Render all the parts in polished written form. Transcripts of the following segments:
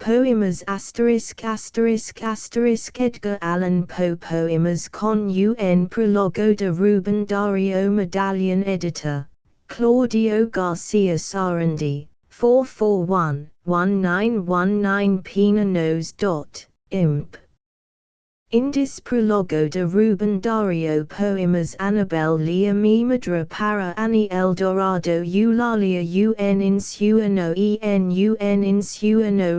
Poemas *** Edgar Allan Poe Poemas con un prologo de Ruben Dario Medallion Editor, Claudio Garcia Sarandi, 441-1919 Pinanos.imp. Indis prologo de Ruben Dario Poemas Annabel Lia mi madre para Ani el Dorado Eulalia un insueno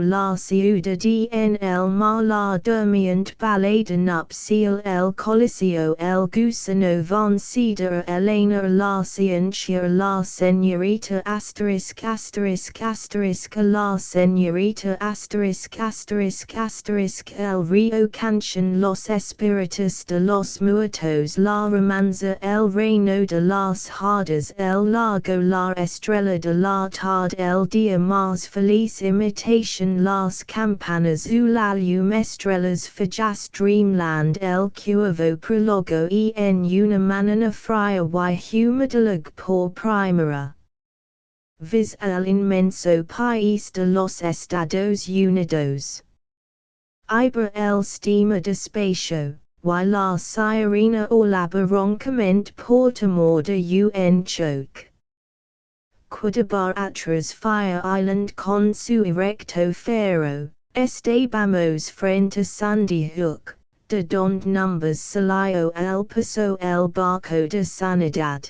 la ciudad en el mar la durmiente balada nupcial el coliseo el gusano vencida Elena la ciencia la señorita *** la señorita *** el rio canción Los Espíritus de los Muertos La Romanza El Reino de las Hadas El Lago La Estrella de la Tarde El Día Más Feliz Imitation Las Campanas Eulalia Estrellas Fajas Dreamland El Cuervo Prologo en una manana fría y humedad por primera vez el inmenso país de los Estados Unidos. Iber el steamer despacio, y la sirena olabaroncamente por temor de un choque. Cuidabar atrás Fire Island con su erecto ferro, estábamos frente a Sandy Hook, de donde numbers salió el paso el barco de sanidad.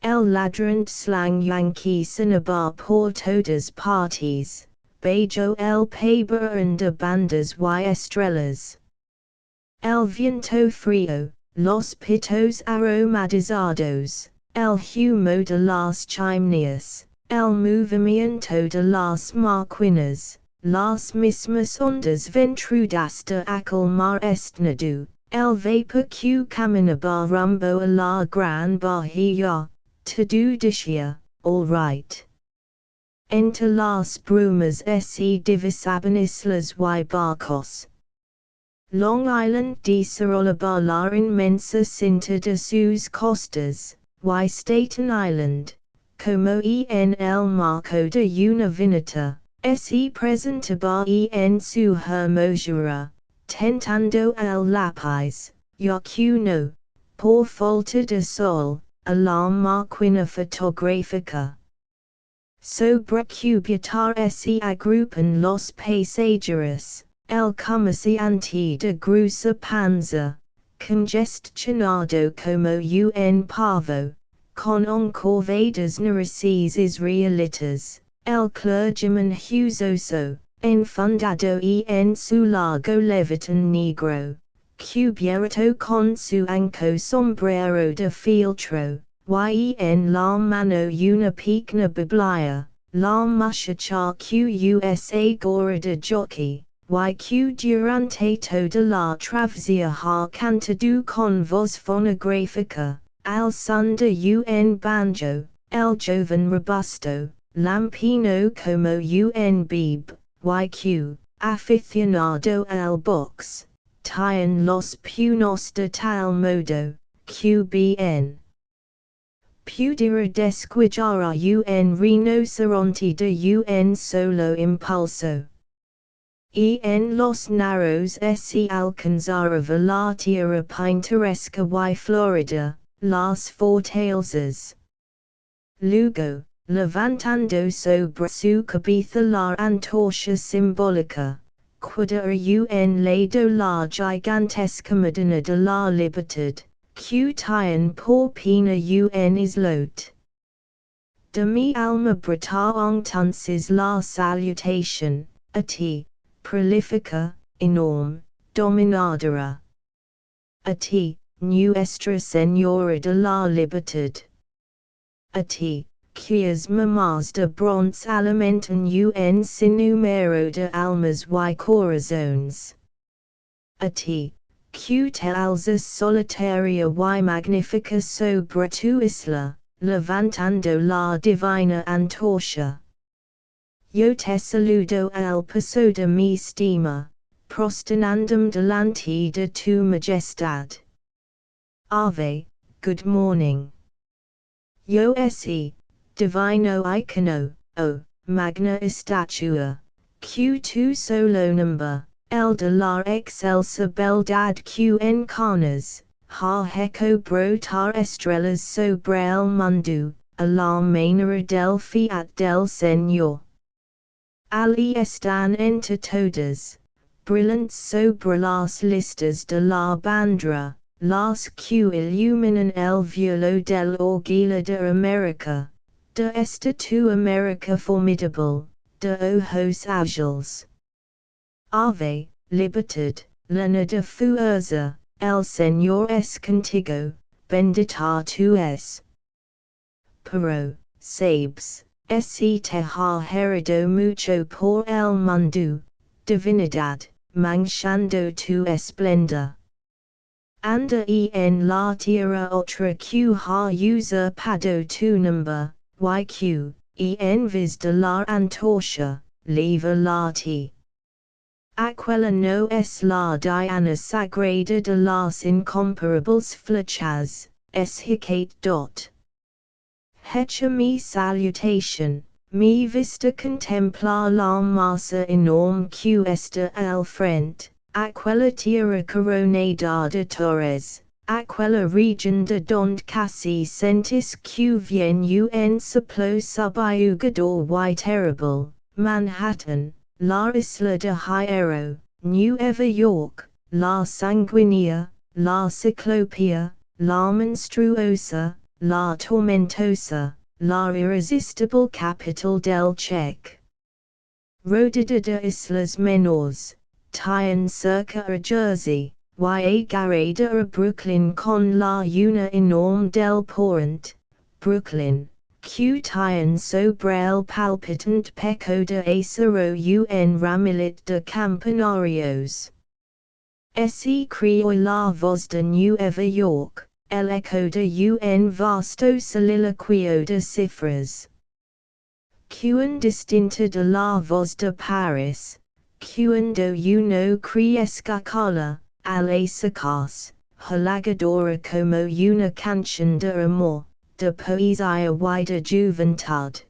El ladrante slang yankee cinnabar por todas partes. Bajo el paber de bandas y estrellas. El viento frío, los pitos aromatizados, el humo de las chimeneas, el movimiento de las máquinas, las mismas ondas ventrudas de aquel mar estnado, el vapor que caminaba rumbo a la gran bahía, todo decía, all right. Entre las brumas se divisaban islas y barcos. Long Island desarrollaba la inmensa cinta de sus costas, y Staten Island, como en el marco de una vineta, se presentaba en su hermosura, tentando el lápiz, ya que no, por falta de sol, a la máquina fotográfica. Sobre cubitar se agrupan los pasajeros, el comerciante de gruesa panza, congestionado como un pavo, con encorvadas narices israelitas, el clergyman huesoso, enfundado en su largo leviton negro, cubierto con su ancho sombrero de fieltro. Y en la mano una pequeña biblia, la muchacha QUSA gorra de jockey, y que durante toda la travesía ha cantado con voz fonográfica, al son de un banjo, el joven robusto, lampino como un bib, y que, aficionado al box, tiene los puños de tal modo, que bien pudiera descuidar a un rinoceronte de un solo impulso. Y en los narrows se alcanzaba la tierra pintoresca y florida, las fortalezas. Luego, levantando sobre su cabeza la antorcha simbólica, cuida un lado la gigantesca Madonna de la Libertad. Que tiene por pena un islote. De mi alma brota entonces la salutación, a ti, prolífica, enorme, dominadora. A ti, Nuestra Señora de la Libertad. A ti, cuyas mamás de bronce alimentan un sinnúmero de almas y corazones. A ti, que te alzas solitaria y magnífica sobre tu isla, levantando la divina antorcha. Yo te saludo al paso de mi steamer, prosternándome delante de tu majestad. Ave, good morning. Yo ese, divino icono, magna estatua, Q2 solo number, el de la excelsa beldad Q encarnas, ha heco brotar estrellas sobre el mundo, a la manera del fiat del Señor. Ali están entre todas, brillantes sobre las listas de la bandera, las que iluminan el vuelo del orgullo de América, de esta tu América formidable, de ojos azules. Ave, libertad, llena de fuerza, el Señor es contigo, bendita tú es. Pero, sabes, si te ha herido mucho por el mundo, divinidad, manchando tu esplendor. Anda en la tierra otra que ha usurpado tu nombre, yq, en vez de la antorcha, leva la ti. Aquella no es la Diana sagrada de las incomparables flechas, es Hecate. Hecha mi salutation, mi vista contempla la masa enorme que está al frente, aquella tierra coronada de torres, aquella región de donde casi sentis que viene un soplo subyugador y terrible, Manhattan, la isla de Hierro, Nueva York, la sanguínea, la ciclopea, la monstruosa, la tormentosa, la irresistible capital del Czech. Rodeada de islas menores, tiene cerca a Jersey, y agarrada a Brooklyn con la una enorme del Porrent, Brooklyn, que tiene sobre el palpitante peco de acero un ramillet de campanarios. Se crió la voz de Nueva York, el eco de un vasto soliloquio de cifras. Quen distinta de la voz de Paris, cuando uno crezca cola, al acercarse, halagadora como una canción de amor, de poesía y de juventud.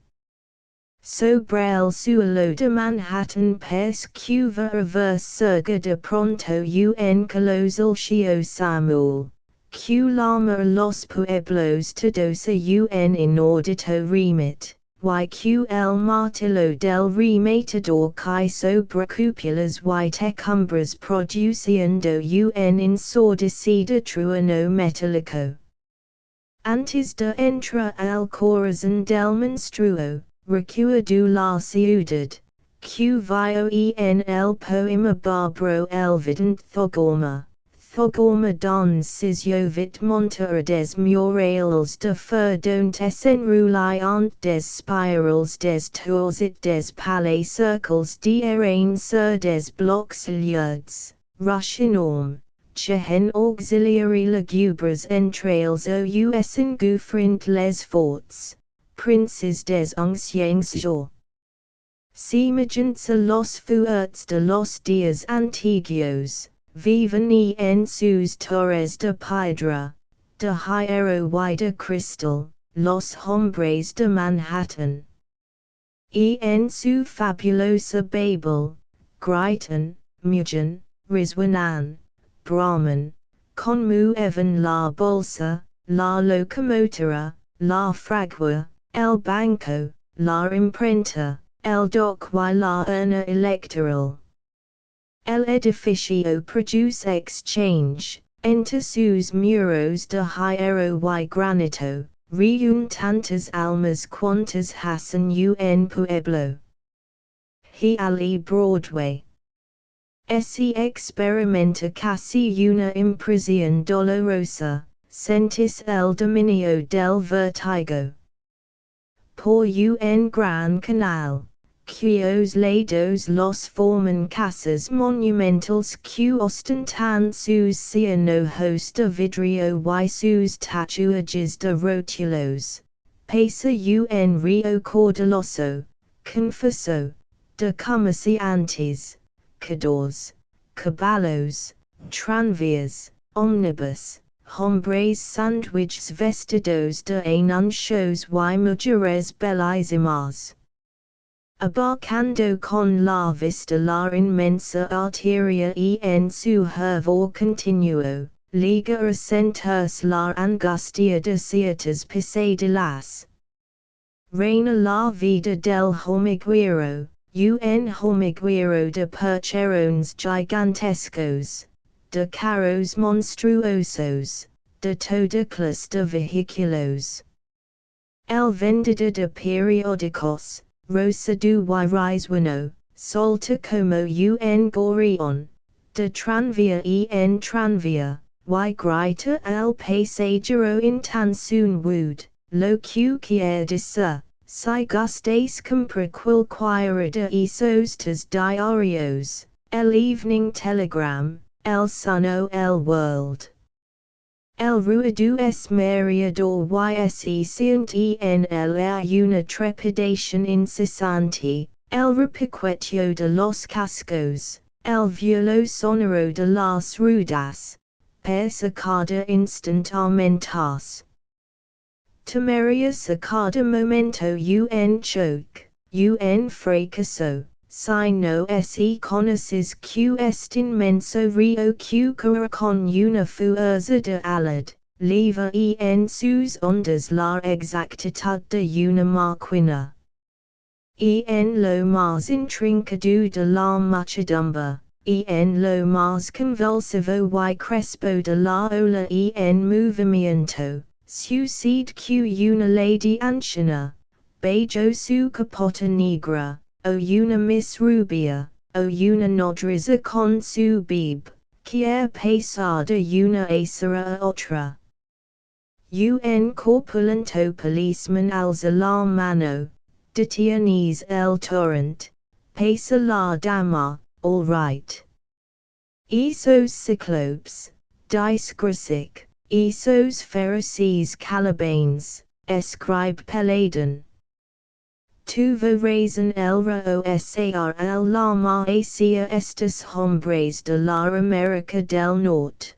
Sobre el suelo de Manhattan pescuva a ver surga de pronto un colosal chio Samuel, que llama los pueblos todos a un inaudito remit, y que el martillo del rematador cae sobre cúpulas y tecumbres produciendo un ensordecido trueno metálico. Antes de entrar al corazón del monstruo, recua de la ciudad, que vio en el poema bárbaro el vidente Thogorma don Sisyovit montera des murales de fer dontes enroulant des spirals des tours et des palais circles d'erain sur des blocs lourds, rush enorme, gehen auxiliary lugubres entrails ous engouffrent les forts, princes des anciens jours. Semejants a los fuertes de los días antiguos. Viven en sus torres de piedra, de hierro y de cristal, los hombres de Manhattan. En su fabulosa Babel, gritan, mugen, riswanan, Brahman, conmueven la bolsa, la locomotora, la fragua, el banco, la imprenta, el dock y la urna electoral. El edificio produce exchange, entre sus muros de hierro y granito, reúne tantas almas cuantas hacen un pueblo. He ali Broadway. Se experimenta casi una impresión dolorosa, sentis el dominio del vertigo. Por un gran canal. Cuyos lados los forman casas monumentales que ostentan sus cienojos de vidrio y sus tatuajes de rótulos, pasa un río caudaloso, confuso, de comerciantes, cadores, caballos, tranvías, omnibus, hombres sandwiches vestidos de anuncios y mujeres bellísimas. abarcando con la vista la inmensa arteria en su hervor continuo, liga a sentirse la angustia de ciertas pesadelas. Reina la vida del hormiguero, un hormiguero de percherones gigantescos, de carros monstruosos, de toda clase de vehículos. El vendedor de periódicos, rosa du Wiraisuano, solta como un gorrión, de tranvía en tranvía, y grita al pasajero in tan soon wood, lo que quiere decir, si gustáis comprar cualquiera de esos tus diarios, el Evening Telegram, el Sun o el World. El ruido es mareador y se siente en el aire una trepidación incesante, el repiqueteo de los cascos, el vuelo sonoro de las ruedas, pesa cada instante aumentas. Temerias a cada momento un choque, un fracaso, si no se conoces que este inmenso río que corre con una fuerza de alad, leva en sus ondas la exactitud de una máquina. En lo más intrincado de la muchedumbre, en lo más convulsivo y crespo de la ola en movimiento, sucede que una lady anciana, bajo su capota negra, o una miss rubia, o una nodriza con su bib, quiere pasar de una acera a otra. Un corpulento policeman alza la mano, detienes el torrent, pasa la dama, all right. Esos ciclopes, disgrasic, esos feroces calibanes, escribe Peladon. Tuvo razón el rosar el lama hacia estos hombres de la América del Norte.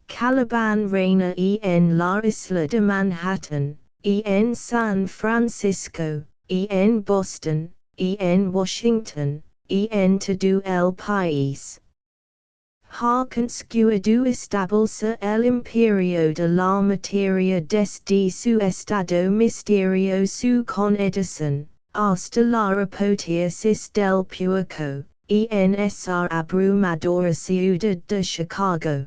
Caliban reina en la isla de Manhattan, en San Francisco, en Boston, en Washington, en todo el país. Ha conseguido establecer el imperio de la materia desde su estado misterioso con Edison, hasta la apoteosis del Puerco, en esa abrumadora ciudad de Chicago.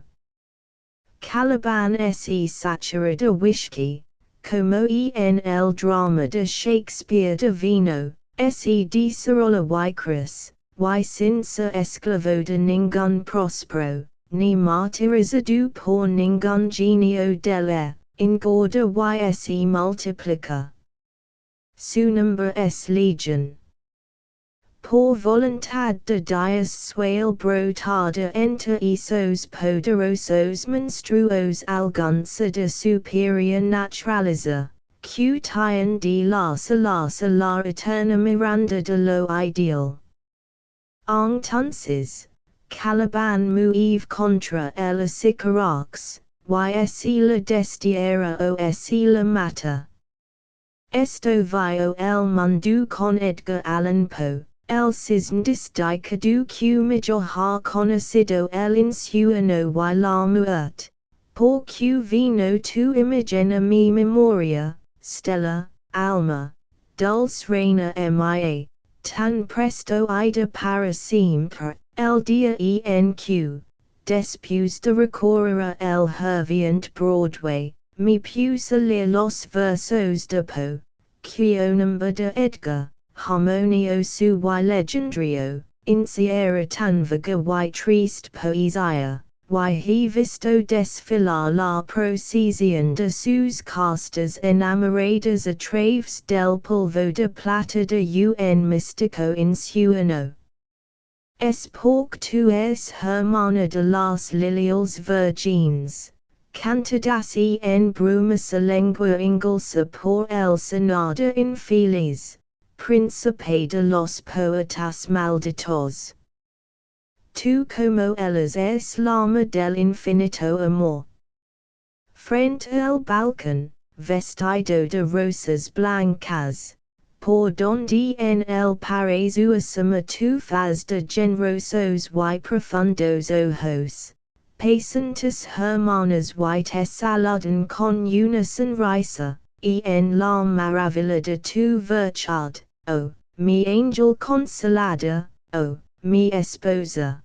Caliban se satura de whisky, como en el drama de Shakespeare de vino, se desarrolla y crece, y sin ser esclavo de ningún próspero, ni martirizado por ningún genio del engorda y se multiplica. Su nombre es legion. Por voluntad de Dios suele brotar de entre esos poderosos monstruos alcanza de superior naturaleza, que tienen de la eterna miranda de lo ideal. Entonces, Caliban mueve contra el Sicarax, y se la destierra o se la mata. Esto vio el mundo con Edgar Allan Poe. El cisne desdichado que mejor ha conocido el insueno y la muerte, porque vino tu imagen a mi memoria, Stella, alma, dulce reina mia, tan presto ida para siempre, el día en que, después de recorrer el herviente Broadway, me puse a leer los versos de Poe, que nombre de Edgar. Harmonioso y legendario, iniciera tan vaga y triste poesía, y he visto desfilar la procesión de sus castas enamoradas a través del polvo de plata de un místico insueno. Es porque tú eres hermana de las lilias virgins, cantadas en brumosa lengua inglesa por el sonado infeliz. Príncipe de los poetas malditos. Tú como ellas es lama del infinito amor. Frente al balcón, vestido de rosas blancas, por donde en el paraíso asoma tu faz de generosos y profundos ojos, pacientes hermanas y te saludan con una sonrisa, y en la maravilla de tu virtud, oh, mi angel consolada, oh, mi esposa.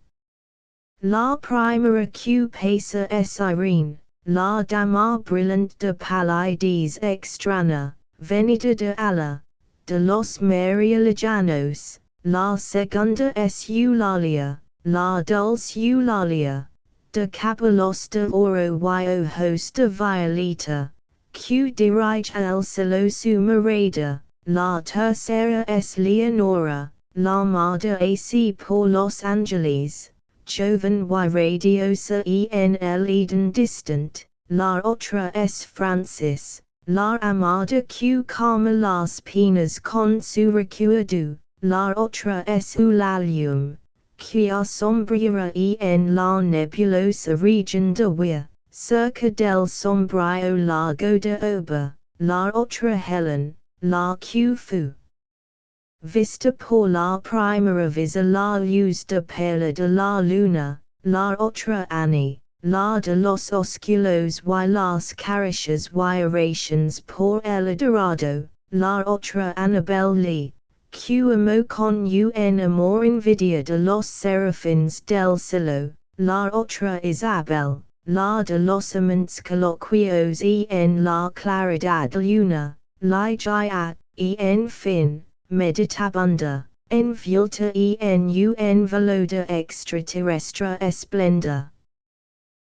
La primera que pasa es Irene, la dama brillante de palidez extraña, venida de Allah, de los Marialajanos, la segunda es Eulalia, la dulce Eulalia, de capelos de oro y ojos de violeta, que dirige al cielo su mirada, la tercera es Leonora, la madre así por los ángeles, joven y radiosa en el Eden distant, la otra es Francis, la amada que calma las penas con su recuerdo, la otra es Eulalia, que asombra en la nebulosa región de Weir, cerca del sombrío lago de Ober, la otra Helen, la que fu vista por la primera vez a la luz de perla de la luna, la otra Annie, la de los osculos y las caricias y oraciones por el adorado, la otra Annabel Lee, que amó con un amor envidia de los serafines del cielo, la otra Isabel, la de los amantes coloquios en la claridad luna, ligeia, y en fin, meditabunda, envuelta en un velo de extraterrestre esplendor.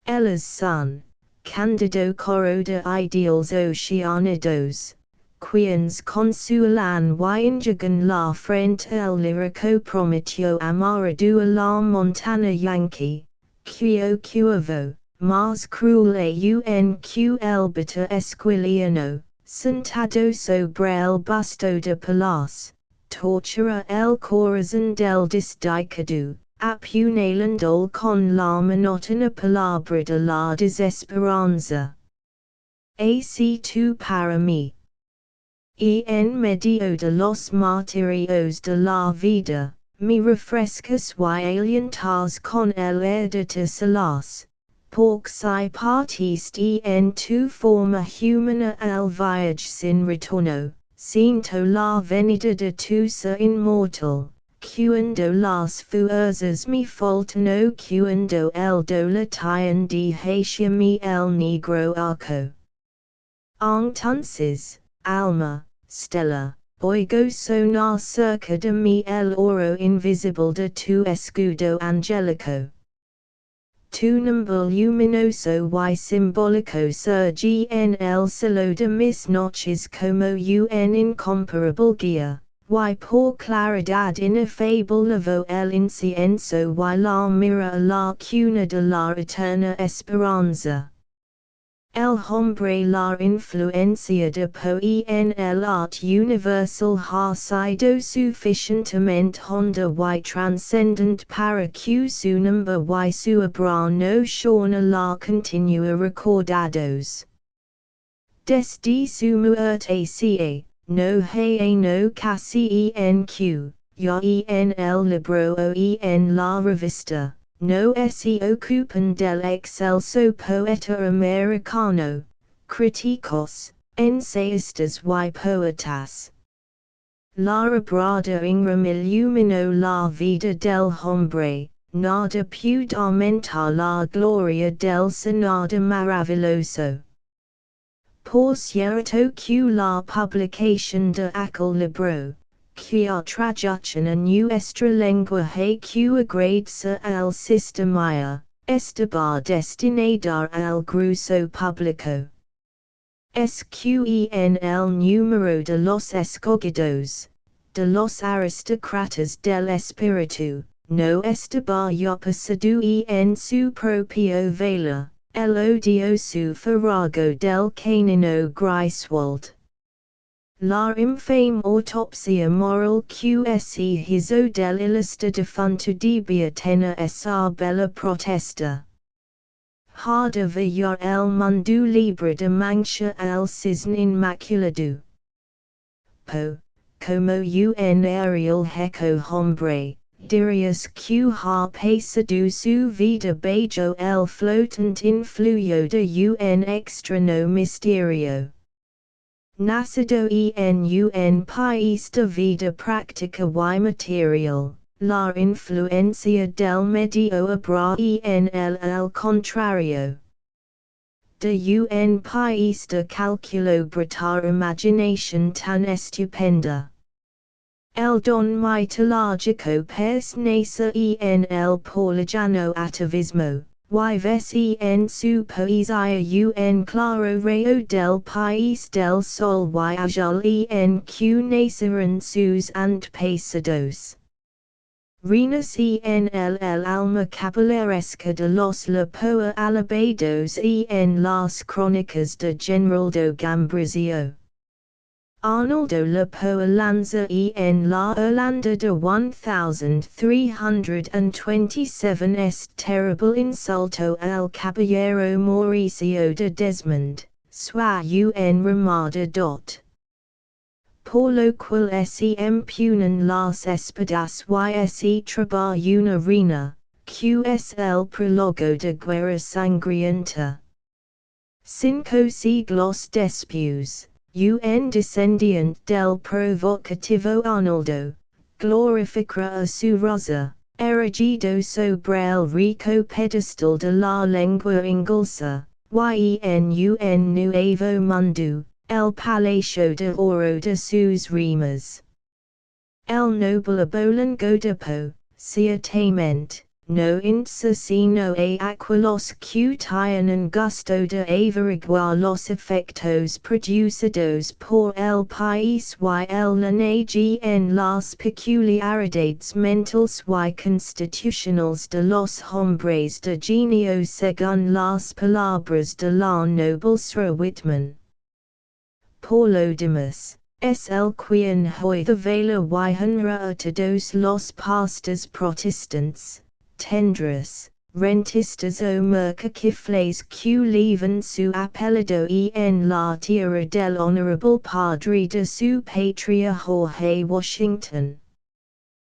Ellas son, candido coro de ideals oceanados, quienes consuelan y enjugan la frente el lírico prometió amarado a la montana yankee, que cuavo, más cruel un que el bitter esquiliano, sentado sobre el busto de Palas, tortura el corazón del desdichado, apunalando con la monótona palabra de la desesperanza. Así tú para mí. Y en medio de los martirios de la vida, me refrescas y alientas con el air de tus alas. Porque si partiste en tu forma humana al viaje sin retorno, siento la venida de tu ser inmortal, cuando las fuerzas me faltan o cuando el dolor tiende hacia mí el negro arco. Entonces, alma, Stella, oigo sonar cerca de mí el oro invisible de tu escudo angelico. Tu nombre luminoso y simbólico surge en el cielo de mis noches como un incomparable guía, y por claridad inefable lavó el incienso y la mira a la cuna de la eterna esperanza. El hombre la influencia de Poe en el art universal ha sido suficientemente honda y transcendent para que su nombre y su obra no sean la continua recordados. Desde su muerte hacia, no hay no casi en que, ya en el libro o en la revista. No se ocupan del excelso poeta americano, críticos, ensayistas y poetas. La obrada iluminó la vida del hombre, nada puede aumentar la gloria del sonado maravilloso. Por cierto que la publicación de aquel libro, que a traducción a nuestra lenguaje que agrade al sistema, estaba destinada al grueso público. Es que en el número de los escogidos, de los aristócratas del espíritu, no estaba ya pasado en su propio vela, el odioso farrago del canino Griswold. La infame autopsia moral que se hizo del ilustre defunto debía tener esa bella protesta. Ha de ver el mundo libre de mancha al cisne inmaculado. Poe, como un aerial heco hombre, dirius que ha pasado su vida bajo el flotante influyo de un extraño misterio. Nacido en un país de vida práctica y material, la influencia del medio habrá en el contrario. De un país de cálculo brutal imaginación tan estupenda. El don mitológico pertenece en el porlejano atavismo, y ves en su poesía un claro rayo del país del sol y azul en que nacieron sus antepasados. Renace en el alma caballeresca de los la Poe alabados en las crónicas de Generaldo Gambrizio. Arnaldo la Poe lanza en la Irlanda de 1327 este terrible insulto al caballero Mauricio de Desmond, su un ramada dot. Por lo cual se impunan las espadas y se traba una reina, que es el prólogo de guerra sangrienta. 5 siglos después, un descendiente del provocativo Arnaldo, glorifica a su raza, erigido sobre el rico pedestal de la lengua inglesa, y en un nuevo mundo, el palacio de oro de sus rimas. El noble abolengo de Poe, ciertamente, no sino aquellos que tienen gusto de averiguar los efectos producidos por el país y el linaje en las peculiaridades mentales y constitucionales de los hombres de genio según las palabras de la noble Sir Whitman. Por lo demás, es el quien hoy vela y honra a todos los pastores protestantes, tendres, rentistas o mercachifles que llevan su apellido en la tierra del honorable padre de su patria Jorge Washington.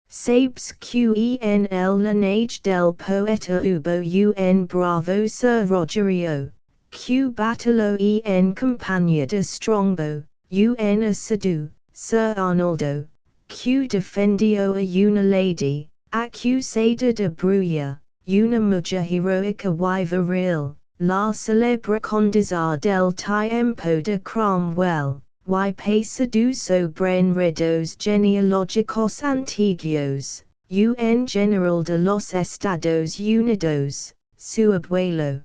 Sabes que en el linaje del poeta hubo un bravo Sir Rogerio, que batalló en campaña de Strongbow, un asidu, Sir Arnaldo, que defendió a una lady, acusada de bruja, una mujer heroica y viril, la celebre condesa del tiempo de Cromwell, y pasado sobre enredos genealógicos antiguos, un general de los Estados Unidos, su abuelo.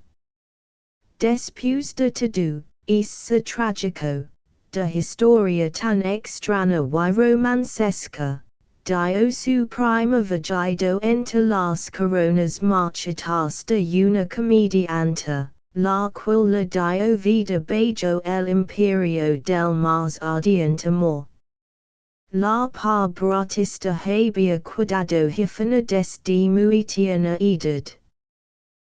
Después de todo, ese trágico, de historia tan extraña y romancesca, dio su prima vigido entre las coronas marchitas de una comediante, la cual le dio vida bajo el imperio del más ardiente amor. La pobre artista había cuidado jefana desde muy tierna edad.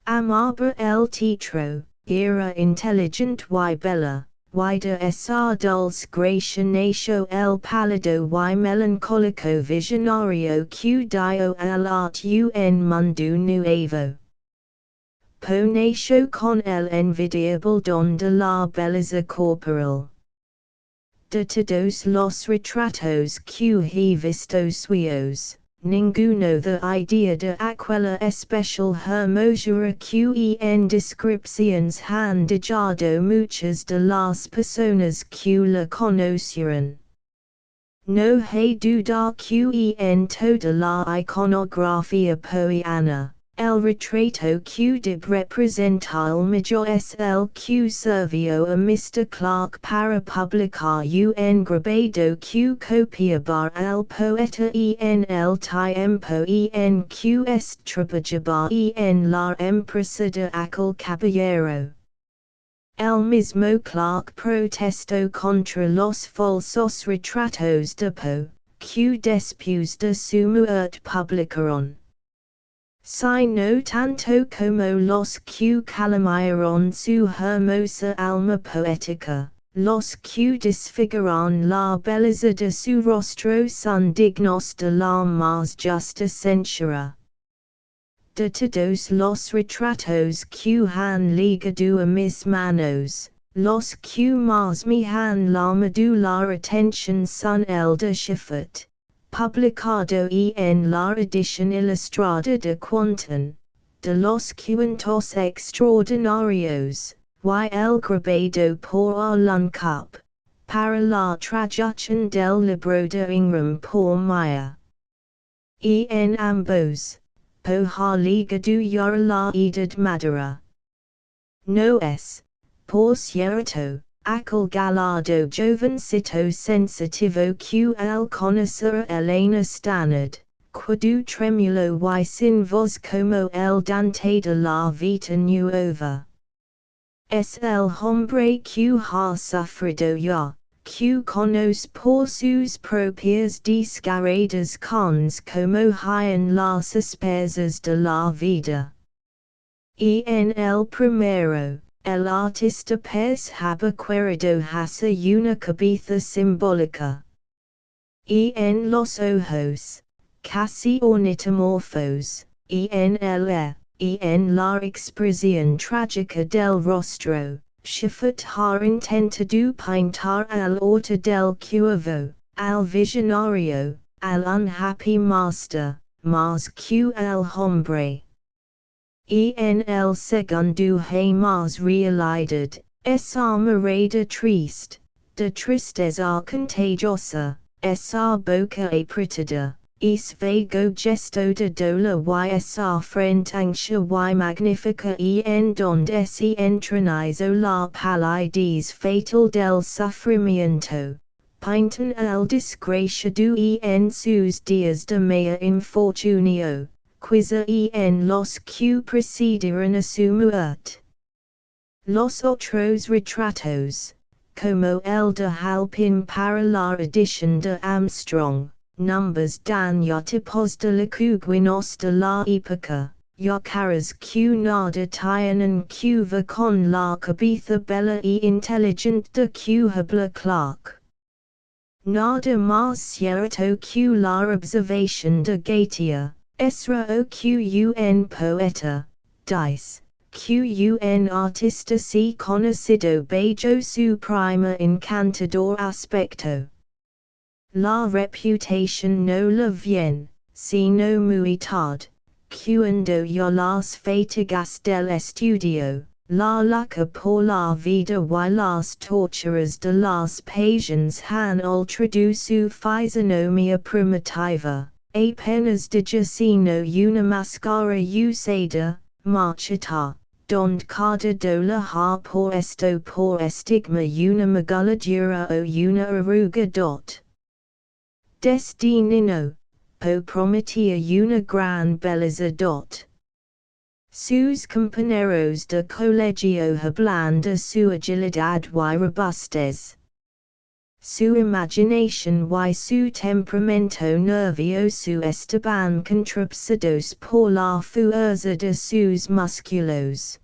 Amaba el teatro, era inteligente y bella, y de esa dulce gracia nació el pálido y melancólico visionario que dio al arte un mundo nuevo. Poe nació con el envidiable don de la belleza corporal. De todos los retratos que he visto suyos, ninguno de idea de aquella especial hermosura que en descripciones han dejado muchas de las personas que la conocieron. No hay duda que en toda la iconografía poeana, el retrato que debe representar el mejor es el que sirvió a Mr. Clarke para publicar un grabado que copiaba al poeta en el tiempo en que trabajaba en la empresa de aquel caballero. El mismo Clarke protestó contra los falsos retratos de Poe, que después de su muerte publicaron. Si no tanto como los que calumniaron su hermosa alma poética, los que disfiguran la belleza de su rostro son dignos de la más justa censura. De todos los retratos que han ligado a mis manos, los que más me han llamado la atención son el de Schiffer, publicado en la edición ilustrada de Quentin, de los cuentos extraordinarios, y el grabado por Allan Poe, para la traducción del libro de Ingram por Maya. En ambos, Poe ha ligado ya la edad madura. No es, por cierto, aquel gallardo jovencito sensitivo que el conocer Elena Stannard, cuando tremulo y sin voz como el Dante de la Vita Nuova. Es el hombre que ha sufrido ya, que conoce por sus propias descarriadas cons como hayan las asperezas de la vida. En el primero, el artista pensaba querido hacer una cabeza simbólica. En los ojos, casi ornitomorfos, en la expresión trágica del rostro, Schiffer ha intentado pintar al autor del cuervo, al visionario, al unhappy master, más que el hombre. En el segundo hay más realidad, esa mirada triste, de tristeza contagiosa, esa boca apretada. Es vago gesto de dolor y esa frente ancha y magnífica en donde se entroniza la palidez fatal del sufrimiento, pintan el desgraciado en sus días de mayor infortunio, quizá en los que precedieron a su muerte. Los otros retratos, como el de Halpin para la edición de Armstrong, numbers dan ya tipos de licuguinos de la época, ya caras que nada tienen que ver con la cabeza bella e inteligente de que habla Clark. Nada más cierto que la observación de Gautier, Esra o que un poeta, dice, que un artista si conocido bajo su prima encantador aspecto. La reputación no le viene, sino muy tarde, cuando ya las fatigas del estudio, la lucha por la vida y las torturas de las páginas han alterado su fisonomía primitiva, apenas digno una máscara usada, marchita, donde cada dolor ha puesto por estigma una maguladura o una arruga dot. Desde niño, Poe prometía una gran belleza dot. Sus compañeros de colegio hablan de su agilidad y robustez. Su imaginación y su temperamento nervioso estaban contrapsados por la fuerza de sus músculos.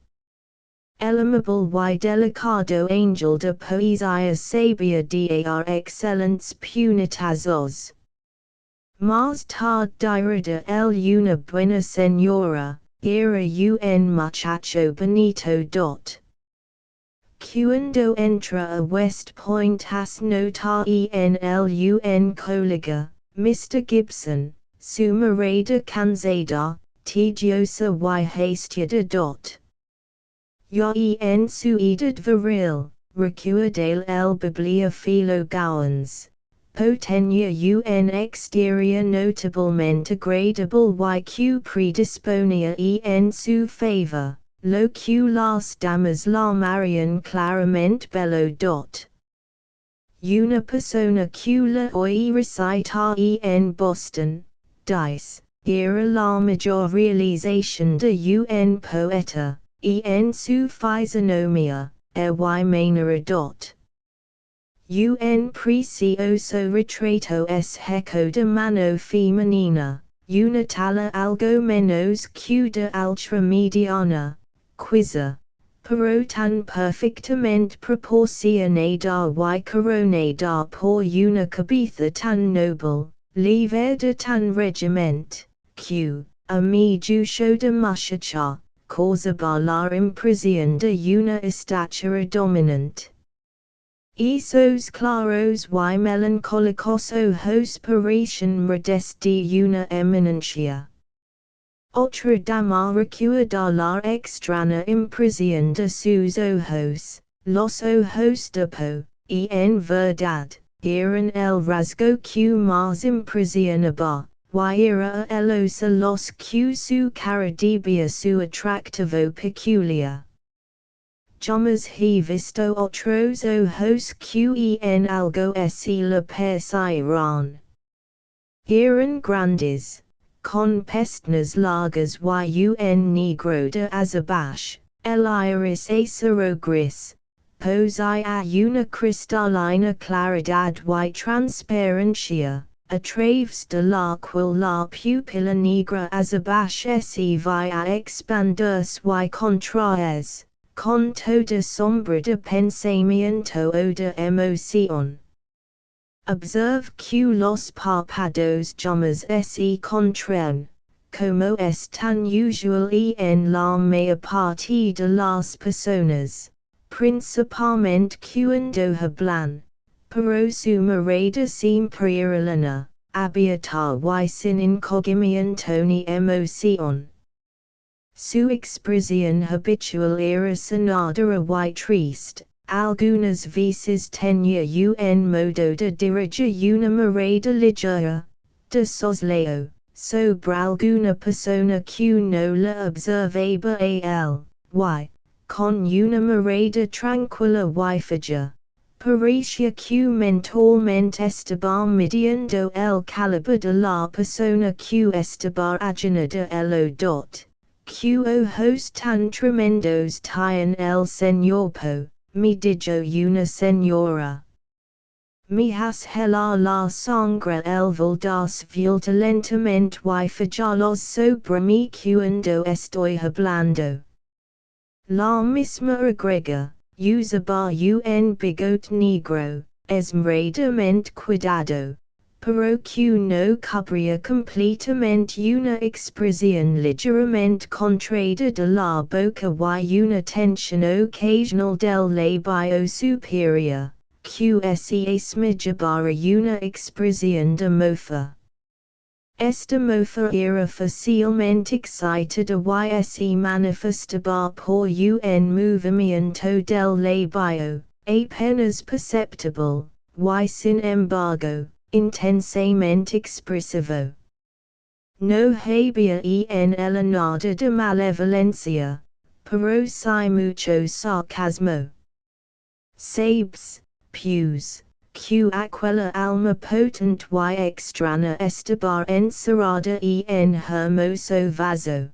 El amable y delicado ángel de poesía sabía dar excelentes puñetazos. Más tarde dirá el una buena señora, era un muchacho bonito dot. Cuando entra a West Point has notado en el un colega, Mr. Gibson, su mirada cansada, tediosa y hastiada dot. Ya en su edad viril, recuerda el bibliófilo Gowans. Poe tenía un exterior notablemente agradable y que predisponía en su favor, lo que las damas la llamarían claramente bello dot. Una persona que la oí recitar en Boston, dice, era la mayor realización de un poeta, en su fisonomía, y manera dot. Un precioso retrato es hecho de mano femenina, una talla algo menos que de ultramediana, quizá, pero tan perfectamente proporcionada y coronada por una cabeza tan noble, libre tan regiment, que, a mi juicio de muchacha, causaba la impresión de una estatura dominante. Esos claros y melancólicos ojos parecen redes de una eminencia. Otra dama recuerda la extraña impresión de sus ojos, los ojos de Poe, y en verdad, eran el rasgo que más impresionaba, y era el los que su cara debía su atractivo peculiar. Jamás he visto otros ojos que en algo así le parecieran. Eran grandes, con pestañas largas y un negro de azabache, el iris acero gris, poseía una cristalina claridad y transparencia, a través de la cual la pupila negra azabache se va a expandirse y contraerse, con toda sombra de pensamiento o de emoción. Observe que los párpados jamás se contraen, como es tan usual en la mayor parte de las personas, principalmente cuando hablan, pero su mirada siempre era lana, abierta y sin encogimiento ni emoción. Su expresión habitual era sonada y triste. Algunas veces tenía un modo de dirigir una mirada ligera, de sosleo, sobre alguna persona que no la observaba a él, y, con una mirada tranquila y fija, parecía que mentalmente estaba midiendo el calibre de la persona que estaba allanada el dot, que ojos tan tremendos tiene el señor Poe. Me dijo una señora. Me has helar la sangre el das violentamente y fajalos sobre mi cuando estoy hablando. La misma agrega, usaba un bigote negro, esmeradamente cuidado, pero que no cubría completamente una expresión ligeramente contraída de la boca y una tensión ocasional del labio superior, que se asemejaba a una expresión de mofa. Esta mofa era fácilmente excitada y se manifestaba por un movimiento del labio, apenas perceptible, y sin embargo, intensamente expresivo. No había en ella nada de malevolencia, pero sí mucho sarcasmo. Sabes, pues, que aquella alma potente y extraña estaba encerrada en hermoso vaso.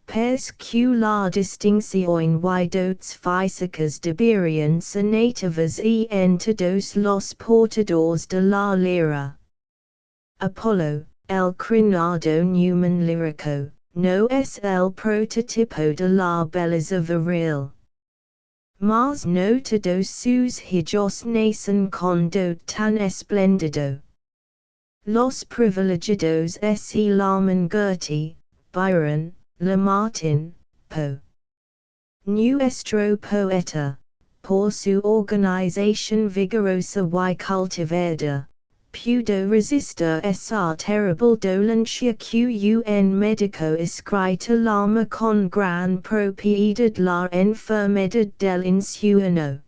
Pes que la distinción y dotes físicas deberían ser nativas en todos los portadores de la lira. Apolo, el crenado Newman lírico, no es el prototipo de la belleza viril. Mas no todos sus hijos nacen con dote tan espléndido. Los privilegiados se llaman Goethe, Byron, Lamartine, Poe. Nuestro poeta, por su organización vigorosa y cultivada, pudo resistir esa terrible dolencia que un médico escrita llama con gran propiedad la enfermedad del insueño.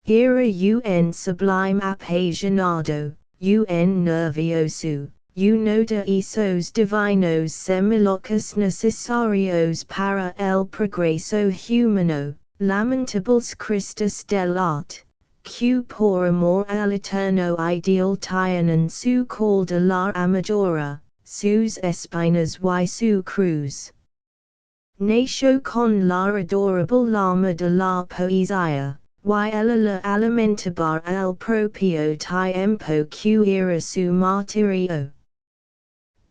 Era un sublime apasionado, un nervioso, uno de esos divinos semilocos necesarios para el progreso humano, lamentables cristas del arte, que por amor al eterno ideal tienen su col de la amadora, sus espinas y su cruz. Nació con la adorable llama de la poesía, y ella la alimentaba al propio tiempo que era su martirio.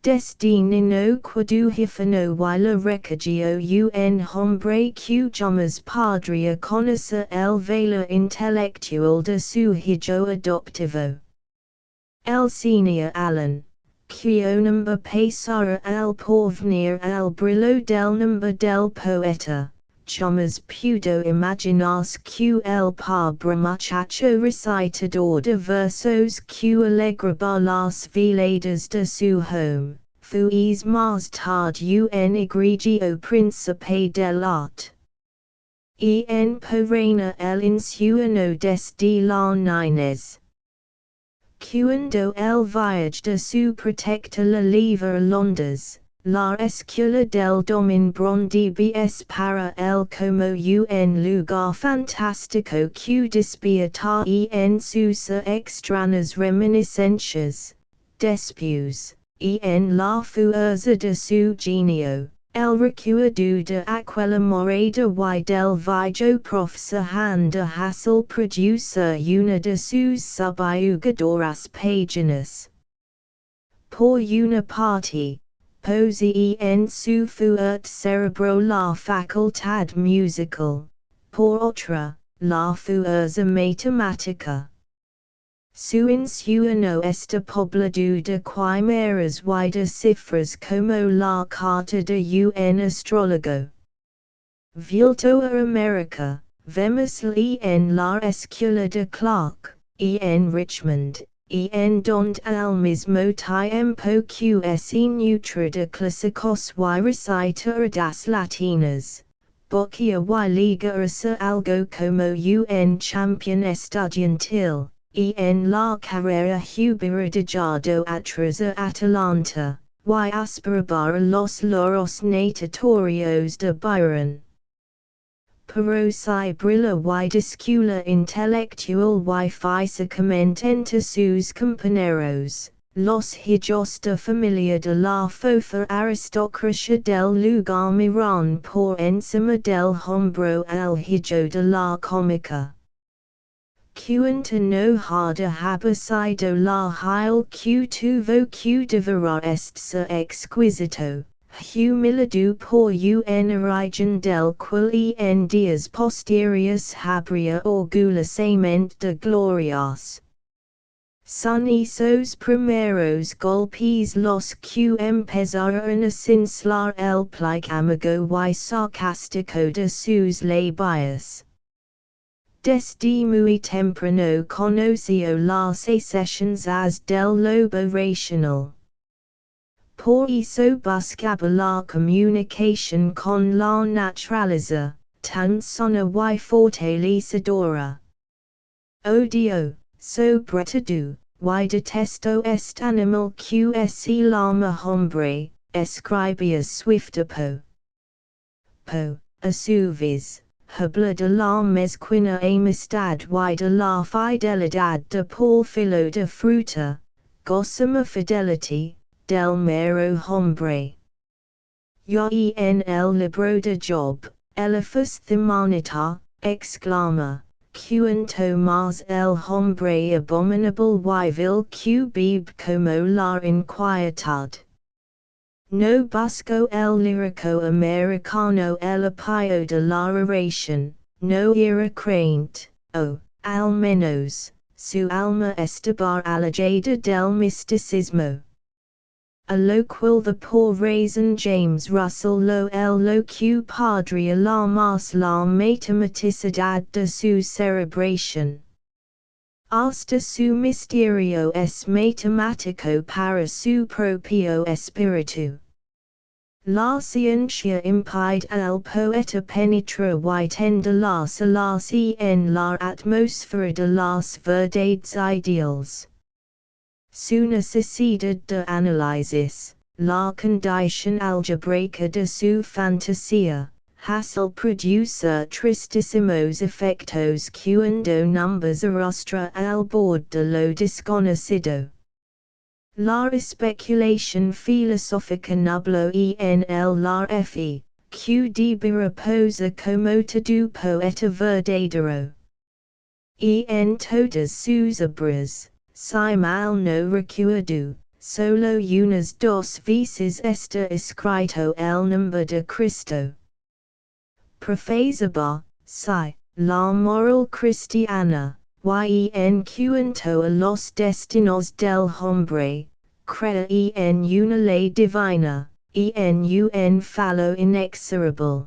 Destino quadujifano y la recagio un hombre que llamas padre conocer el valor intelectual de su hijo adoptivo. El senior Allan, que number pasara al porvenir al brillo del number del poeta, llamas pudo imaginarse que el pobre muchacho recitador de versos que alegraba las veladas de su home, fuis más tarde un egregio príncipe del arte. En perena el insueno desde la niñez. Cuando el viaje de su protector la lleva a Londres, la escuela del domin brondibes para él como un lugar fantástico que despierta en sus extrañas reminiscencias, después, en la fuerza de su genio. El recuerdo de aquella morada y del viejo profesor han de hacer producer una de sus subyugadoras páginas. Por una parte, posee en su fuerte cerebro la facultad musical, por otra, la fuerza matemática. Su insueno está poblado de quimeras y de cifras como la carta de un astrólogo. Vuelto a América, vemosle en la escuela de Clark, en Richmond, en donde al mismo tiempo que es neutra de clásicos y recitadas latinas, boquea y liga a ser algo como un champion estudiantil. En la carrera hubiera dejado atrás a Atalanta, y aspiraba a los lauros natatorios de Byron. Pero si brilla y discula intelectual y físicamente entre sus compañeros, los hijos de familia de la fofa aristocracia del lugar miran por encima del hombro al hijo de la cómica. Cuenta no harda haber sido la hil que tuvo que devorar ser exquisito, humilado por una region del cual en días posteriores habría orgullosamente de glorias. Son esos primeros golpes los que empezaron a cincelar el pliego amigo y sarcástico de sus labios. Desde muy temprano conoció las excepciones del lobo racional. Por eso buscaba la comunicación con la naturaleza, tan sana y fortalecedora. Odio, sobre todo, y detesto este animal que es el alma hombre, escribía Swift a Poe. Poe, a su vez, habla de la mezquina amistad y de la fidelidad de Porfilo de Fruta, gossamer fidelity, del mero hombre. Ya en el libro de Job, Eliphas Themanita, exclama, cuanto más el hombre abominable y vil que vive como la inquietud. No busco el lírico americano el apoyo de la oración, no era creyente, o, al menos, su alma estaba alejada del misticismo. A lo cual the por razón James Russell lo que podría la más la matematicidad de su cerebración. Hasta su misterio es matemático para su propio espíritu. La ciencia impide al poeta penetrar y tenderlas en la atmósfera de las verdades ideales. Su necesidad de análisis, la condición algebraica de su fantasía, hace producer tristísimos efectos cuando numbers arrastra al borde de lo desconocido. La especulación filosófica nubló en el la fe, que debe reposa como todo poeta verdadero. En todas sus obras, si mal no recuerdo, solo unas dos veces está escrito el nombre de Cristo. Profesaba, si, la moral cristiana, y en cuanto a los destinos del hombre, crea en una ley divina, y en un fallo inexorable.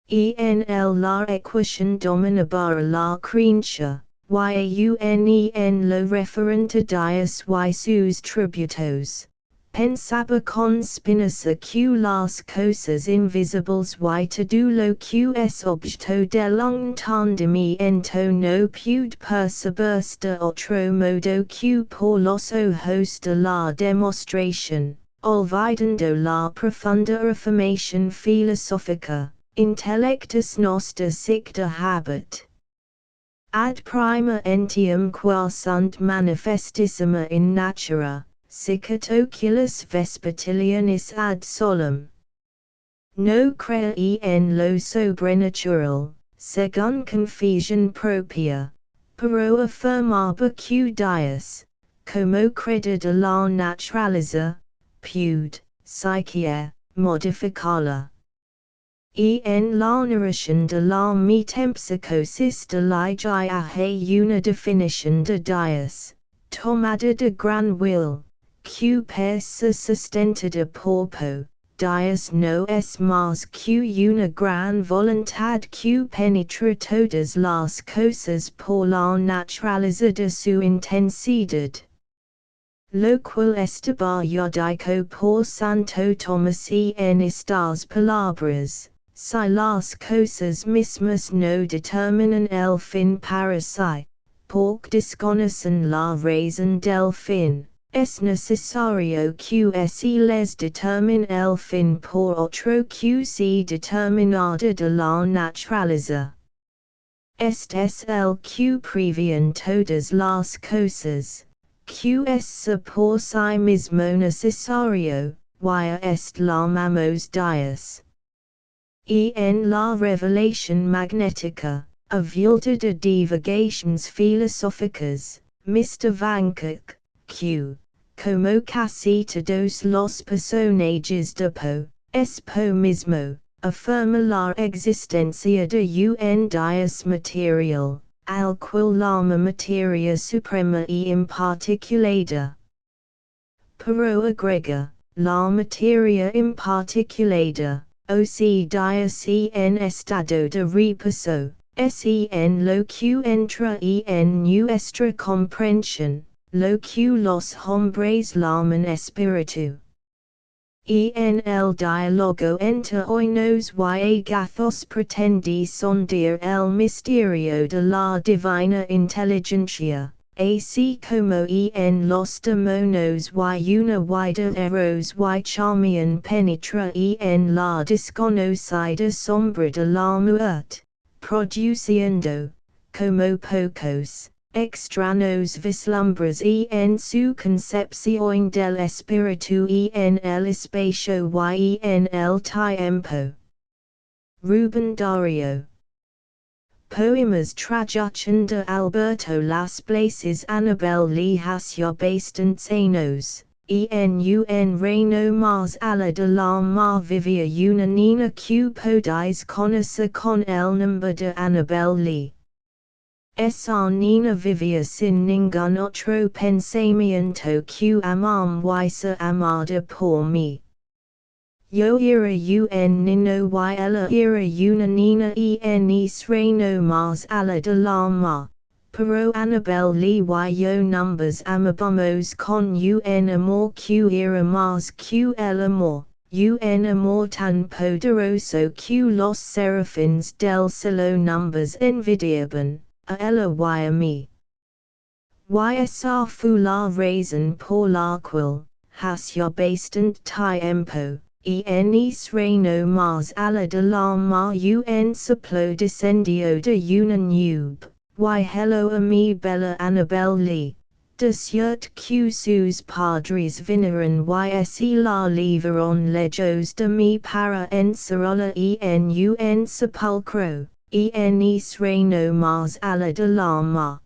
Y en la equación dominaba la creencia, en lo referente a Dios y sus tributos. Pensaba con spinoza que las cosas invisibles y todo lo que es objeto del entendimiento no puede percibirse de otro modo que por los ojos de la demostración, olvidando la profunda afirmación filosófica, intellectus noster sic de habet. Ad prima entium qual sunt manifestissima in natura, sic et oculis vespertilianis ad solem. No crea en lo sobrenatural, segun confession propia, pero affirmaba que Dios, como crede de la naturaleza, pude, siquiera, modificarla. En la narración de la metempsychosis de la hay una definición de Dios, tomada de gran will, que se sustentada por Poe. Dios no es más que una gran voluntad que penetra todas las cosas por la naturaleza de su intensidad. Lo cual estaba dicho por Santo Tomás en estas palabras. Si las cosas mismas no determinan el fin para sí, porque desconocen la razón del fin, es necesario que se les determine el fin por otro que se determinada de la naturaleza. Este es el que previene todas las cosas, que es por sí mismo necesario, y est llamamos Dios. En la revelación magnética, avulta de divagaciones filosóficas, Mr. Vankirk, que, como casi todos los personajes de Poe, es Poe mismo, afirma la existencia de un Dios material, al cual llama materia suprema y imparticulada. Pero agrega, la materia imparticulada, o si Dios en estado de reposo, en lo que entra en nuestra comprensión, lo que los hombres llaman espíritu. En el diálogo entre oinos y gatos pretende sondear el misterio de la divina inteligencia. Así como en los demonios y una vida eros y charmian penetra en la desconocida sombra de la muerte, produciendo, como pocos, extraños vislumbres en su concepción del espíritu en el espacio y en el tiempo. Rubén Darío. Poemas traducción de Alberto Las Blazes Anabel Lee hacia bastantes años, en un reino más allá de la mar vivía una niña que podéis conocer con el nombre de Anabel Lee. Esa niña vivía sin ningún otro pensamiento que amar y ser amada por mí. Yo era un niño y ella era una niña en ese reino más allá de la mar, pero Annabel Lee y yo nos amábamos con un amor que era más que el amor, un amor tan poderoso que los serafines del cielo nos envidiaban, a ella y a mí. Y esa fue la razón por la cual, hacia bastante tiempo, en ese reino más allá de la mar un soplo descendió de una nube, y hello a mi bella Annabel Lee, de cierto que sus padres vinieron y se la llevaron lejos de mí para encerrarla en un sepulcro, en ese reino más allá de la mar.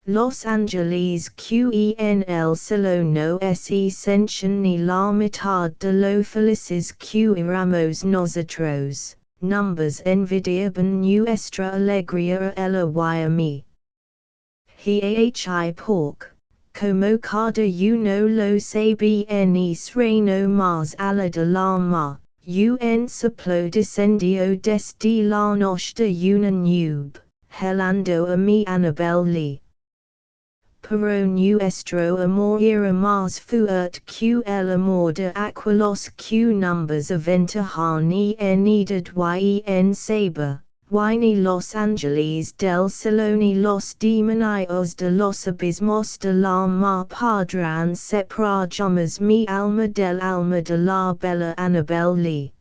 Los Angeles quen el silo no es exención ni la mitad de lo felices que éramos nosotros, numbers envidiaban nuestra alegría el mi. Hi pork, como cada uno lo sabe ni reino más ala de la ma, un soplo descendió desde la noche una nube, helando a mi Annabel Lee. Pero nuestro amor era más fuerte que el amor de aquellos que numbers aventajan en edad y en saber, y ni los ángeles del cielo ni los demonios de los abismos de la mar podrán separar jamás mi alma del alma de la bella Annabel Lee.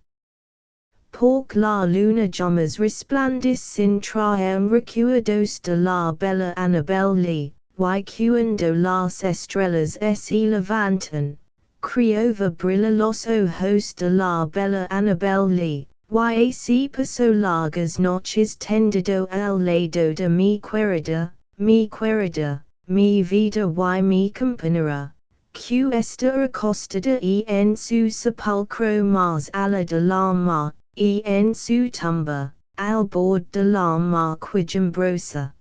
Porque la luna jamás resplandece sin traer recuerdos de la bella Annabel Lee. Y cuando las estrellas se levantan, Criova brilla los ojos de la bella Annabel Lee, y se pasó largas noches tendido al lado de mi querida, mi vida y mi compañera, que está acostada en su sepulcro más ala de la mar, en su tumba, al bord de la mar quejumbrosa.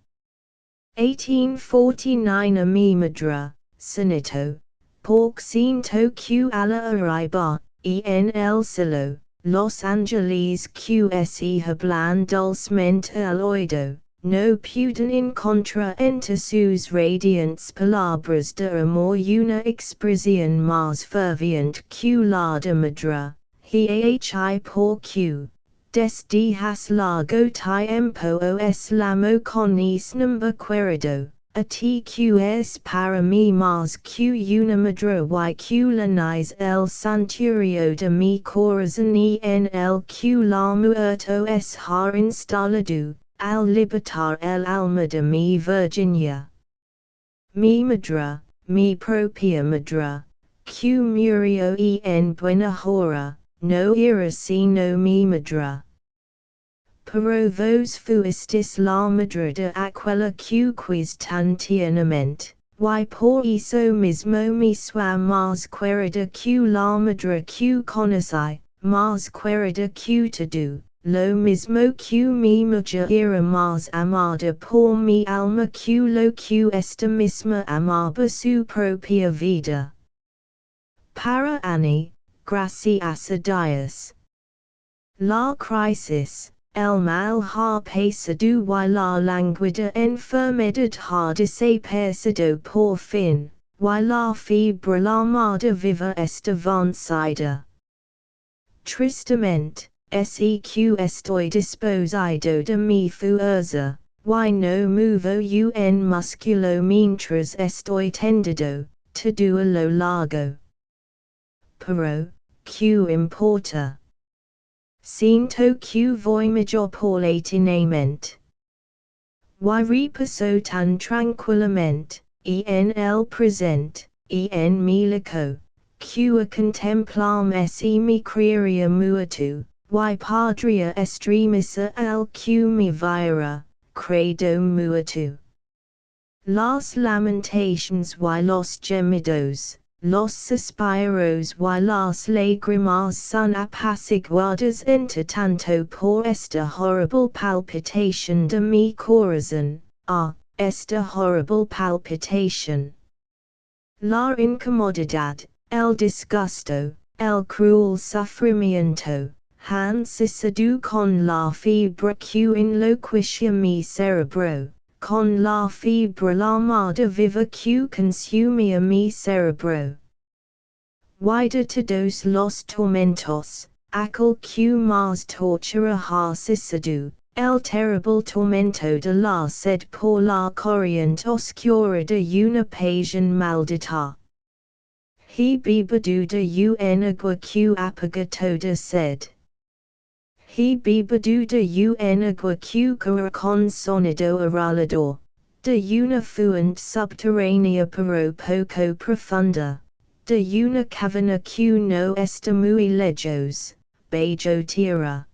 1849 A mi madre, Sanito, por ciento que a la arriba, en el cielo, Los Angeles que se hablan dulcemente al oído, no pueden encontrar entre sus radiantes palabras de amor una expresión más ferviente que la de madre, hi por que. Desde hace largo tiempo os lamo con ese nombre querido, a ti que es para mí más que una madre y que llenáis el santuario de mi corazón y en el que la muerte os ha instalado, al libertar el alma de mi Virginia. Mi madre, mi propia madre, que murió en buena hora. No era sino mi madre. Pero vos fuistis la madre de aquella que quis tan tiernamente, y por eso mismo me sua más querida que la madre que conocí, más querida que todo, lo mismo que mi mujer era más amada por mi alma que lo que esta misma amaba su propia vida. Para Annie, gracias a Dios. La crisis, el mal ha pasado y la languida enfermedad ha desaparecido por fin, y la fiebre la amada viva está vencida. Tristemente, seq estoy disposado de mi fuerza, y no movo un músculo mientras estoy tendido, todo a lo largo. Pero, ¿qué importa? Siento que voy mejor paulatinamente. Y repaso tan tranquilamente, en el presente, en mi lecho, que a contemplarme si mi criaria muerto, y podría estremecer al que me viera, credo muerto. Las lamentations y los gemidos, los suspiros y las lágrimas son apaciguadas entre tanto por esta horrible palpitación de mi corazón, esta horrible palpitación. La incomodidad, el disgusto, el cruel sufrimiento, han cesado con la fiebre que enloquecia mi cerebro. Con la fiebre la amada viva que consumía mi cerebro. Y de todos los tormentos, aquel que más tortura ha cesado, el terrible tormento de la sed por la corriente oscura de una pasión maldita. He bebido de un agua que apaga toda sed. He bebido de un agua que corre con sonido arrollador, de una fuente subterránea pero poco profunda, de una caverna que no está muy lejos, bajo tierra.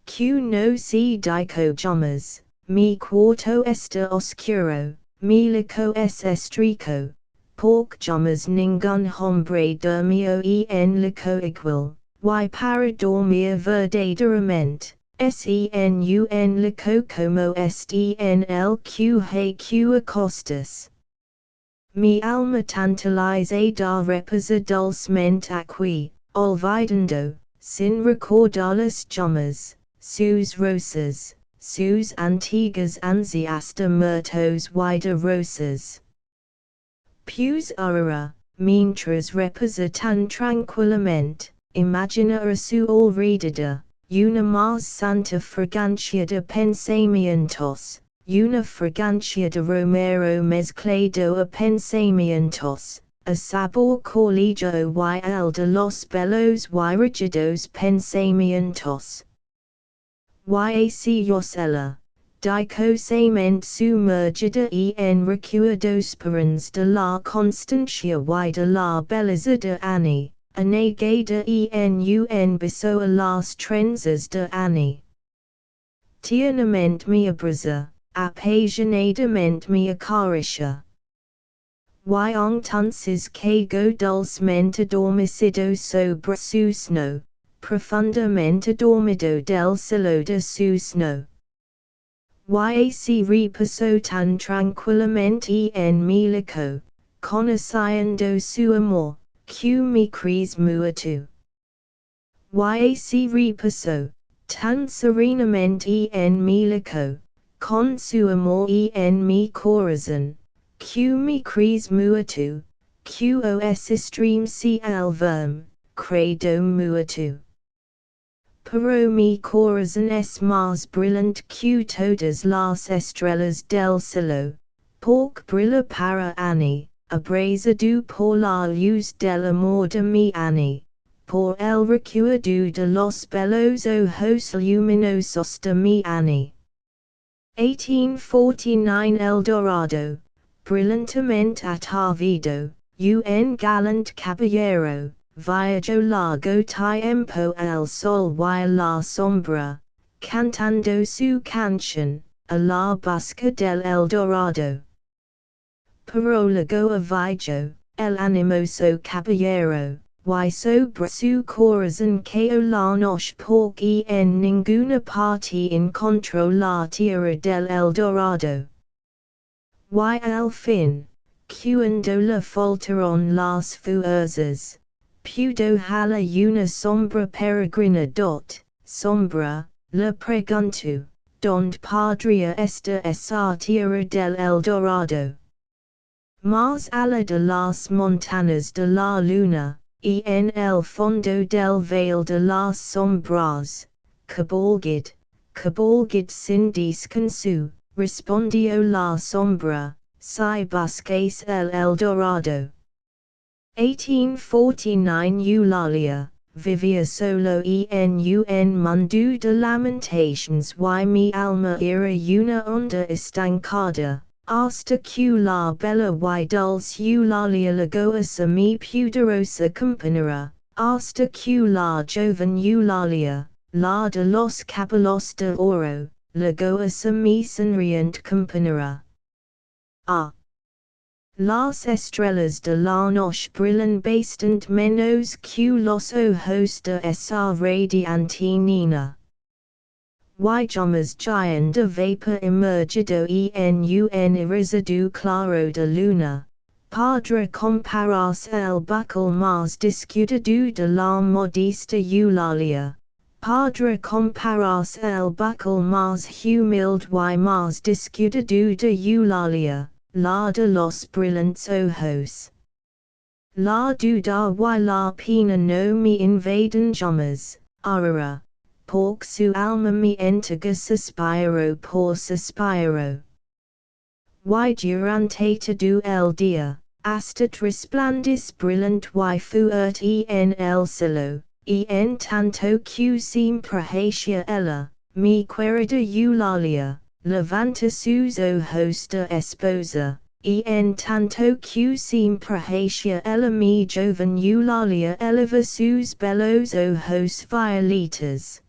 Que no se dijo jamás, mi quarto este oscuro, mi lico es estrico, pork jamas ningun hombre dormio en lico igual, y para dormir verdaderamente, sen lico como est en el que acostas. Mi alma tantalizada reposa dulcemente aquí, olvidando, sin recordar las llamas, sus rosas, sus antiguas ansias muertos y de rosas. Pues ahora, mientras reposa tan tranquilamente, imagina a su alrededor, una más santa fragancia de pensamientos. Una fragancia de romero mezclado a pensamientos, a sabor colegiado y el de los bellos y rígidos pensamientos. Yaciosa, dicosamente sumergida en recuerdos perens de la constancia y de la belleza de Annie, anegada en beso a las trenzas de Annie. Tiernamente me abraza. Apasionadamente me acaricia. Y entonces caigo dulcemente adormecido sobre su seno, profundamente dormido del cielo de su seno. Y así reposo tan tranquilamente en mi lico, conociendo su amor, que me cries muerto. Y así reposo, tan serenamente en mi lico, con su amor en mi corazón, que me cries muerto, que os extreme si el verme, credo muerto. Pero mi corazón es más brillante que todas las estrellas del cielo, porque brilla para Annie, abrasado por la luz del amor de mi Annie, por el recuerdo de los bellos ojos luminosos de mi Annie. 1849 El Dorado, brillantemente atavido, un galant caballero, viajó largo tiempo el sol y la sombra, cantando su canción, a la busca del El Dorado. Pero luego viajó, el animoso caballero, y sobre su corazón cayó la noche porque en ninguna parte encontró la tierra del El Dorado. Y al fin, cuando le faltaron las fuerzas, pudo hallar una sombra peregrina sombra, le pregunto, ¿dónde podría estar esa tierra del El Dorado? Más allá de las montañas de la luna, y en el fondo del veil de las sombras, cabalgad sin descanso, respondió la sombra, si buscáis el Dorado. 1849 Eulalia, vivía solo en un mundo de lamentations y mi alma era una onda estancada. Hasta que la bella y dulce Eulalia llegó a mi poderosa compañera, hasta que la joven Eulalia, la de los cabellos de oro, llegó a mi sonriente compañera. Ah. Las estrellas de la noche brillan bastante menos que los ojos de esa radiante nena. Y llamas giant de vapor emergido en un irresidue claro de luna, podrá compararse el bucle más discutido de la modesta Eulalia, podrá compararse el bucle más humilde y más discutido de Eulalia, la de los brillantes ojos. La duda y la pena no me invaden jamás, ahora. Porque su alma me entrega suspiro por suspiro. Y durante todo el día, hasta resplandece brillante y fuerte en el cielo, y en tanto que siempre hacia ella, mi querida Eulalia, levanta sus ojos de esposa, y en tanto que siempre hacia ella mi joven Eulalia eleva sus bellos ojos violetas.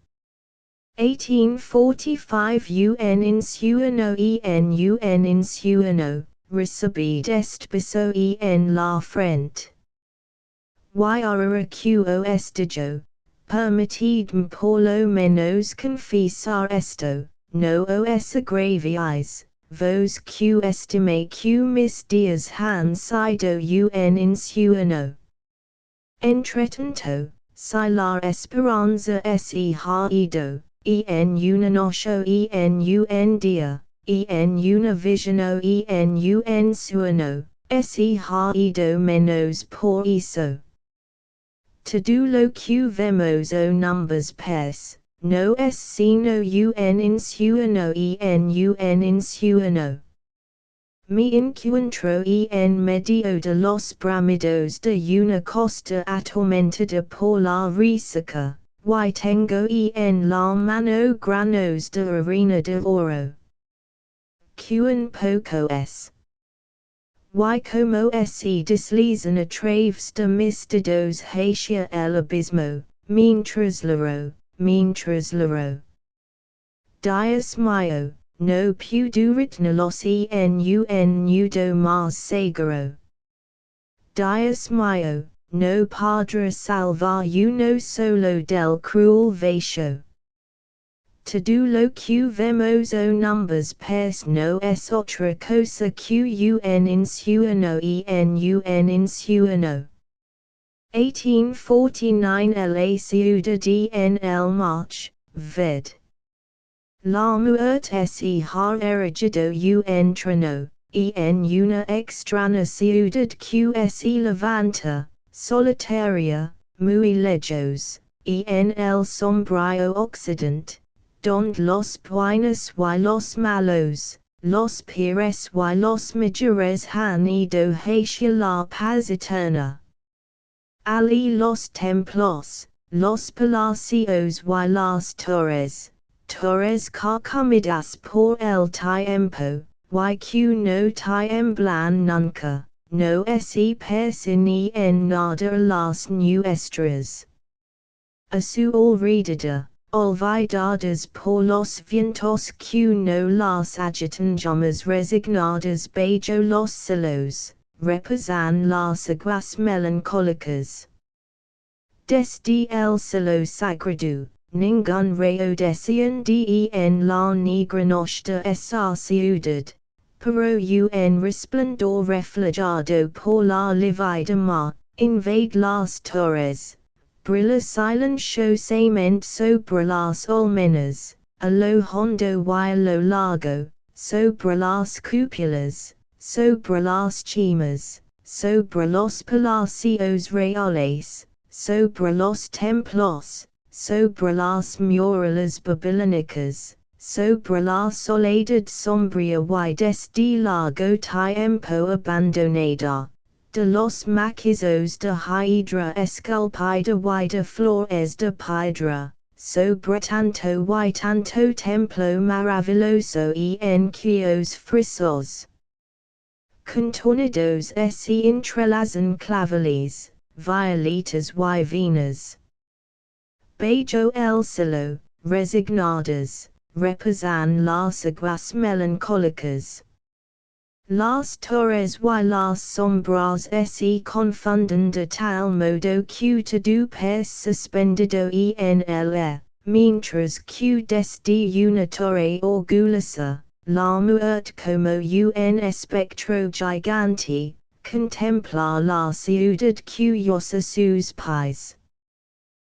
1845 un insuano un insuano, recebid est biso en la frente. Y ara qos dijo, permitidme por lo menos confesar esto, no os agravies, vos q estime q mis dias han sido un insuano. Entretanto, si la esperanza se ha ido, en una noche en un dia, en una visiono en un sueño, se ha ido menos por eso. Todo lo que vemos o numbers pes, no es sino un insueño en un insueño. Me encuentro en medio de los bramidos de una costa atormentada por la resaca, y tengo en la mano granos de harina de oro. Un poco es. Y como se deslizan a través de mis dedos hacia el abismo, mientras laro. Dios mío. No puedo retenerlos en un nudo más seguro. Dios mío, no podrá salvar uno solo del cruel vacío. Todo lo que vemos o numbers pes no es otra cosa que un insueño en un insueño. 1849 La ciudad en el march, vid. La muerte se ha erigido un trono, en una extraña ciudad que se levanta, solitaria, muy lejos, en el sombrío occidente, donde los buenos y los malos, los peores y los mejores han ido hacia la paz eterna. Allí los templos, los palacios y las torres carcomidas por el tiempo, y que no tiemblan nunca, no se parecen en nada las nuestras. A su alrededor, olvidadas por los vientos que no las agitan llamas resignadas bajo los cielos, reposan las aguas melancólicas. Desde el cielo sagrado, ningún rayo desciende en la negra noche de esa ciudad, pero un resplandor reflejado por la lívida mar, invade las torres, brilla silenciosamente sobre las almenas, a lo hondo y a lo largo, sobre las cúpulas, sobre las cimas, sobre los palacios reales, sobre los templos, sobre las murallas babilónicas, sobre la soledad sombría y desde largo tiempo abandonada, de los macizos de hidra esculpida y de flores de piedra, sobre tanto y tanto templo maravilloso en quios frisos. Contornados se entrelazan claveles, violetas y venas. Bajo el cielo, resignadas, reposan las aguas melancólicas. Las torres y las sombras se confunden de tal modo que todo parece suspendido en el aire, mientras que desde una torre orgullosa, la muerte como un espectro gigante, contempla la ciudad curiosa a sus pies.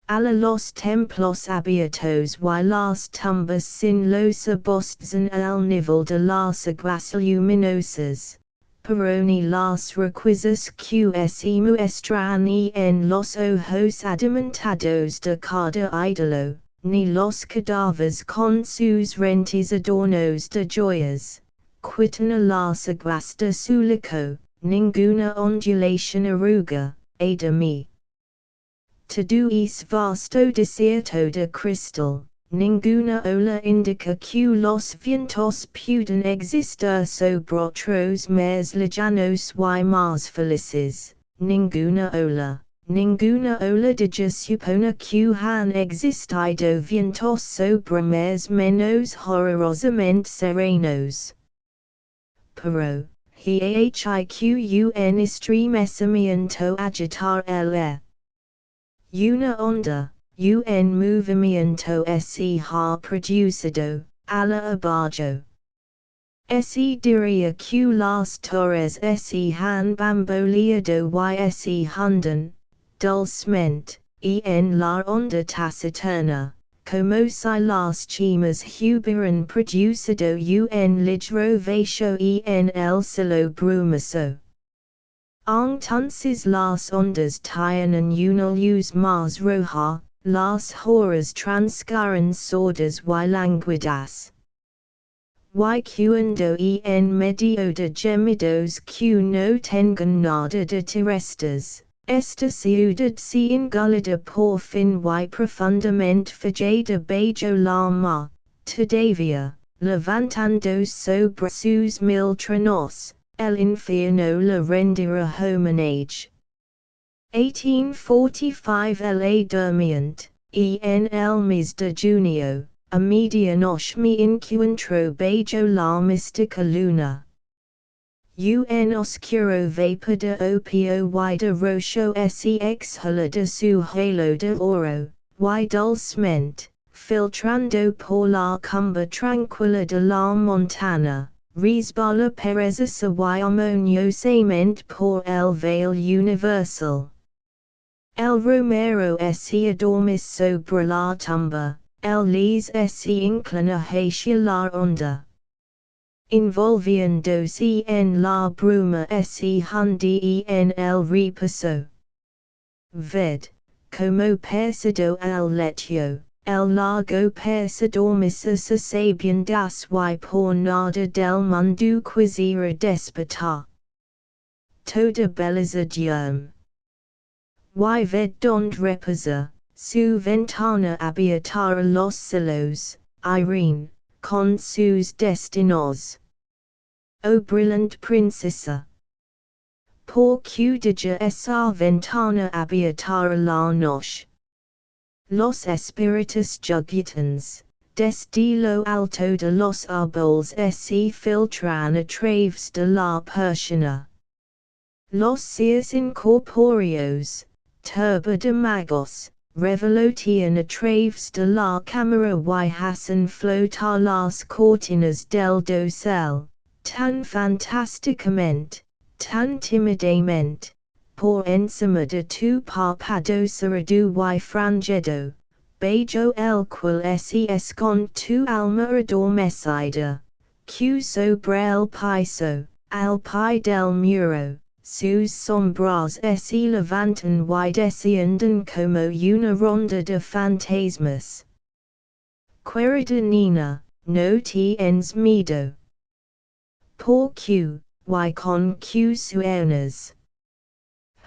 Ala los templos abiertos y las tumbas sin los arbustos en el nivel de las aguas luminosas, pero ni las requisas que se muestran en los ojos adamantados de cada ídolo, ni los cadáveres con sus rentes adornos de joyas, quitan a las aguas de su licor, ninguna ondulación arruga, de mí. Todo es vasto desierto de cristal, ninguna ola indica que los vientos puedan existir sobre otros mares lejanos y más felices, ninguna ola, ninguna olidija supona que han existido vientos sobre más menos horrorosamente serenos. Pero, hiqun estremecimiento agitar una onda, un movimiento se ha producido, a la abajo. Se diría que las torres se han bamboleado y se hunden, dulcemente, en la onda taciturna, como si las chimas hubieran producido un ligero vacío en el cielo brumoso. Entonces las ondas tienen una luz más roja, las horas transcurren sordas y languidas. Y cuando en medio de gemidos que no tengan nada de terrestres, esta ciudad se engolida por fin y profundamente fallada bajo la mar, todavía, levantando sobre sus 1000 tronos, el infierno le rendirá homenage. 1845 la durmiente, en el mes de junio, a medianoche me encuentro bajo la mística luna. Un oscuro vapor de opio y de rojo se exhala de su halo de oro, y dulcemente, filtrando por la cumbre tranquila de la montana, resbala perezosa y armoniosamente por el veil universal. El romero se adorme sobre la tumba, el lis se inclina hacia la onda. Envolviéndose en la bruma se hunde en el reposo. Ved, como perdido el lecho, el largo persidormisa se sabiendas y por nada del mundo quisiera despertar. Toda belleza duerme. Y ved donde reposa, su ventana abierta a los cielos, Irene, con sus destinos. Oh brilliant princesa! Por que deja esa ventana abierta a la noche. Los espíritus juguetones, desde lo alto de los árboles se filtran a través de la persiana. Los seres incorpóreos, turba de magos, revolotean a través de la cámara y hacen flotar las cortinas del dosel, tan fantásticamente, tan timidamente, por encima de tu párpado cerrado y franjedo, bajo el cual se esconde tu alma adormecida, que sobre el piso, al pie del muro, sus sombras se levantan y descienden como una ronda de fantasmas. Querida nena, no tienes miedo. Por que, y con que sueñas.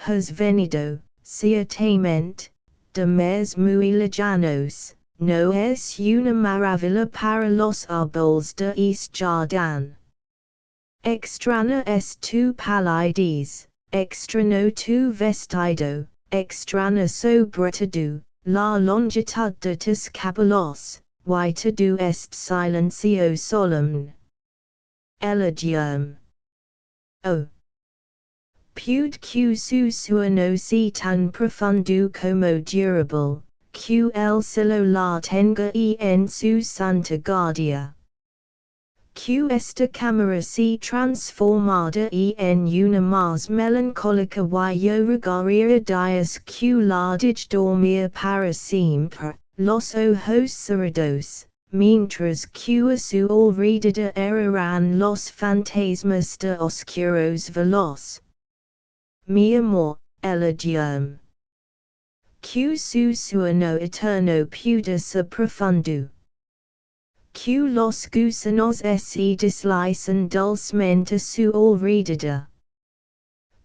Has venido, ciertamente, de más muy lejanos, no es una maravilla para los árboles de este jardín. Extraña es tu palidez, extraño tu vestido, extraña sobre todo, la longitud de tus cabellos, y todo este silencio solemne. Elogium. Oh. Pude que su sueño sea tan profundo como durable, que el cielo la tenga en su santa guardia. Que esta cámara se transformada en una más melancólica y yo regaría días que la dij dormir para siempre, los ojos cerrados, mientras que a su alrededor eran los fantasmas de oscuros veloz. Mi amor, elogium. Que su sueño eterno pueda ser profundo. Que los gusanos se deslizan dulcemente a su alrededor.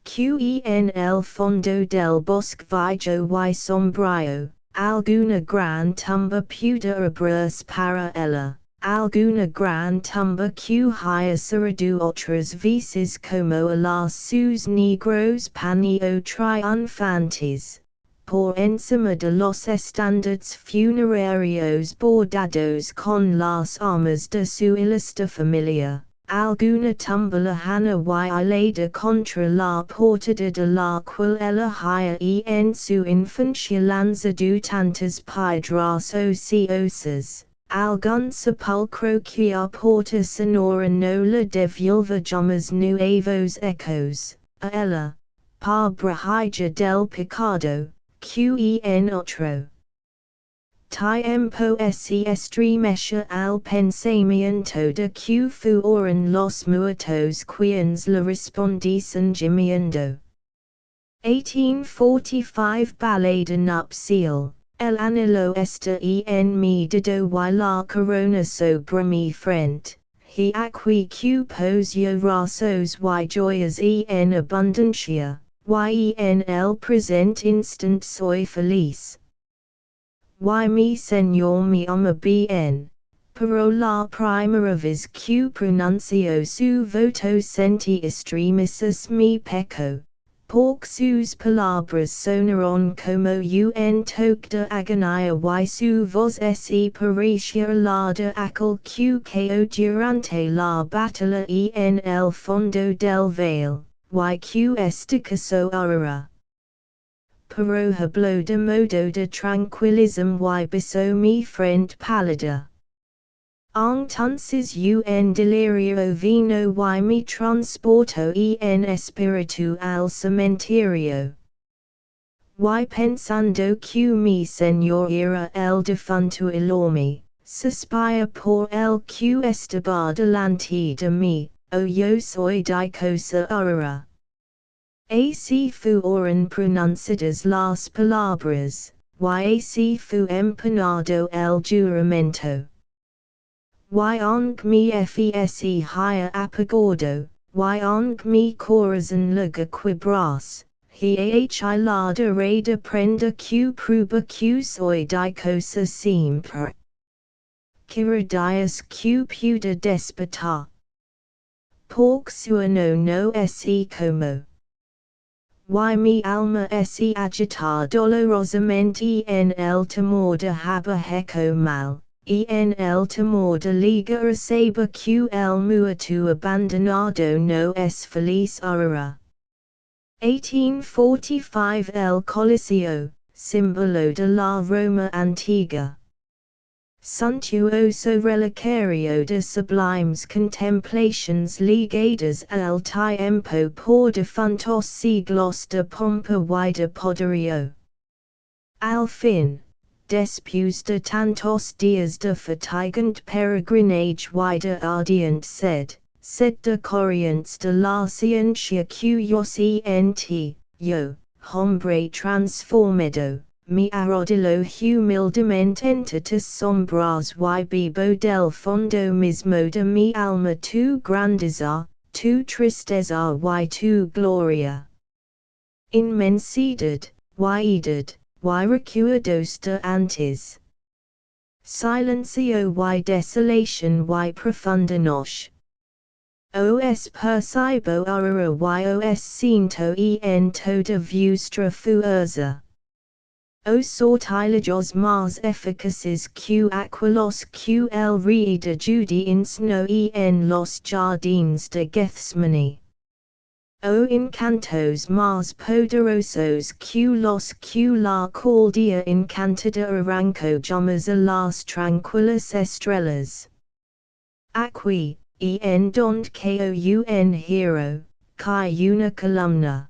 Que en el fondo del bosque viejo y sombrío, alguna gran tumba pueda abrirse para ella, alguna gran tumba que haya cerrado otras veces como a las sus negros paníos triunfantes, por encima de los estándares funerarios bordados con las armas de su ilustre familia, alguna tumba lejana y alada contra la portada de la cual elegía y en su infancia lanzado tantas piedras ociosas, algún sepulcro que aporta sonora no la devuelva jamás nuevos ecos, a ella, pobrejilla del pecado, quen otro tiempo se estremece al pensamiento de que fueron los muertos quienes le respondían gimiendo. 1845 Balada nupcial, el anhelo está en mi dedo y la corona sobre mi frente, y aquí que poseo razos y joyas en abundancia, y en el presente instant soy feliz. Y mi señor me ama bien, pero la primera vez que pronuncio su voto sentí extremis mi peco, porque sus palabras sonaron como un toque de agonía y su voz se parecía la de aquel que cayó durante la batalla en el fondo del vale, y que este caso ahora. Pero habló de modo de tranquilizam y besó mi frente pálida. Entonces un delirio vino y me transportó en espíritu al cementerio. Y pensando que mi señor era el difunto enorme, suspira por el que estaba delante de mí, yo soy dichosa ahora. Así fueron pronunciadas las palabras, y así fue empeñado el juramento. Y aunque mi fse haya apagado, y aunque mi corazón luego quebras, he la de prenda que prueba que soy dichosa siempre. Queradias que pude despertar. Porque sueno no se como. Y mi alma se agita dolorosamente en el temor de haber hecho mal, en el temor de ligar a saber que el muerto abandonado no es feliz ahora. 1845 El Coliseo, símbolo de la Roma antigua. Suntuoso relicario de sublimes contemplations ligadas al tiempo por difuntos siglos de pompa y de poderío. Al fin, después de tantos días de fatigante peregrinaje y de ardiente sed de corrientes de la ciencia que yo siento, yo, hombre transformado, me arrodillo humildemente entre tus sombras y bebo del fondo mismo de mi alma tu grandeza, tu tristeza y tu gloria. Inmensidad, y edad, y recuerdos de antes. Silencio y desolación y profunda noche. Os percibo ahora y os siento en toda vuestra fuerza. Os sortilegios más eficaces que aquelos que el rey de Judea enseñó en los jardines de Gethsemane. O encantos más poderosos que los que la caldera encantada arrancó llamas a las tranquilas estrellas. Aquí, en donde cayó un hero, cae una columna.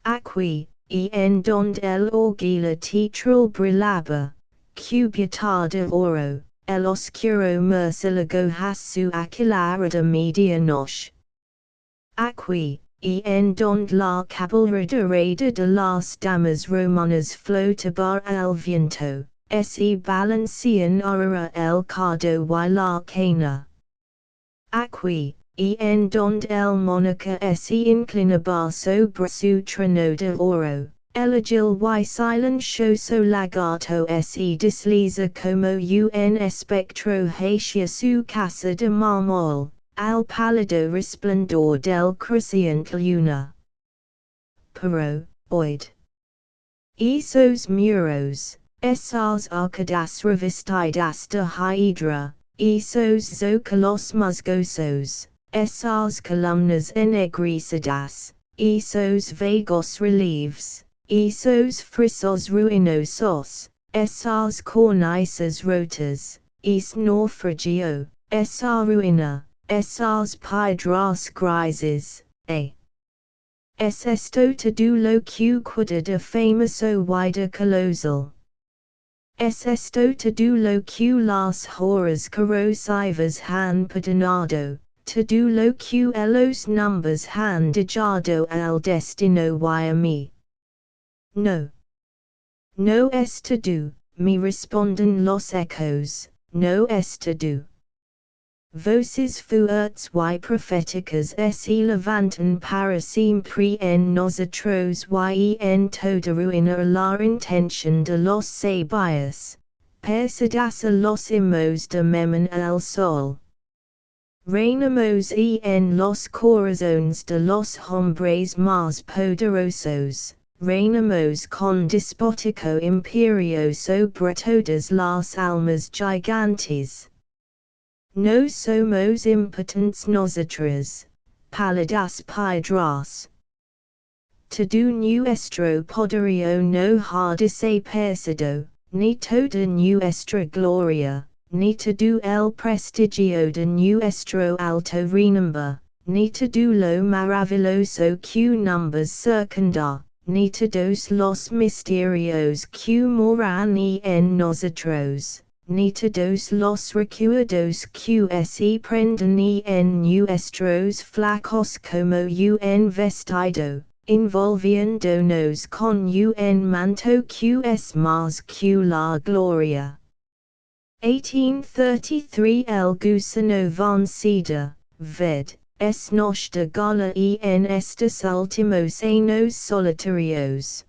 Aquí, en donde el orgullo teatral brillaba, cubierta de oro, el oscuro murciélago a su aquelarre medianoche. Aquí, en donde la caballería de las damas romanas flotaba al viento, se balancean ahora el cardo y la cana. Aquí, en donde el monarca se inclinaba sobre su trono de oro, el ágil y silencioso lagarto se desliza como un espectro hacia su casa de mármol, al pálido resplandor del creciente luna. Pero, hoy. Esos muros, esas arcadas revestidas de hiedra, esos zócalos musgosos, esas columnas ennegrecidas, esos vagos reliefs, esos frisos ruinosos, esas cornices rotas, es naufragio, esa ruina, esas piedras grises, a. Es esto todo que queda de famoso vida colosal. Es esto todo que las horas corrosivas han perdonado, todo que los numbers han dejado al destino y a mí. No. No es todo, me responden los ecos, no es todo. Voces fuertes y proféticas se levantan para siempre en nosotros y en toda ruina la intención de los sabios, persedas a los himnos de Memnon al sol. Reinamos en los corazones de los hombres más poderosos, reinamos con despótico imperio sobre todas las almas gigantes. No somos impotentes nosotros, pálidas piedras. Todo nuestro poderío no ha desaparecido, ni toda nuestra gloria, ni todo el prestigio de nuestro alto renombre, ni todo lo maravilloso que numbers circunda, ni todos los misterios que moran en nosotros, ni todos los recuerdos que se prenden en nuestros flacos como un vestido, envolviéndonos con un manto que es más que la gloria. 1833 El gusano vencido, ved, es nuestra gala en estos últimos años solitarios.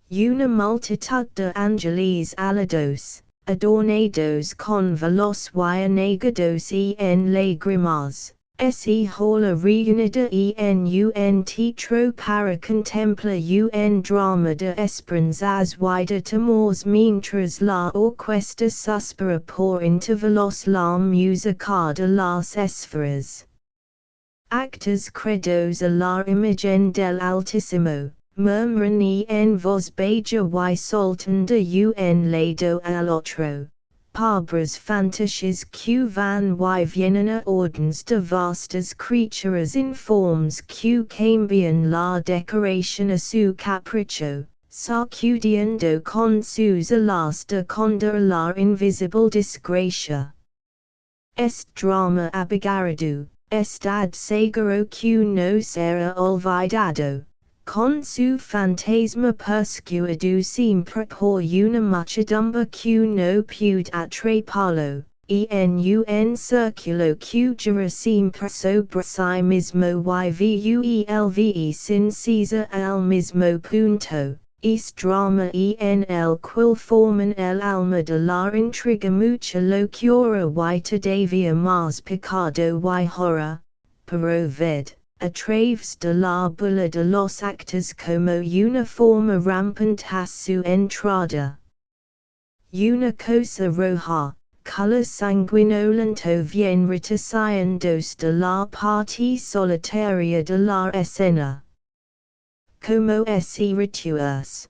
Una multitud de ángeles alados, adornados con velos y anegados en lágrimas, se la reunida en un teatro para contemplar un drama de esperanzas y de temores mientras la orquesta suspira por intervalos la música de las esferas. Actors credos a la imagen del Altísimo, murmuran en voz baja y soltan de un lado al otro, pobres fantasías que van y vienen a órdenes de vastas criaturas informes que cambian la decoración a su capricho, sacudiendo con sus alas de condor la invisible desgracia. Este drama abigarrado, estad seguro que no será olvidado. Con su fantasma perseguido siempre por una muchedumbre que no puede atraparlo, en un círculo que gira siempre sobre sí mismo y vuelve sin cesar al mismo punto, es drama en el cual forman el alma de la intriga mucha locura y todavía más pecado y horror, pero ved. A través de la bula de los actores como una forma rampante a su entrada. Una cosa roja, color sanguinolento viene retrocediendo de la parte solitaria de la escena. Como se rituas.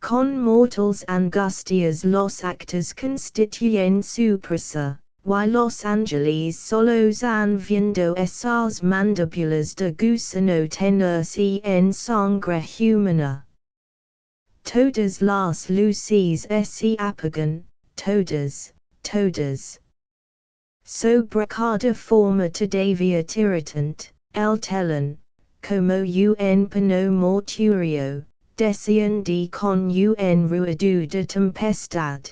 Con mortales angustias los actores constituyen su presa. Y los ángeles solos han viendo esas mandíbulas de gusano tenerse en sangre humana. Todas las luces se apagan, todas. Sobre cada forma todavía tiritante, el telón, como un pano mortuorio, desciende con un ruido de tempestad.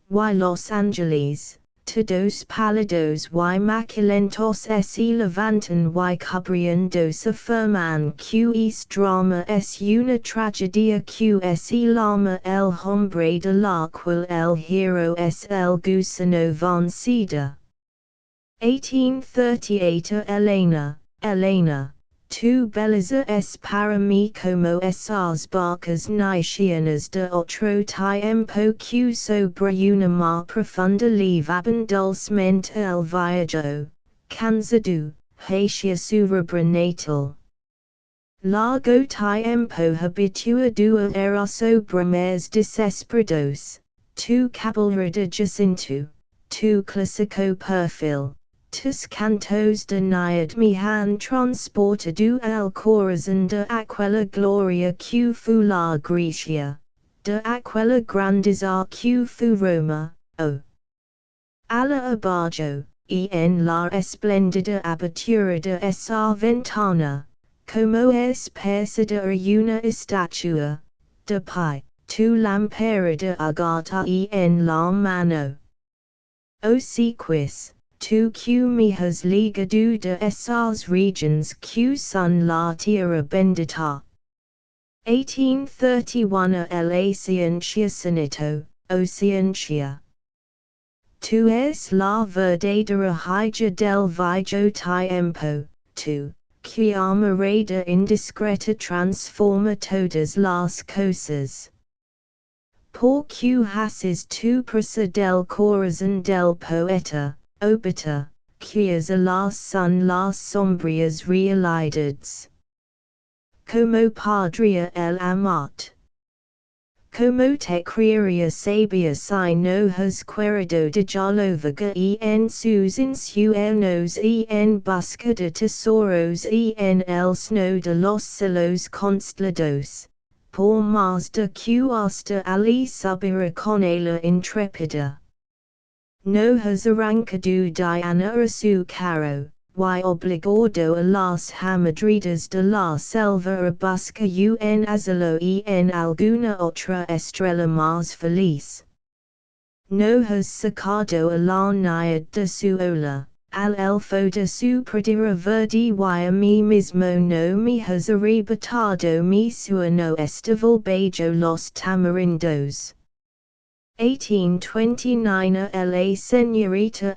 Y los ángeles, todos pálidos y maculentos se levantan y cubriéndose afirman que es drama es una tragedia que se llama el hombre de la cual el hero es el gusano vencido. 1838 Elena, Tu beleza es para mí como esas barcas nicianas de otro tiempo que sobre una mar profunda levaban dulcemente el viaje, cansado, hacia su ribera natal. Largo tiempo habituado a era sobre mares desesperados, tu caballería Jacinto, tu clásico perfil. Tus cantos de Nayad me han transportado al corazón de aquella gloria que fu la Grecia, de aquella grandeza que fu Roma, oh. A la abajo, en la esplendida abertura de esa ventana, como es persida una estatua, de pie, tu lámpara de agata en la mano. O sequis. Tu que me has ligado de esas regions que son la tierra bendita. 1831 La ciencia sanito, o ciencia. Tu es la verdadera hija del viejo tiempo, tu, que a manera indiscreta transforma todas las cosas. Por que haces tu presa del corazón del poeta. Obita, que a las son las sombrías realidades. Como podría el amarte. Como te creería sabia si no has querido dialogar en sus ensueños en busca de tesoros en el sno de los cielos constelados, por más de que hasta allí subirá con ella intrépida. No has arrancado Diana a su carro, y obligado a las hamadridas de la selva a buscar un asilo en alguna otra estrella más feliz. No has sacado a la nayad de su ola, al elfo de su pradera verde y a mí mismo no me has arrebatado mi sueño estival bajo los tamarindos. 1829 La señorita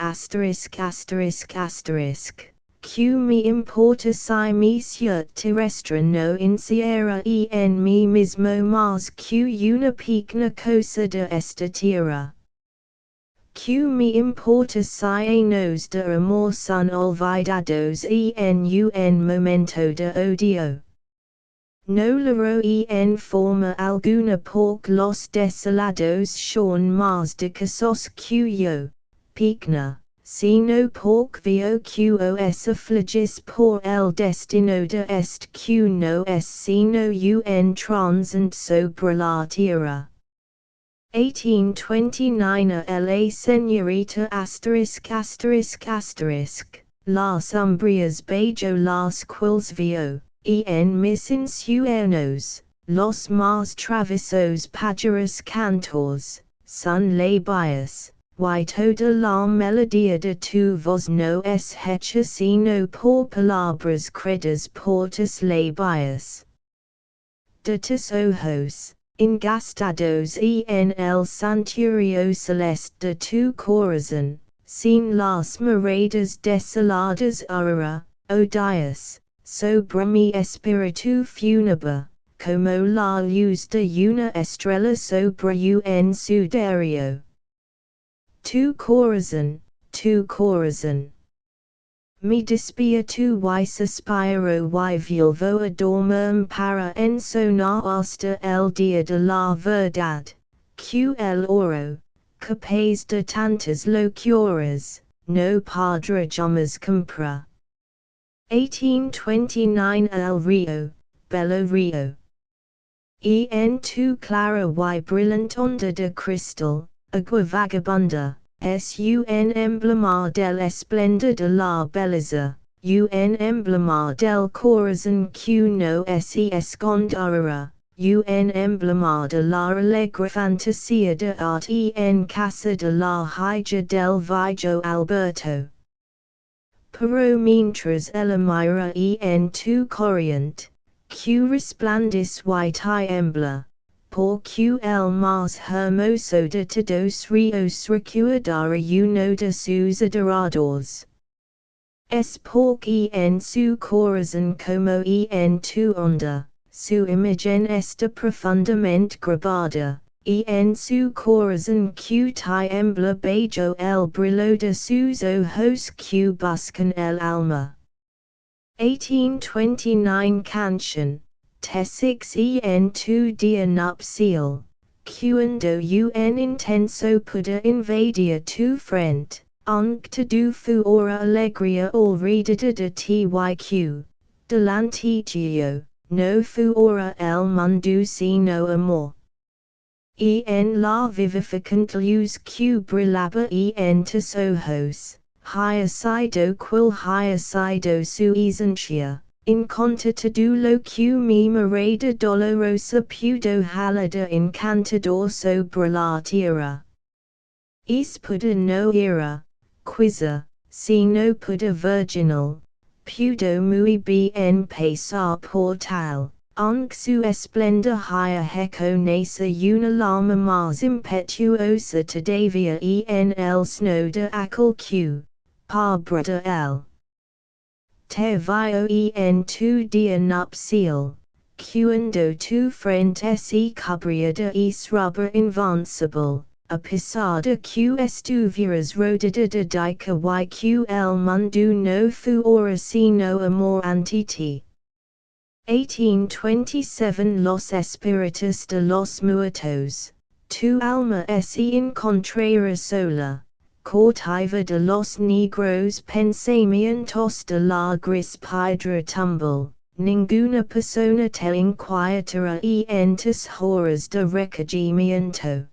que me importa si mi ciudad terrestre no encierra en mí mismo más que una pequeña cosa de esta tierra. Que me importa si nos de amor son olvidados en un momento de odio. No lo en forma alguna porque los desolados son más de casos que yo, pequeña, sino porque veo que os afligis por el destino de este que no es sino un transient sobre la tierra. 1829 La señorita las umbrías bajo las quils vio. En mis ensueños, los más traviesos pájaros cantores, son labios, y toda la melodía de tu voz no es hecha sino por palabras credas por tus labios. De tus ojos, engastados en el santuario celeste de tu corazón, sin las miradas desoladas ahora, oh Dios. Sobre mi espíritu fúnebre, como la luz de una estrella sobre un sudario. Tu corazón. Mi despierto y suspiro y vuelvo a dormir para ensoñar hasta el día de la verdad, que el oro, capaz de tantas locuras, no podrá jamás comprar. 1829 El Rio, Bello Rio. En tu clara y brillante onda de cristal, agua vagabunda, es un emblema del esplendor de la belleza, un emblema del corazón que no es y esconderá, un emblema de la alegre fantasía de arte en casa de la hija del viejo Alberto. Pero mientras ella mira en tu corriente, que resplandece y tiembla, porque el más hermoso de todos ríos recuerdará uno de sus adoradores. Es pork en su corazón como en tu onda, su imagen está profundamente grabada, en su corazón que tiembla bajo el brillo de sus ojos que buscan el alma. 1829 Canción, T6 en tu día nupcial, cuando un intenso poder invadia tu frente. Aunque tu futura alegría olvidada de TYQ, delante tuyo, no fuera el mundo sino amor. En la vivificante luz que brillaba en tus ojos, haya sido su esencia, en contra todo lo que mi mirada dolorosa pudo hallar encantador sobre la tierra. Es poder no era, quizá, sino poder virginal, pudo muy bien pasar por tal, aunque su esplendor haya nace una llama más impetuosa todavía en el snow de aquel que, pobre de él, te vio en tu día nupcial, cuando tu frente se cubría de rubor invencible. A pesar de que estuvieras rodeada de dicha y que el mundo no fuera sino amor ante ti. 1827 Los espíritus de los muertos, tu alma se encontrará sola, cautiva de los negros pensamientos de la gris piedra tumble, ninguna persona te inquietará en tus horas de recogimiento.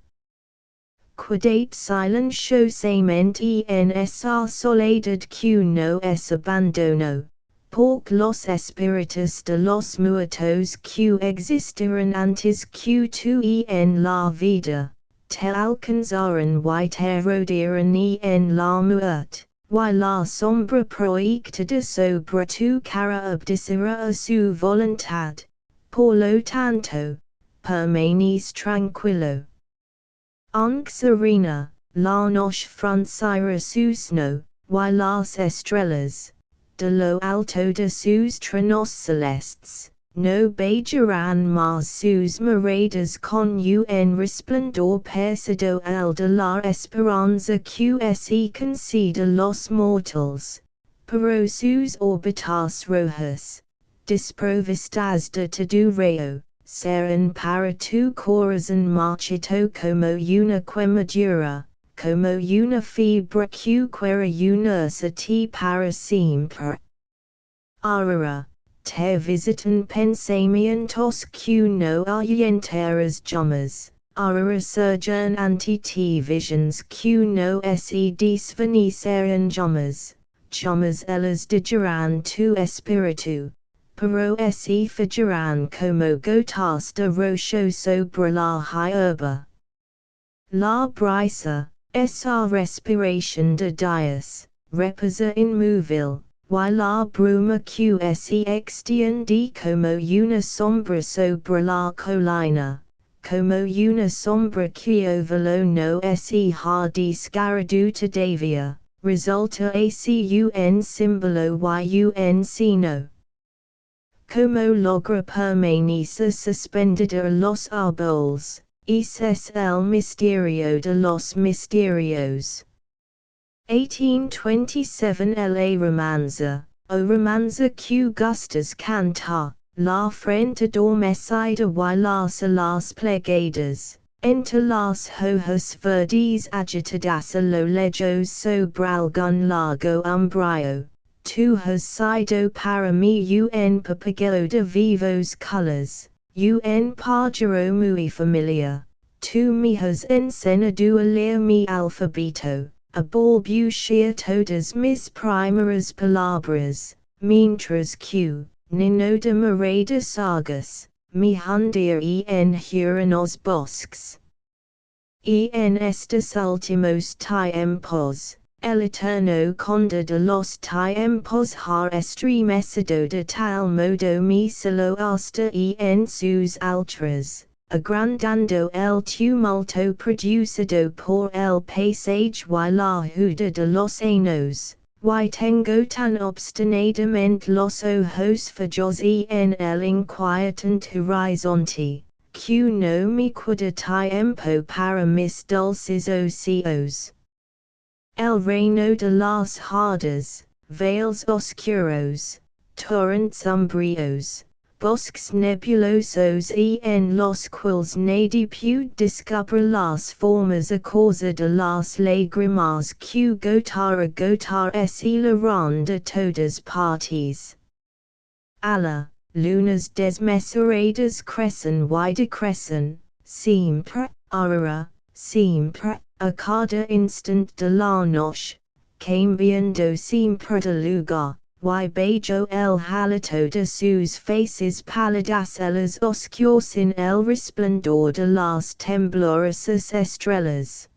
Quedate silenciosamente en esa soledad que no es abandono, porque los espíritus de los muertos que existieron antes que tú en la vida, te alcanzaron y te rodearon en la muerte, y la sombra proyectada sobre tu cara obedecerá a su voluntad, por lo tanto, permaneces tranquilo. Aunque serena, la noche fruncirá su sno, y las estrellas, de lo alto de sus tronos celestes, no brillarán más sus miradas con un resplandor parecido al de la esperanza que se concede los mortales, pero sus órbitas rojas, desprovistas de todo rayo, serán para tu corazón marchito como una quemadura, como una fibra que quiere unirse a ti para siempre. Ahora, te visitan pensamientos que no ahuyentarás jamás. Ahora surgen ante ti visions que no se desvanecerán jamás. Jamás ellas digerán tu espíritu, pero se fijarán como gotas de rocío sobre la hierba. La brisa, esa respiración de Dios, reposa inmóvil, y la bruma que se extiende como una sombra sobre la colina, como una sombra que ovalo no se ha descarado todavía, resulta se un símbolo y un signo. Como logra permanecer suspendida los árboles, ese es el misterio de los misterios. 1827 La romanza, o romanza que gustas cantar, la frente adormecida y las plegadas, entre las hojas verdes agitadas a lo lejos sobre algún lago umbrío. Tu has sido para mí un papagayo de vivos colores, un pájaro muy familiar. Tu me has enseñado a leer mi alfabeto, a balbucear todas mis primeras palabras, mientras que, niño de miradas sagas, me hundía en huranos bosques. En estos últimos tiempos, el eterno conde de los tiempos ha estremecido de tal modo mi cielo hasta en sus alturas, agrandando el tumulto producido por el paisaje y la huda de los años, Y tengo tan obstinadamente los ojos fajos en el inquietante horizonte, que no me queda tiempo para mis dulces ocios. El reino de las hadas, vales oscuros, torrents umbríos, bosques nebulosos en los cuales nadie puede descubrir las formas a causa de las lágrimas que gotar es la ronda todas partes. Alla, lunas desmesuradas crecen y decrecen, siempre, ahora, siempre, a cada instante de la noche, cambiando siempre de lugar. Y bello el hálito de sus faces pálidas las oscuras sin el resplandor de las temblorosas estrellas.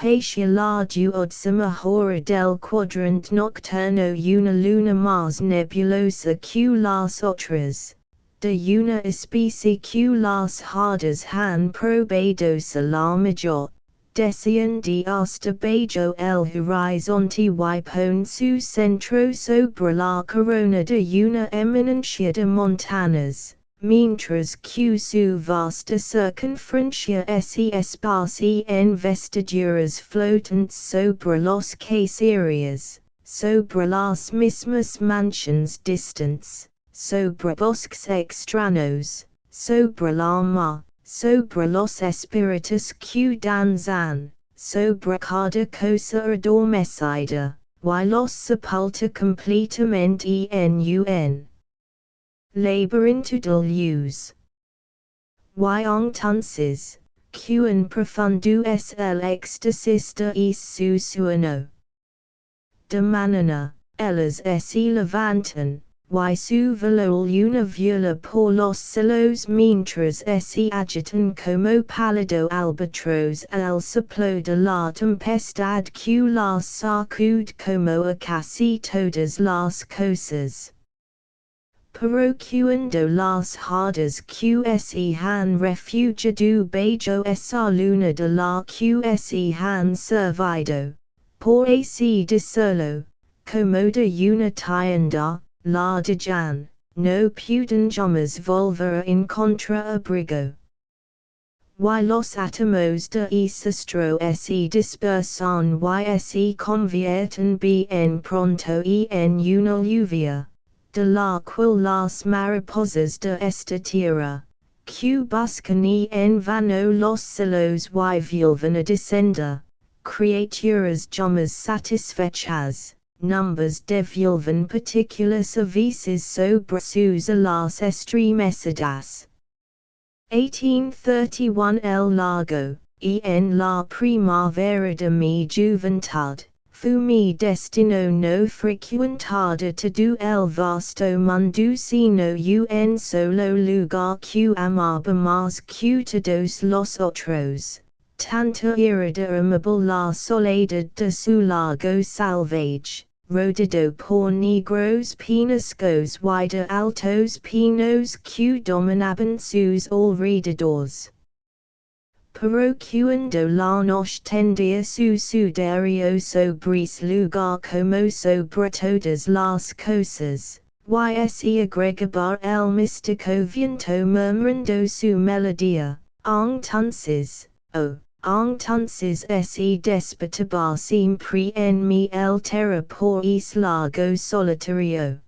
Hacia la duodécima hora del cuadrante nocturno una luna más nebulosa que las otras, de una especie que las hadas han probado ser la mayor. Desciende hasta bajo el horizonte y pone su centro sobre la corona de una eminencia de montañas, mientras que su vasta circunferencia se esparce en vestiduras flotantes sobre los caseríos, sobre las mismas mansiones distantes, sobre bosques extraños, sobre la mar, sobre los espíritus que danzan, sobre cada cosa adormecida, y los sepulta completamente en un laberinto de luz. Y entonces, cuán profundo es el éxtasis de su sueño. De mañana, ellas se levantan, y su velo una viola por los cielos mientras se agitan como pálido albatros al soplo de la tempestad que las sacude como a casi todas las cosas. Pero cuando las hadas que se han refugiado bajo esa luna de la que se han servido, por así decirlo, como de una tienda, la dejan, no pueden jamás volver a encontrar abrigo. Y los átomos de estro se dispersan y se convierten bien pronto en una lluvia, de la cual las mariposas de esta tierra, que buscan en vano los cielos y vuelven a descender, criaturas jamás satisfechas, numbers devuelven particulares avisos sobre sus alas estremecidas. 1831 El largo, en la primavera de mi juventud, fu mi destino no frecuentada todo el vasto mundo sino un solo lugar que amaba más que todos los otros. Tanta era de amable la soledad de su lago salvaje, rodeado por negros penascos y de altos pinos que dominaban sus alrededores. Pero cuando la noche tendía su sudario sobre ese lugar como sobre todas las cosas, y se agregaba el místico viento murmurando su melodía, entonces, entonces se despertaba siempre en mí el terror por ese lago solitario.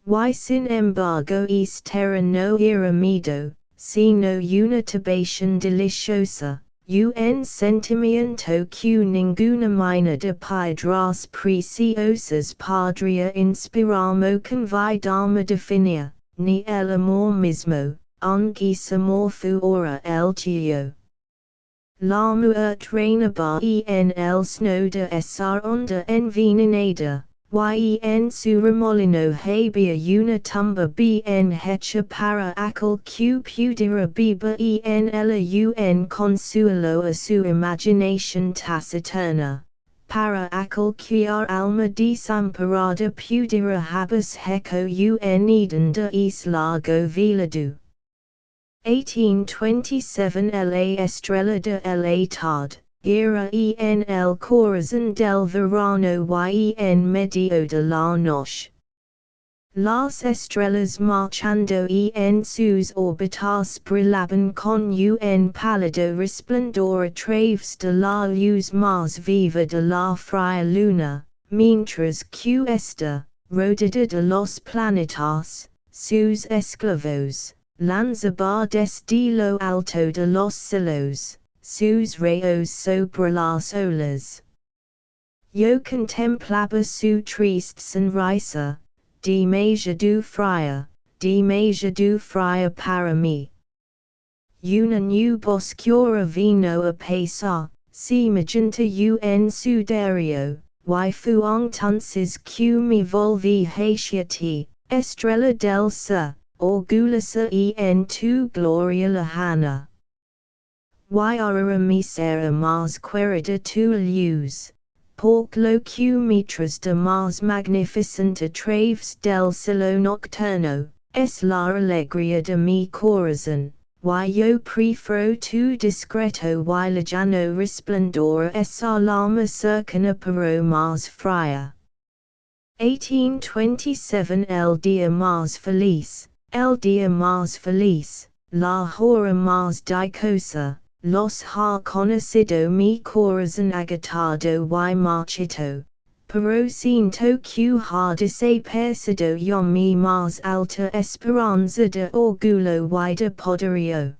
Y sin embargo ese terror no era miedo, sino una turbación deliciosa, un sentimiento que ninguna mina de piedras preciosas podría inspirarme con vida definir, ni el amor mismo, aunque se morfu ora el tuyo. La muerte reinaba en el snow de esa onda envenenada, y en su remolino había una tumba bien hecha para aquel que pudiera beber en ella un consuelo a su imaginación taciturna, para aquel cuya alma desamparada pudiera habas eco un Eden de ese lago velado. 1827 La estrella de la tarde, era en el corazón del verano y en medio de la noche. Las estrellas marchando en sus órbitas brillaban con un pálido resplandor a través de la luz más viva de la fría luna, mientras que esta, rodeada de los planetas, sus esclavos, lanzaba desde lo alto de los cielos, sus rayos sobre las olas. Yo contemplaba su triste sonrisa, demasiado fría para mí. Una nube oscura vino a pasar, semejante un sudario, y fue entonces que me volví hacia ti, estrella del sur, orgullosa en tu gloria lejana. Y ahora mi será más querida tu luz, porque lo que me de más magnificente a través del cielo nocturno, es la alegría de mi corazón, y yo prefiero tu discreto y lejano resplandor a esa alma cercana pero más fría. 1827 El día más feliz, la hora más dichosa. Los ha conocido mi corazón agitado y marchito, pero siento que ha desaparecido ya mi más alta esperanza de orgullo y de poderío.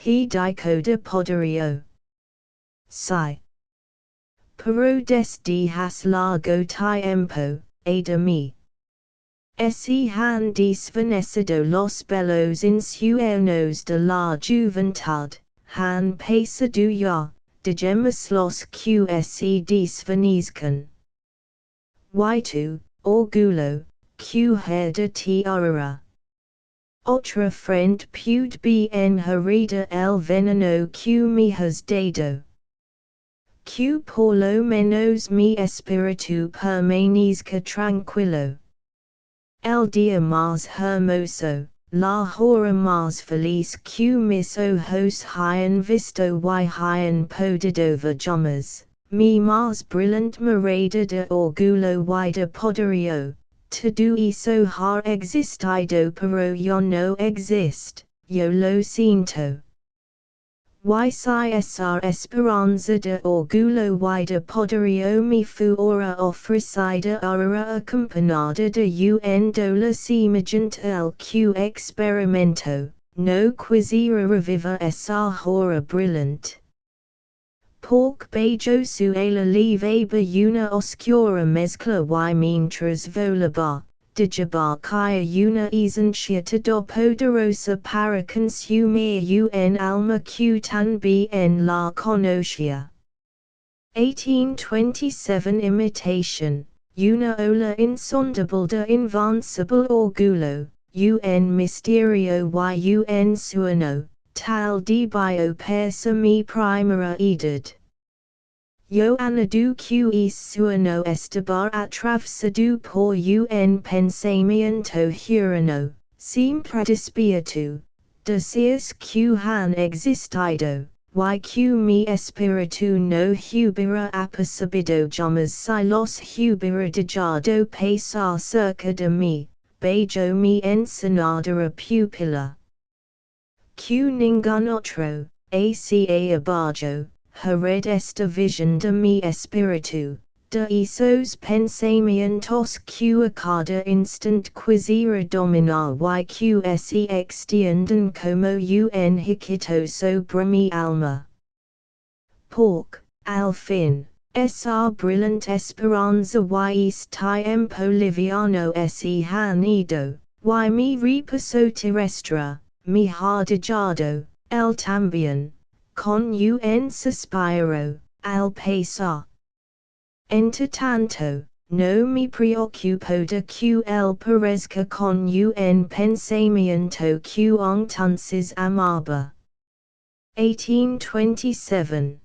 He dicho de poderío. Sí. Pero desde has largo tiempo, de mí. Ese han desvanecido los belos insueños de la juventud. Han pasado ya, digamos los que se desvanezcan. Y tu, orgullo, que herda ti ahora. Otra friend puede bien herida el veneno que me has dado. Que por lo menos mi espíritu permanezca tranquilo. El día más hermoso. La hora más feliz que mis ojos hayan visto y hayan podido ver jamás, mi más brillante mirada de orgullo y de poderío, todo eso ha existido pero yo no existo, yo lo siento. Y si esa esperanza de orgullo y de poderío me fu ahora ofrecida ahora acompañada de un dolor semejante al que experimento, no quisiera revivir esa hora brillante. Porque bajo su ala levaba una oscura mezcla y mientras volaba, digaba que una esencia todopoderosa para consumir un alma que también la conocía. 1827 Imitation, una ola insondable de invincible orgullo, un misterio y un sueño, tal debió ser mi primera edad. Yo anadu que es sueño estaba atravesado por un pensamiento hurano, siempre despierto, deseos que han existido, y que mi espíritu no hubiera apercibido jamás si los hubiera dejado pasar cerca de mí, bajo mi encenadora pupila. Que ningún otro, hacia abajo, hered esta visión de mi espíritu, de esos pensamientos que a cada instante quisiera dominar y que se extienden como un hijito sobre mi alma. Porque, al fin, esa brillante esperanza y este tiempo liviano se han ido, y mi reposo terrestre, me ha dejado, el también, con un suspiro, al pasar. Entre tanto, no me preocupo de que él parezca con un pensamiento que entonces amaba. 1827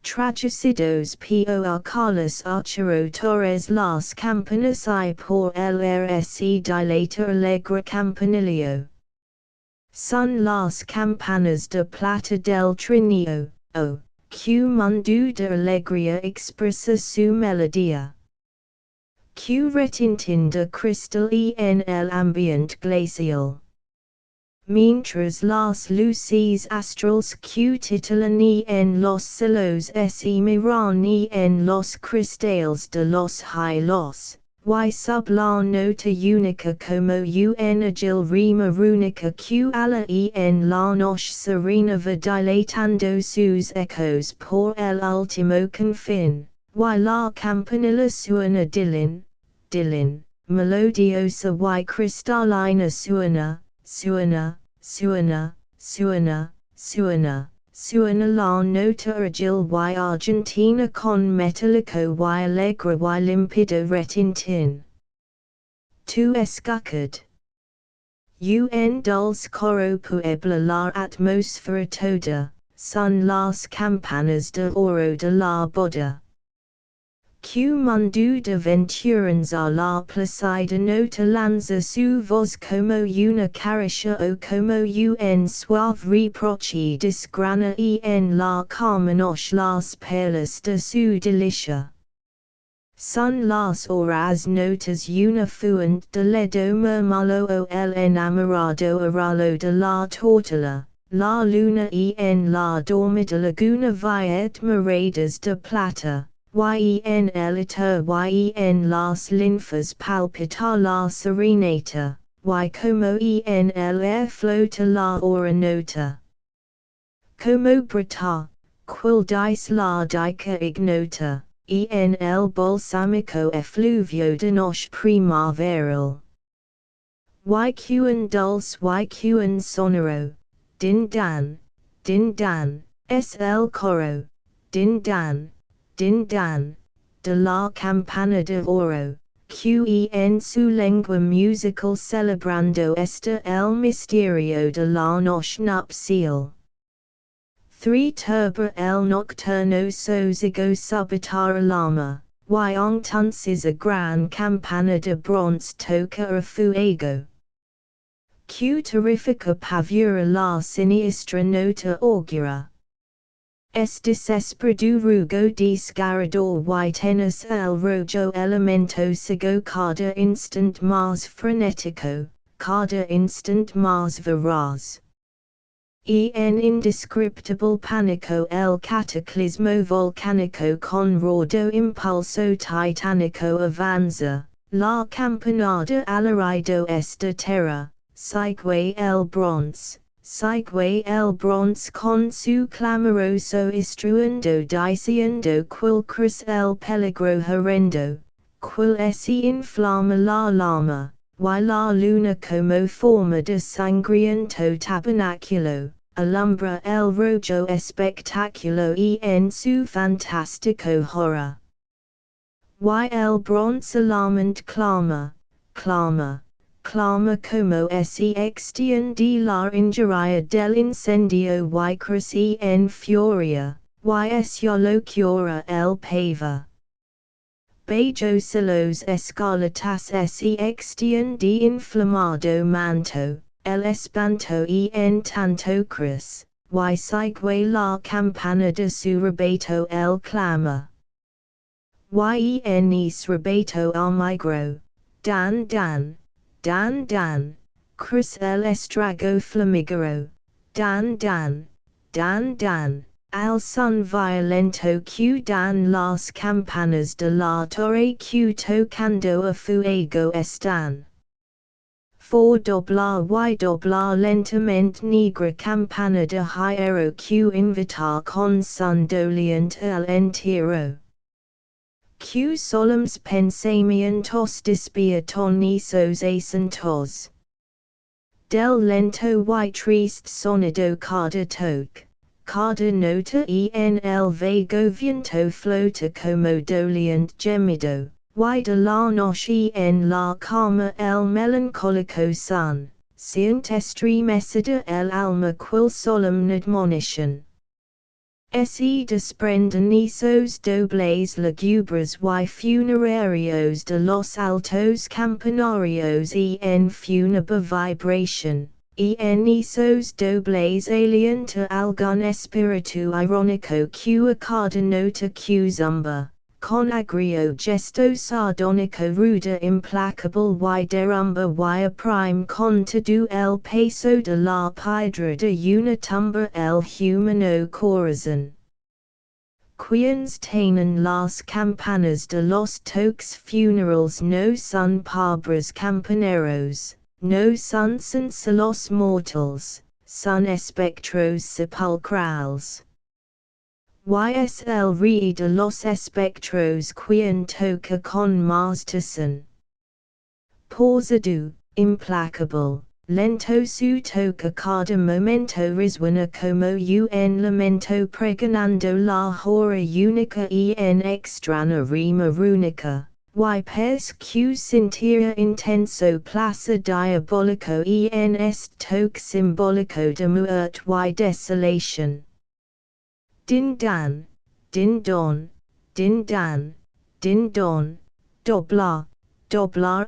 Traducidos por Carlos Archero Torres las campanas y por el RSE Dilator Alegre Campanillo. Son las campanas de plata del trineo, Q mundo de alegria expressa su melodia. Q retintin de cristal en el ambient glacial. Mientras las luces astrales Q titilan en los celos y miran en los cristales de los hielos, y sub la nota única como un agil rima rúnica Q ala en la noche serena va dilatando sus ecos por el último confín, y la campanilla suena Dylan, melodiosa y cristalina suena la nota agil y argentina con metálico y alegre y limpido retintin. Tu escuchad. Un dulce coro puebla la atmósfera toda, son las campanas de oro de la boda. Q mundo de venturans a la placida nota lanza su voz como una caricia o como un suave reproche desgrana en la carmenoche las perlas de su delicia. Son las horas notas una fuente de ledo murmalo o el enamorado aralo de la tortola, la luna en la dormida laguna viet moradas de plata. En el éter en las linfas palpita la serenata, como en el air flota la oranota. Como brata, quil dice la dica ignota, en el balsamico effluvio de noche primaveral. Un dulce un sonoro, din dan, es el coro, din dan, de la campana de oro, en su lengua musical celebrando el misterio de la noche nupcial. 3 turba el nocturno sosiego subitar alarma, entonces a gran campana de bronce toca a fuego. Terrifica pavura la siniestra nota augura. Desesperado rugo desgarrador y tenas el rojo elemento sigo cada instant más frenético, cada instant más veraz. En indescriptible pánico el cataclismo volcánico con rodo impulso titánico avanza, la campanada alarido esta terra, sigue el bronce con su clamoroso estruendo diciendo quil cruz el peligro horrendo, quil se inflama la llama, y la luna como forma de sangriento tabernáculo, alumbra el rojo espectáculo en su fantástico horror. El bronce alarmante clama como se extiende la injuria del incendio y crece en furia, ya lo cura el pava. Bajo celos escarlatas se extiende inflamado manto, el espanto en tanto cruz, y sigue la campana de su rebato el clama. En es rebato almigro, dan, cruz el estrago flamígero, dan, al son violento que dan las campanas de la torre que tocando a fuego están. For doblar lentamente negra campana de hierro que invita con son doliente el entierro. Que solemnes pensamientos despiertonizos acentos. Del lento y triste sonido cada toque. Cada nota en el vago viento flota como doliente gemido, y de la noche en la calma el melancólico son, siente estremecida el alma quil solemne admonition. Se desprenden esos dobles lugubres y funerarios de los altos campanarios en fúnebre vibración, esos dobles alienta algun espiritu ironico q acada nota q zumba, con agrio gesto sardonico ruda implacable y derumba y a prime con to el peso de la piedra de una tumba el humano corazon. Quiens tienen las campanas de los toques funerals no son pobres campaneros, no son los mortals, son espectros sepulcrales. YSL re de los espectros quien toca con masterson. Pausado, implacable, lento su toca cada momento resuena como un lamento pregonando la hora única en extraña rima rúnica. Y pes q sentira intenso placer diabólico en est toque simbólico de muerte y desolación. Din dan, din don, din dan, din don, doblar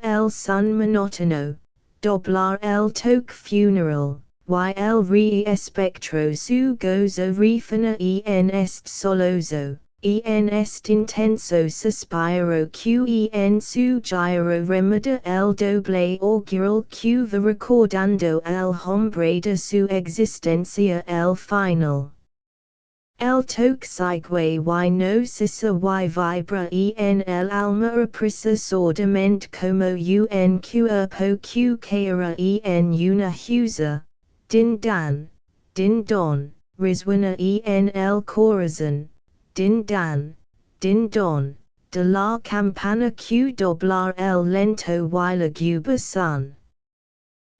el son monótono, doblar el toque funeral, y el re espectro su gozo refina en est soloso, en est intenso suspiro q en su giro remeda el doble augural q va recordando el hombre de su existencia el final. El toque sigue y no cesa y vibra en el alma aprisa sordamente como un cuerpo que caerá en una husa, din dan, din don, resuena en el corazón, din dan, din don, de la campana que doblar el lento y lugubre son.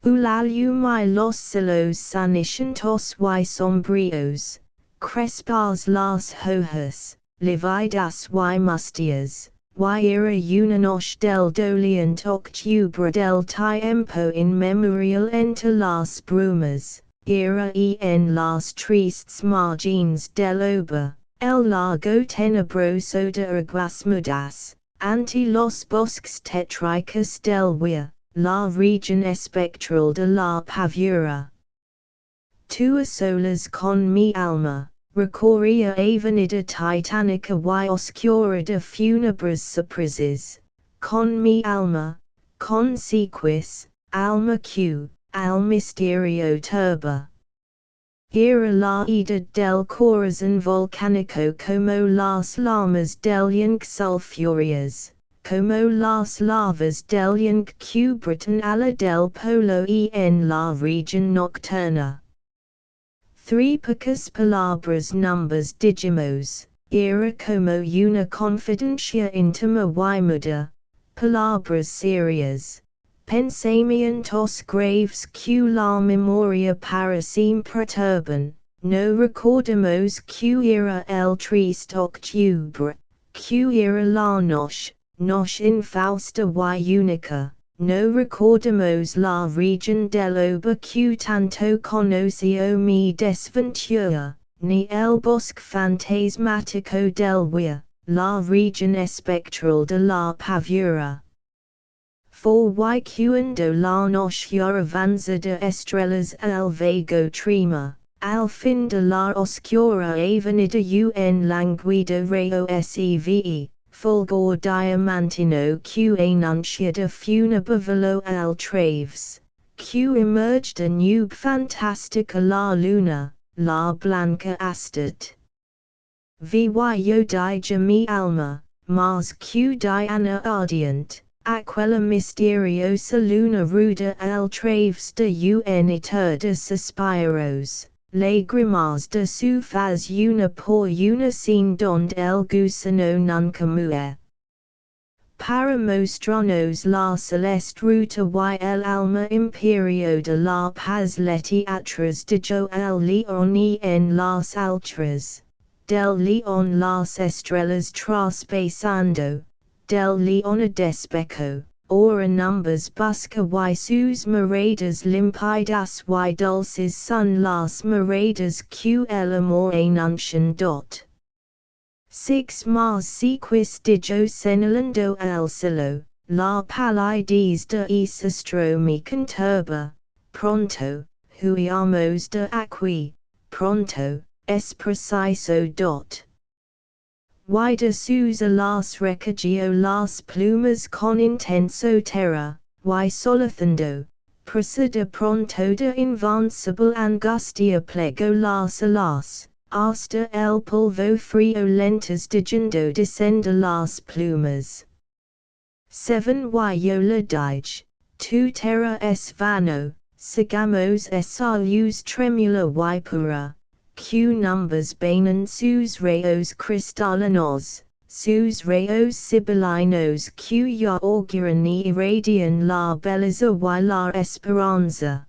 Ulalum y los celos sanicientos y sombríos. Crespas las hojas, lividas y mustias, y era una noche del doliente octubre del tiempo inmemorial entre las brumas, era en las tristes margines del Ober, el lago tenebroso de aguas mudas, ante los bosques tétricos del Weir, la región espectral de la pavura. Tú a solas con mi alma, recorría avenida titánica y oscura de fúnebres sorpresas, con mi alma, consequis, alma que, al misterio turba. Era la ida del corazón volcánico como las llamas del yunque sulfurias, como las lavas del yunque que brotan ala del polo en la región nocturna. Three pocas palabras numbers digimos, era como una confidencia íntima y muda, palabras serias, pensamientos graves que la memoria para siempre turban, no recordamos que era el triste octubre, que era la noche infausta y única. No recordamos la región del Ober que tanto conoció mi desventura, ni el bosque fantasmático del Weir, la región espectral de la pavura. For y cuando la noche avanza de estrellas al vago trima, al fin de la oscura avenida un languido rayo seve. Fulgor diamantino que anuncia de fúnebre velo al traves, que emerge de nube fantástica la luna, la blanca astad. Vi yo dije mi alma, mas que diana ardient, aquella misteriosa luna ruda al traves de uniter de suspiros. Lágrimas de su faz una por una sin donde el gusano nunca muere. Para mostrarnos la celeste ruta y el alma imperio de la paz leti atrás de yo el león y en las alturas, del león las estrellas traspasando, del león a despejo. Ora numbers busca y sus moradas limpidas y dulces son las moradas que el amor anuncian. 6 más sequis dijo señalando al cielo, la palidez de ese astro me conturba, pronto, huiamos de aquí, pronto, es preciso. Y de sus las recogió las plumas con intenso terror, y solazando, presa de pronto de invincible angustia plegó las alas, hasta el polvo frío lentas dejando descender las plumas. 7 Y yo le dije, tu terror es vano, sigamos esa luz tremula y pura, que numbers banan sus rayos cristalinos, sus rayos sibilinos que ya auguran y irradian la belleza y la esperanza.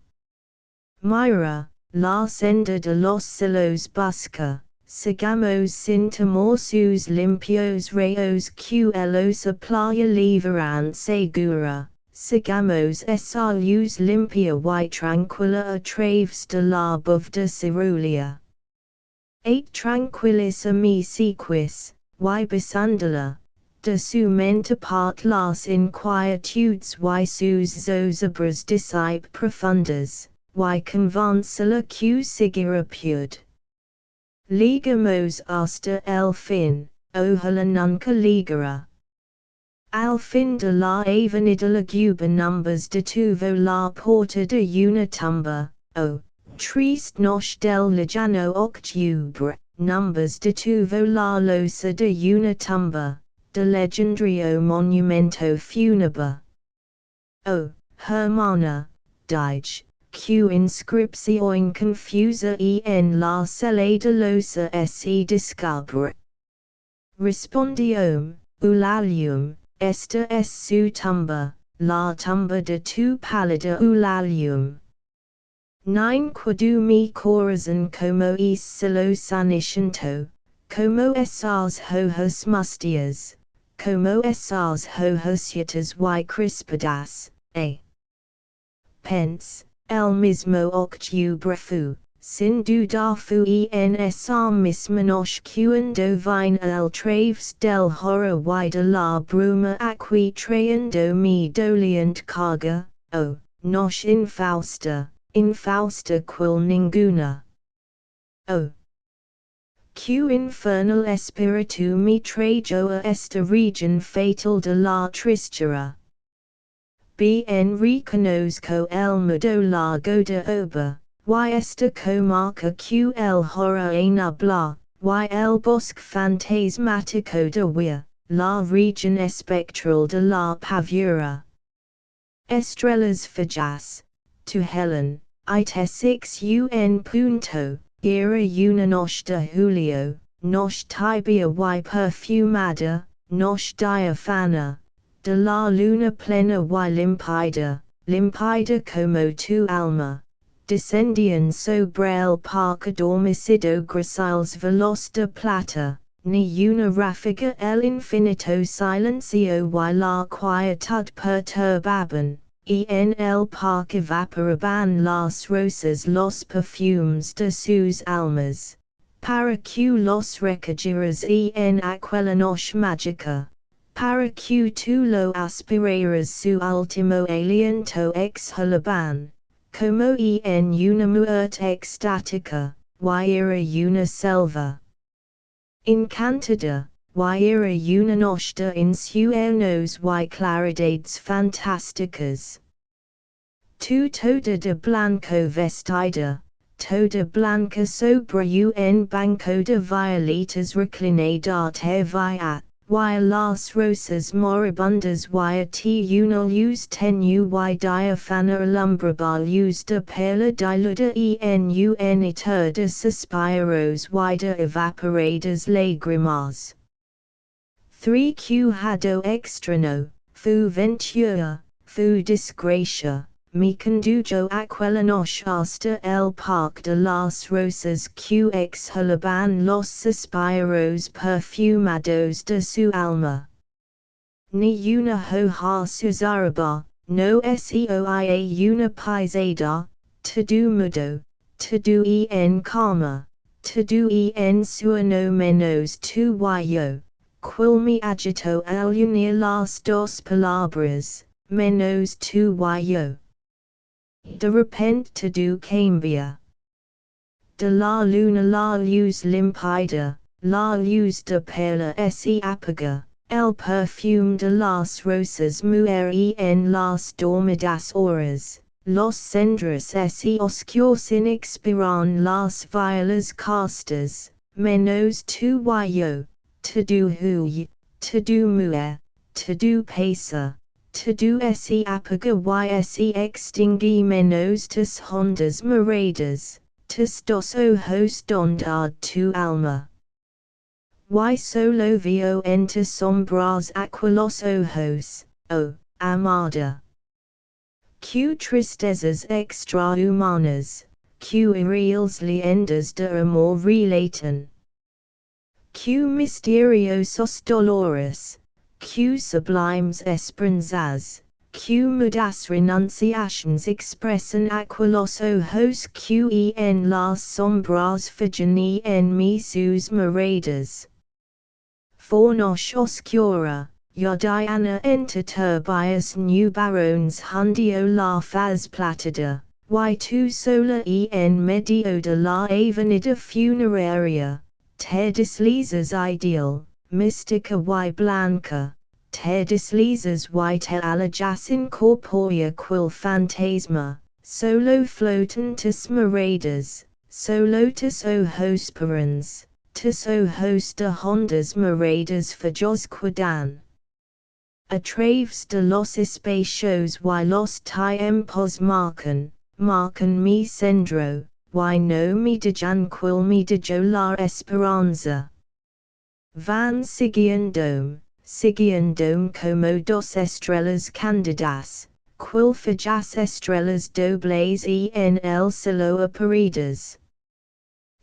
Mira, la senda de los cielos busca, sigamos sin temor sus limpios rayos que elosa playa liberan segura, sigamos esa luz limpia y tranquila a través de la bóveda cerulean. 8 Tranquilis a mi sequis, y besándola, de su mente part las inquietudes y sus zozobras disipe profundas, y convencela que seguirá pude. Ligamos hasta el fin, ojalá nunca ligara. Al fin de la avenida Laguba numbers detuvo la porta de una tumba, triste noche del lejano octubre, numbers detuvo la losa de una tumba, de legendario monumento fúnebre. Hermana, dije, que inscripción confusa en la celada losa se descubre. Respondió, Eulalium, esta es su tumba, la tumba de tu pálida Eulalium. 9 Cuando mi corazón como es solo saniciento, como esas hojas mustias, como esas hojas quietas y crispadas, Pense, el mismo octubre fu, sin duda fu en esa misma noche cuando vine el través del horror y de la bruma aquí trayendo mi doliente carga, noche infausta qual ninguna. Que infernal espíritu me trajo a esta region fatal de la tristura. Bien reconozco el mudo largo de oba, y esta comarca que el horror enabla, y el bosque fantasmático de Huia, la region espectral de la pavura. Estrellas fijas, tu Helen, it 6 punto, era una noche de julio, noche tibia y perfumada, noche diafana, de la luna plena y limpida, limpida como tu alma, descendían sobre el parque adormecido grises veloz de plata, ni una ráfaga el infinito silencio y la quietud perturbaban, y en el parque evaporaban las rosas los perfumes de sus almas, para que los recogieras en aquella noche mágica. Para que tú lo aspiraras su último aliento exhalaban, como en una muerte extática, y era una selva encantada, y era una noche de ensueños y claridades fantásticas. Tu toda de blanco vestida, toda blanca sobre un banco de violetas reclinada te vi y las rosas moribundas y a ti una luz tenue y diafana alumbraba luz de perla diluda en una eternidad de suspiros y de evaporadas lágrimas. 3 Cuidado extraño, fu ventura, fu desgracia, me condujo aquella noche hasta el parque de las rosas que exhalaban los suspiros perfumados de su alma. Ni una hoja susurraba, no soia una pisada, todo mudo, todo en calma, todo en sueño menos tu y yo, qual me agitó al unir las dos palabras, menos tu y yo. De repente do cambia. De la luna la luz limpida, la luz de pela se apaga, el perfume de las rosas muere en las dormidas horas, los cendros se oscuros expiran las violas castas, menos tu yo, te do huy, te do muer, te do pesa, te do se apaga se extingui menos tus hondas moradas. Tus dos ojos donde tu alma. Y solo vio en tus sombras aquelos ojos, oh, amada. Que tristezas extrahumanas, que irreales leyendas de amor relatan. Que misteriosos dolores, que sublimes esperanzas. Que mudas renunciations expresan aquelos ojos que en las sombras fijan en mi sus moradas. Fornoche oscura, ya Diana enter turbias nubarons hundio la faz platada, y tu sola en medio de la avenida funeraria, te deslizas ideal, mística y blanca. Te deslizas y te alejas incorpórea quel fantasma, solo flotan tus moradas, solo tus ojos perens, tus ojos de hondas moradas fijos quedan. A través de los espacios y los tiempos marcan mi centro, y no me dejan quel me dejó la esperanza. Van siguiendo como dos estrellas candidas, quil fijas estrellas dobles en el cielo aparidas.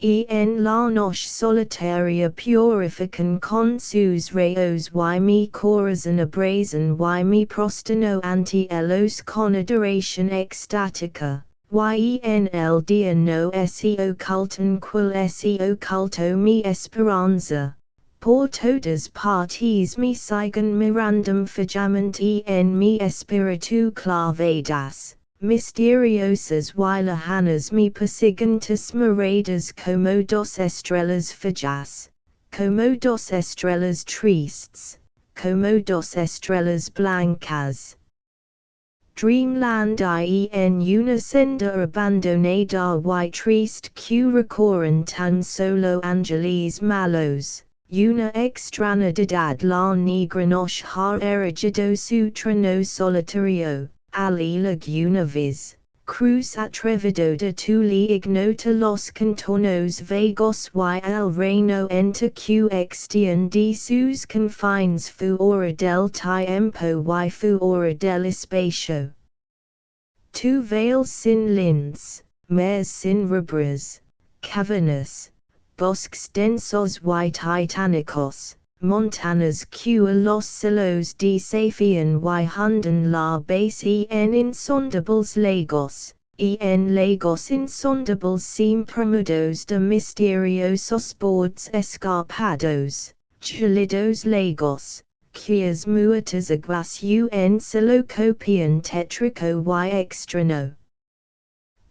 En la noche solitaria purifican con sus rayos y mi corazón abrasan y mi prosterno ante ellos con adoración extática, y en el día no se ocultan quil se ocultó mi esperanza. Por todas partes me siguen mirandum fijamente en mi espíritu clavadas, misteriosas y lejanas me persiguen tus moradas como dos estrellas fijas, como dos estrellas tristes, como dos estrellas blancas. Dreamland en una senda abandonada y triste que recorren tan solo ángeles malos. Una extrañidad la negra nos ha erigido su trono solitario, ali laguna vis, cruz atrevido de tu le ignota los contornos vagos y el reino ente que extiende sus confines fuera del tiempo y fuera del espacio. Tu vales sin lindes, mares sin ribras, cavernas, bosques densos y titánicos, montanas que los cielos desafian y hundan la base en insondables lagos, en lagos insondables siempre mudos de misteriosos bordes escarpados, gélidos lagos, cuyas muertas aguas en cielo copian tétrico y extraño.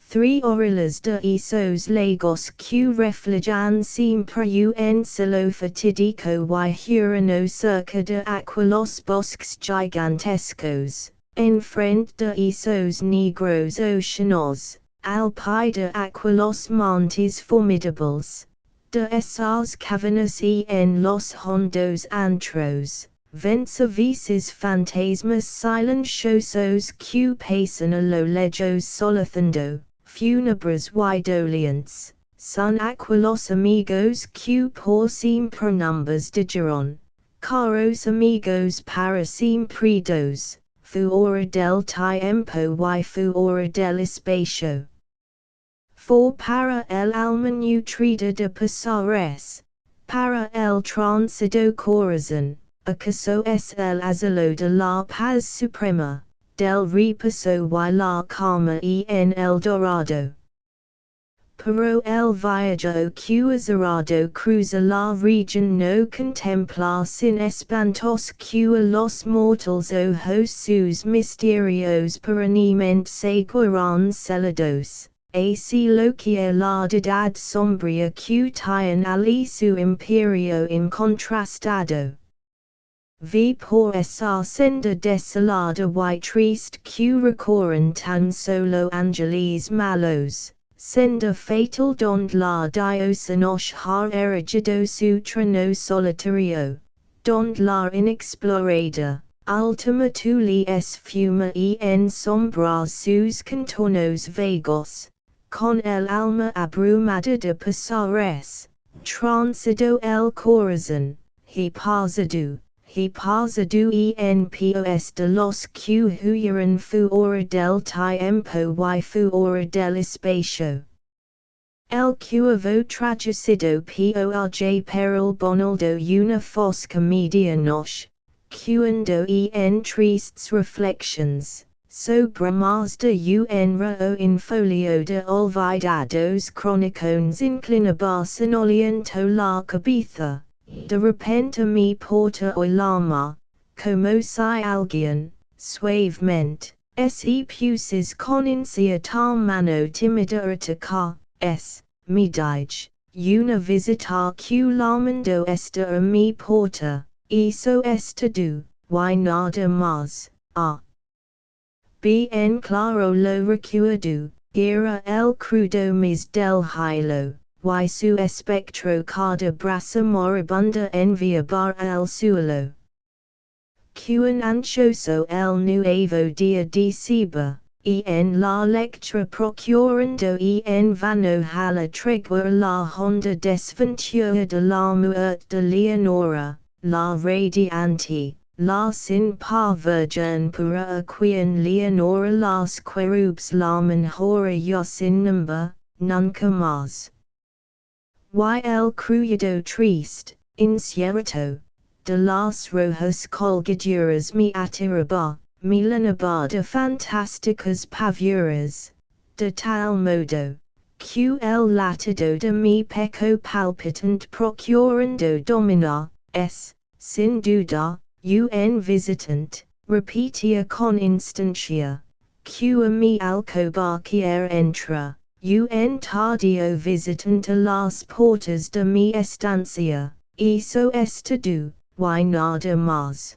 3 orillas de esos lagos que reflejan siempre en cielo fatídico y hurano cerca de aquelos bosques gigantescos, enfrente de esos negros océanos, al pie de aquelos montes formidables, de esas cavernas en los hondos antros, vence a veces fantasmas silenciosos que pasan a lo lejos solazando. Funebres y dolientes, son aquelos amigos que por siempre numbers dijeron, caros amigos para siempre dos, fuera del tiempo y fuera del espacio. For para el alma nutrida de pesares, para el transito corazón, acaso es el asilo de la paz suprema. Del reposo y la calma en el dorado. Pero el viaje que azarado cruza la region no contempla sin espantos que los mortals ojos sus misterios perennemente seguirán celados. Así lo que la edad sombría que tiene ali su imperio incontrastado. Vi por esa senda desolada y triste que recorren tan solo ángeles malos. Senda fatal donde la Dios nos ha erigido su trono solitario, donde la inexplorada, altima tuli esfuma y en sombras sus contornos vagos, con el alma abrumada de pesares, transido el corazón, he pasado en pos de los que huyeron fuera del tiempo y fuera del espacio. El cuervo trajecido por peril bonaldo una fosca medianoche, cuando en tristes reflections, sobre más de un rao in folio de olvidados cronicones inclinabarse en oliento la cabeza. De repente me porta o lama, como si alguien, suavemente, se puses con tal mano tímida atacar, me dije, una visita que la mando esta a mi porta, eso es todo, y nada más, bien claro lo recuerdo, era el crudo mes del hilo. Y su espectro cada brasa moribunda enviaba al suelo. Quen anchoso el nuevo dia de Seba, en la lectura procurando en vano la tregua la honda desventura de la muerte de Leonora, la radiante, la sin par virgen pura a quien Leonora las querubs la mejora yo sin number, nunca más. Y el crudo triste, incierto, de las rojas colgaduras me atiraba, me llenaba de fantásticas pavuras, de tal modo, que el latido de mi pecho palpitante procurando dominar, sin duda, un visitante, repetía con instancia, que a mi alcoba quiere entra. Un tardío visitante a las portas de mi estancia, eso es todo, y nada más.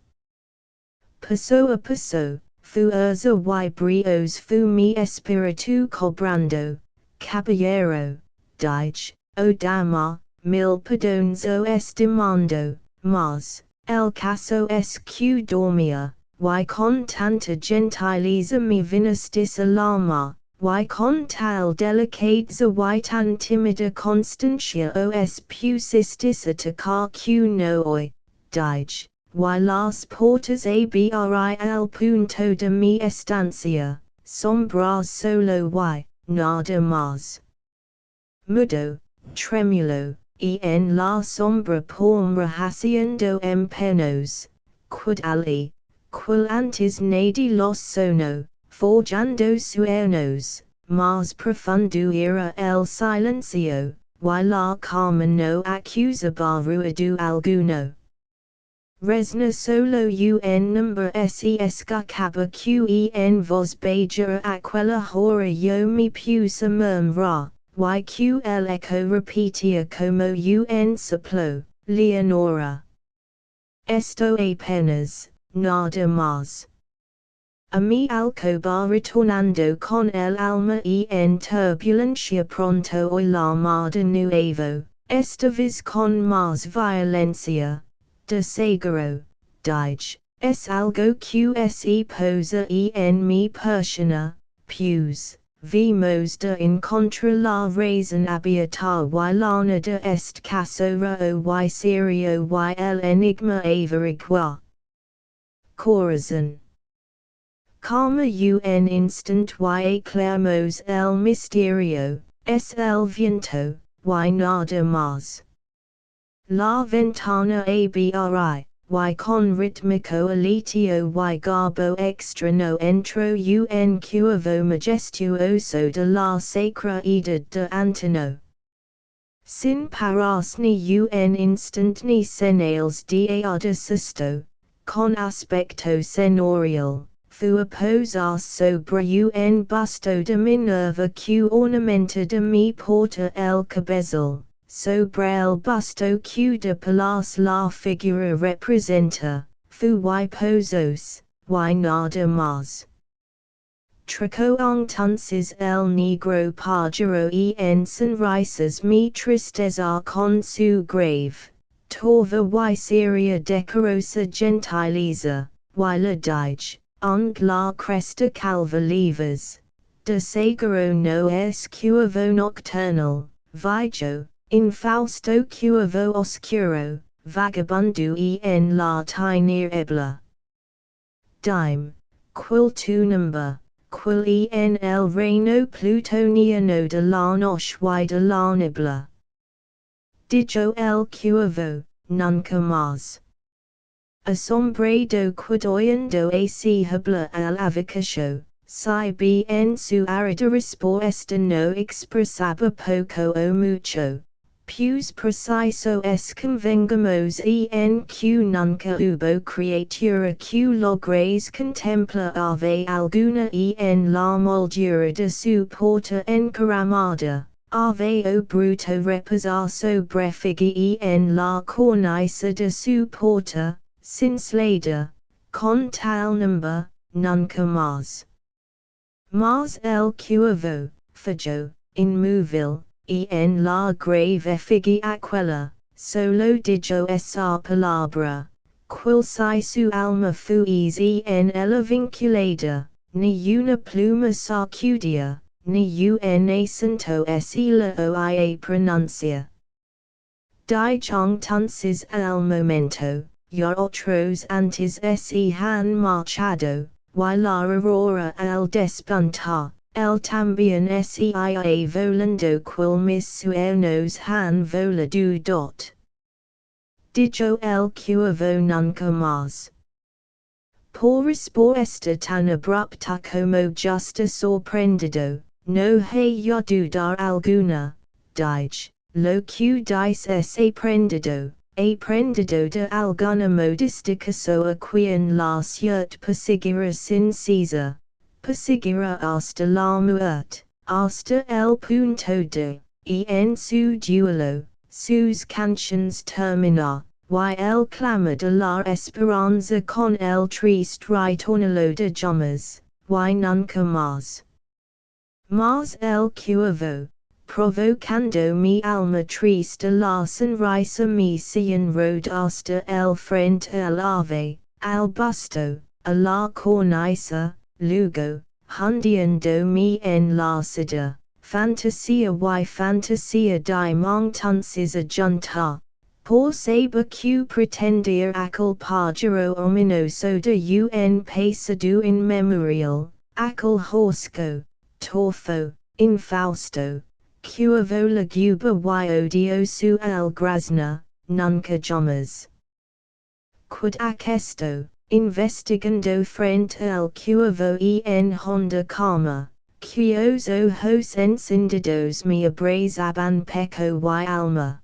Paso a paso, fuerza y bríos fu mi espíritu cobrando, caballero, dije, o dama, mil perdones o estimando, mas, el caso es que dormía, y con tanta gentileza me vinastis alarma. Y con tal delicadeza y tan tímida constancia os pusistis atacar que no hoy, dije, y las portas abrí al punto de mi estancia, sombras solo y, nada más. Mudo, trémulo, y en la sombra por haciendo empeños, quid ali, quil antes nadie los sonó. Forjando sueños, más profundo era el silencio, y la calma no acusaba ruido alguno. Resna solo un number se escapaba que en voz baja aquella hora yo me puse murmurar, y que el eco repetía como un soplo, Leonora. Esto apenas, nada más. A mi alcoba retornando con el alma en turbulencia pronto hoy la de nuevo, esta vez con más violencia, de seguro, dije, es algo que se posa en mi persona, pues, vimos de encontrar la razón abierta y lana de este caso raro y serio y el enigma averiguar. Corazón. Calma un instant y aclaramos el misterio, es el viento, y nada más. La ventana abrí, y con ritmico alitio y garbo extra no entro un cuavo majestuoso de la sacra edad de Antonio. Sin paras ni un instant ni senales de adesisto, con aspecto senorial, fu posas sobre un busto de Minerva que ornamenta de mi porta el cabezal, sobre el busto que de Palas la figura representa, fu y pozos, y nada más. Traco entonces el negro pajaro en sonrisas mi tristeza con su grave, torva y seria decorosa gentileza, y la dije, la cresta calva leves, de seguro no es cuavo nocturnal, vigo, infausto cuavo oscuro, vagabundo en la tiniebla. Dime, quil tu number. Quil en el reino plutoniano de la noche y de la niebla. Dijo el cuavo, nunca más. Asombrado cuidando se habla al avocacio, si bien su arida respuesta no expresaba poco o mucho, pues preciso es convengamos en que nunca hubo criatura que logres contemplar ave alguna en la moldura de su porta encaramada, ave o bruto reposar sobre figue en la cornisa de su porta, cincelada, con tal number, nunca más. Mas el cuavo, falló, inmóvil, en la grave figue aquella, solo dijo esa palabra, quil si su alma fuese en ella vinculada, ni una pluma sacudia, ni un acento se la oía pronuncia. Dije entonces al momento, ya otros antes se han marchado, y la aurora al despuntar, el también se ia volando quil mis sueños han volado. Dijo el cuavo nunca más. Por respuesta tan abrupta como justa sorprendido, no hay ya dudar alguna, dije, lo que dice es aprendido de alguna modística soa quien la ciudad perseguirá sin cesar, perseguirá hasta la muerte, hasta el punto de, en su duelo, sus canciones terminar, y el clamor de la esperanza con el triste ritornello de llamas, y nunca más. Mas el cuavo, provocando mi alma triste la sonrisa me se enrod hasta el frente al ave, al busto, a la cornisa, luego, hundiendo mi en la sida, fantasía y fantasía entonces a juntar. Por saber que pretender aquel pájaro ominoso de un pasado inmemorial, aquel hosco, torfo, infausto, cuavo lugubre y odioso al grazna, nunca jamás. Quid aquesto, investigando frente al cuavo en honda calma, cuyos ojos encendidos me abrazaban pecho y alma.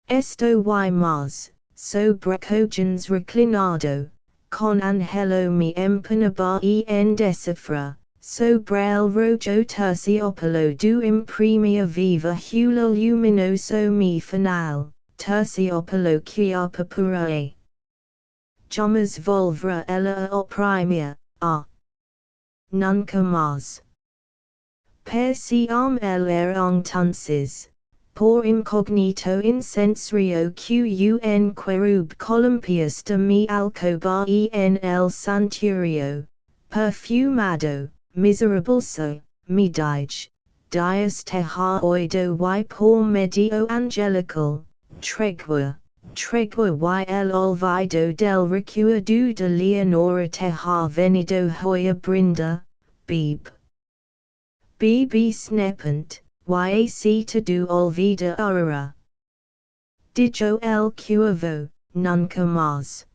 Esto y más, sobre cogens reclinado, con angelo mi empanaba en descifra, sobre el rojo terciopelo du imprimia viva hula luminoso mi final, terciopelo que apapurae. Jamás volverá ella a oprimir, nunca más. Perciam el entonces. Por incognito incensario qun querub columpias de mi alcoba en el santuario, perfumado, miserable so, mi dije, dias te ha oído y por medio angelical, tregua y el olvido del recuerdo de Leonora te ha venido hoy a brindar, Bebe snepant. Y se te du olvida ahora. Dijo el cuavo, nunca mais.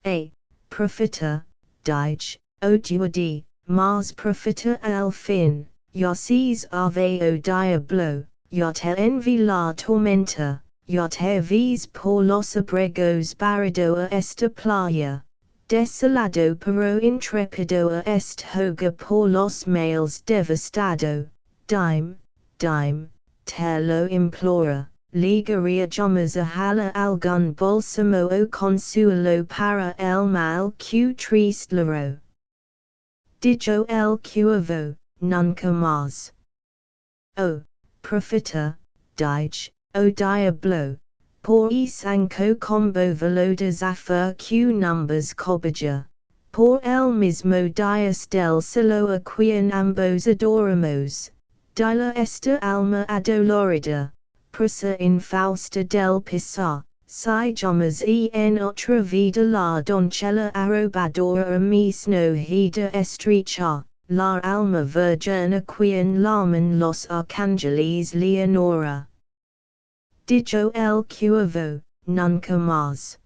A. Profita, Dige, Oduadi, mas profita al fin, Yosses ave o diablo, Yote envy la tormenta, Yote vis por los abregos barrido a esta playa. Desolado pero intrepido a est hoga por los males devastado, dime, te lo implora, ligaria llamas a hala algun balsamo o consuelo para el mal que tristlero. Dijo el cuervo, nunca más. O, profita, dige, o diablo. Por isanco combo velodes afer q numbers cobaja. Por el mismo dias del cielo a quien ambos adoramos. Dila esta alma adolorida. Presa infausta del pisar. Si llamas en otra vida la doncella arrobadora a mis no hida estrecha. La alma virgen a quien laman los arcángeles Leonora. Dijo el cuervo, nunca más.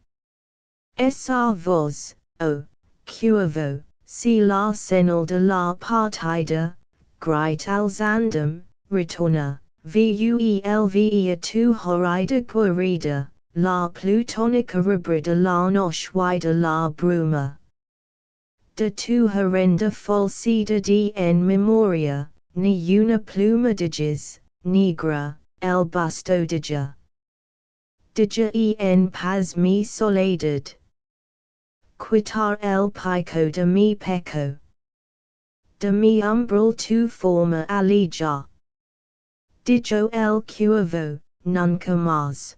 Esa voz, oh, cuervo, si la señal de la partida, grite alzandum, retorna, vuelve a tu horrida guarida, la plutónica rubrida la noche de la bruma. De tu horrenda falsidad en memoria, ni una pluma diges, negra, el busto dija. Dija en paz mi soledad. Quitar el pico de mi peco. De mi umbral tu forma alija. Dijo el cuervo, nunca más.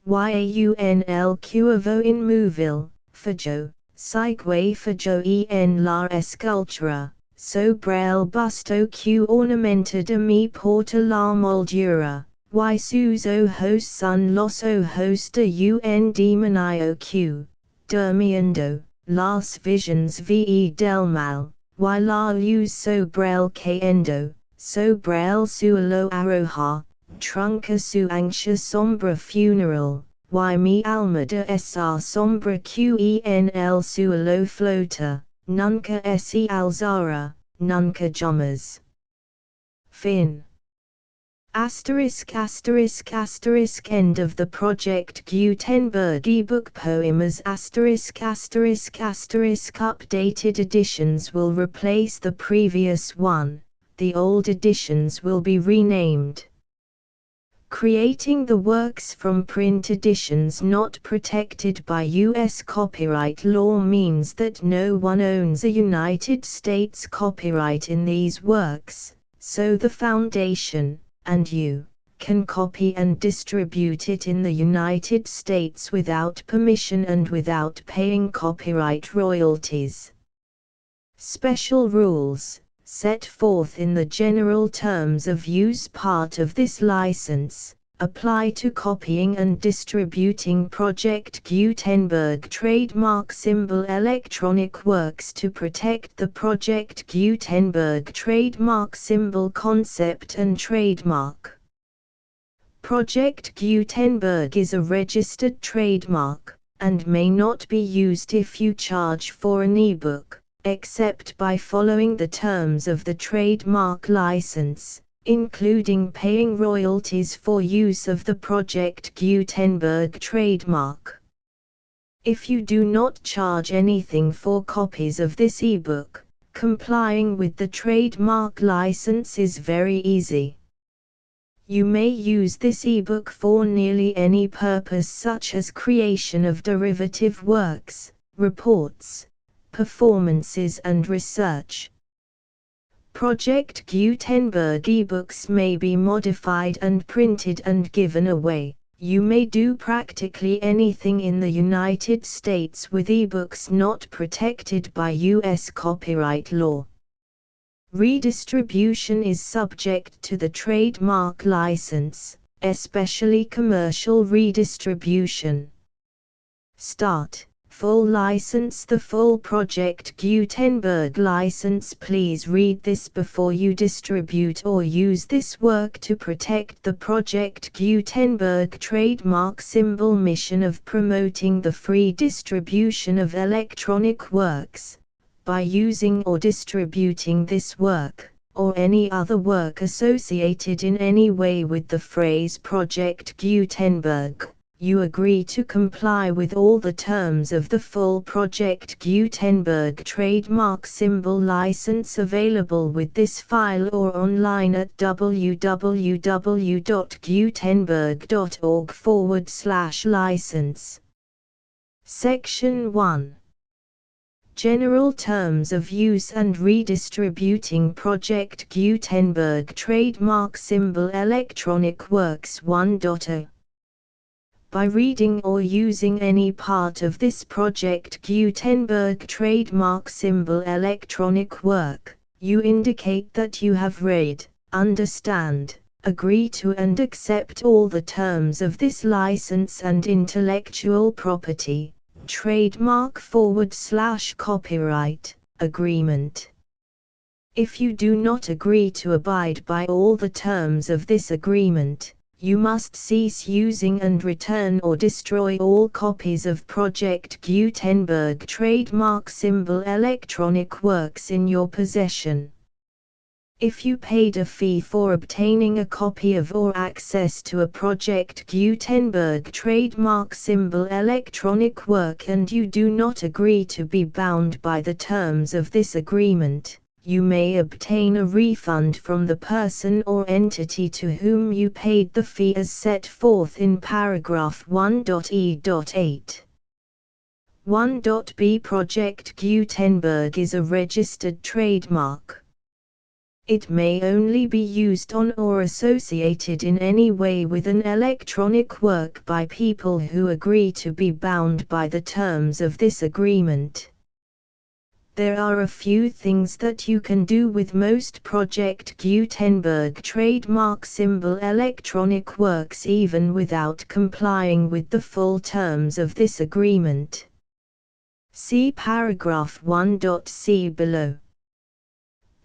Yaun el cuervo inmóvil, fajo, sigue fajo en la escultura, sobre el busto que ornamenta de mi porta la moldura, y sus ojos son los ojos de un demonio que, durmiendo, las visions ve del mal, y la luz sobre el cayendo, sobre el suelo arroja, trunca su ancha sombra funeral, y mi alma de esa sombra que en el suelo flota, nunca se alzara, nunca jamás. Fin. End of the Project Gutenberg ebook Poemas ***** updated editions will replace the previous one, the old editions will be renamed. Creating the works from print editions not protected by U.S. copyright law means that no one owns a United States copyright in these works, so the Foundation, and you, can copy and distribute it in the United States without permission and without paying copyright royalties. Special rules, set forth in the general terms of use part of this license, apply to copying and distributing Project Gutenberg trademark symbol electronic works to protect the Project Gutenberg trademark symbol concept and trademark. Project Gutenberg is a registered trademark, and may not be used if you charge for an ebook, except by following the terms of the trademark license, including paying royalties for use of the Project Gutenberg trademark. If you do not charge anything for copies of this ebook, complying with the trademark license is very easy. You may use this ebook for nearly any purpose such as creation of derivative works, reports, performances and research. Project Gutenberg ebooks may be modified and printed and given away. You may do practically anything in the United States with ebooks not protected by U.S. copyright law. Redistribution is subject to the trademark license, especially commercial redistribution. Start, Full license. The full Project Gutenberg license. Please read this before you distribute or use this work to protect the Project Gutenberg trademark symbol mission of promoting the free distribution of electronic works. By using or distributing this work, or any other work associated in any way with the phrase Project Gutenberg, you agree to comply with all the terms of the full Project Gutenberg trademark symbol license available with this file or online at www.gutenberg.org/license. Section 1. General Terms of Use and Redistributing Project Gutenberg Trademark Symbol Electronic Works 1.0. By reading or using any part of this Project Gutenberg trademark symbol electronic work, you indicate that you have read, understand, agree to and accept all the terms of this license and intellectual property, trademark/copyright, agreement. If you do not agree to abide by all the terms of this agreement, you must cease using and return or destroy all copies of Project Gutenberg trademark symbol electronic works in your possession. If you paid a fee for obtaining a copy of or access to a Project Gutenberg trademark symbol electronic work and you do not agree to be bound by the terms of this agreement, you may obtain a refund from the person or entity to whom you paid the fee as set forth in paragraph 1.e.8. 1.b. Project Gutenberg is a registered trademark. It may only be used on or associated in any way with an electronic work by people who agree to be bound by the terms of this agreement. There are a few things that you can do with most Project Gutenberg trademark symbol electronic works even without complying with the full terms of this agreement. See paragraph 1.c below.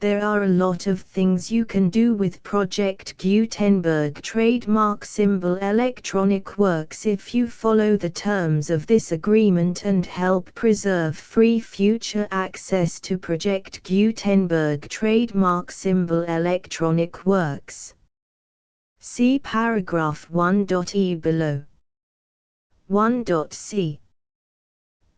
There are a lot of things you can do with Project Gutenberg trademark symbol electronic works if you follow the terms of this agreement and help preserve free future access to Project Gutenberg trademark symbol electronic works. See paragraph 1.e below. 1.c.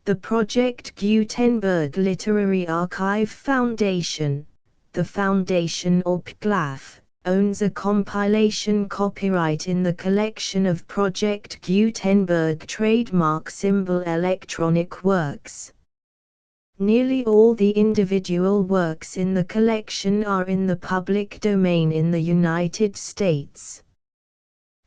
The Project Gutenberg Literary Archive Foundation, the Foundation or PGLAF, owns a compilation copyright in the collection of Project Gutenberg trademark symbol electronic works. Nearly all the individual works in the collection are in the public domain in the United States.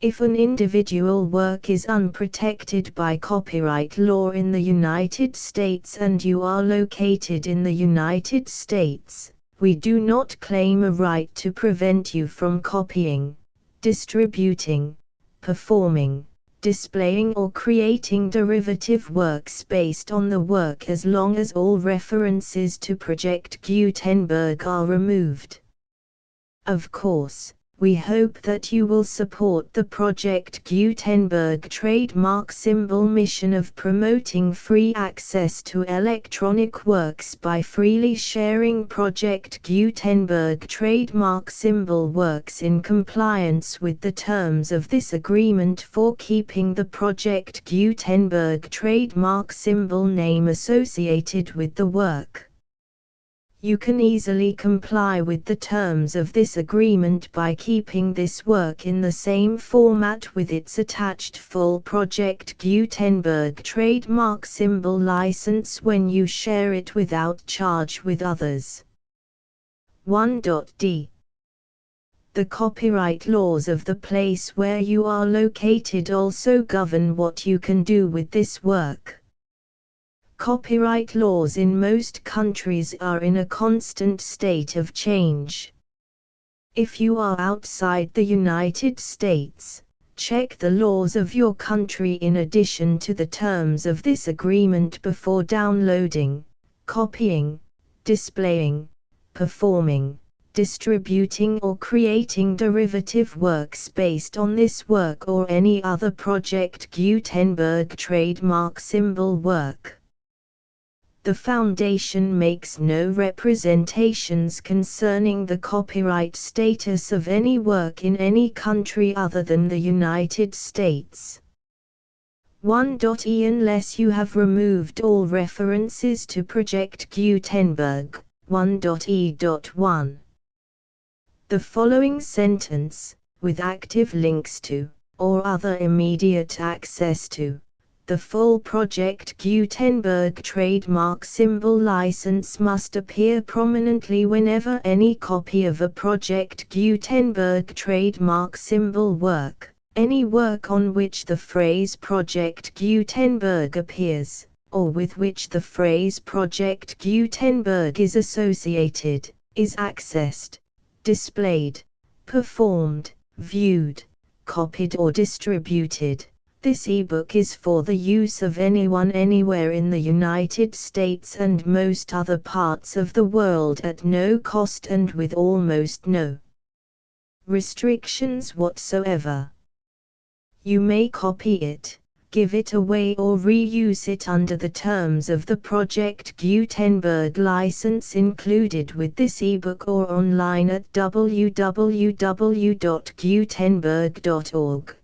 If an individual work is unprotected by copyright law in the United States and you are located in the United States, we do not claim a right to prevent you from copying, distributing, performing, displaying or creating derivative works based on the work as long as all references to Project Gutenberg are removed. Of course, we hope that you will support the Project Gutenberg trademark symbol mission of promoting free access to electronic works by freely sharing Project Gutenberg trademark symbol works in compliance with the terms of this agreement for keeping the Project Gutenberg trademark symbol name associated with the work. You can easily comply with the terms of this agreement by keeping this work in the same format with its attached full Project Gutenberg trademark symbol license when you share it without charge with others. 1.d. The copyright laws of the place where you are located also govern what you can do with this work. Copyright laws in most countries are in a constant state of change. If you are outside the United States, Check the laws of your country in addition to the terms of this agreement before downloading, copying, displaying, performing, distributing or creating derivative works based on this work or any other Project Gutenberg trademark symbol work. The Foundation makes no representations concerning the copyright status of any work in any country other than the United States. 1.e Unless you have removed all references to Project Gutenberg. 1.e.1. The following sentence, with active links to, or other immediate access to, the full Project Gutenberg trademark symbol license must appear prominently whenever any copy of a Project Gutenberg trademark symbol work, any work on which the phrase Project Gutenberg appears, or with which the phrase Project Gutenberg is associated, is accessed, displayed, performed, viewed, copied or distributed. This ebook is for the use of anyone anywhere in the United States and most other parts of the world at no cost and with almost no restrictions whatsoever. You may copy it, give it away or reuse it under the terms of the Project Gutenberg license included with this ebook or online at www.gutenberg.org.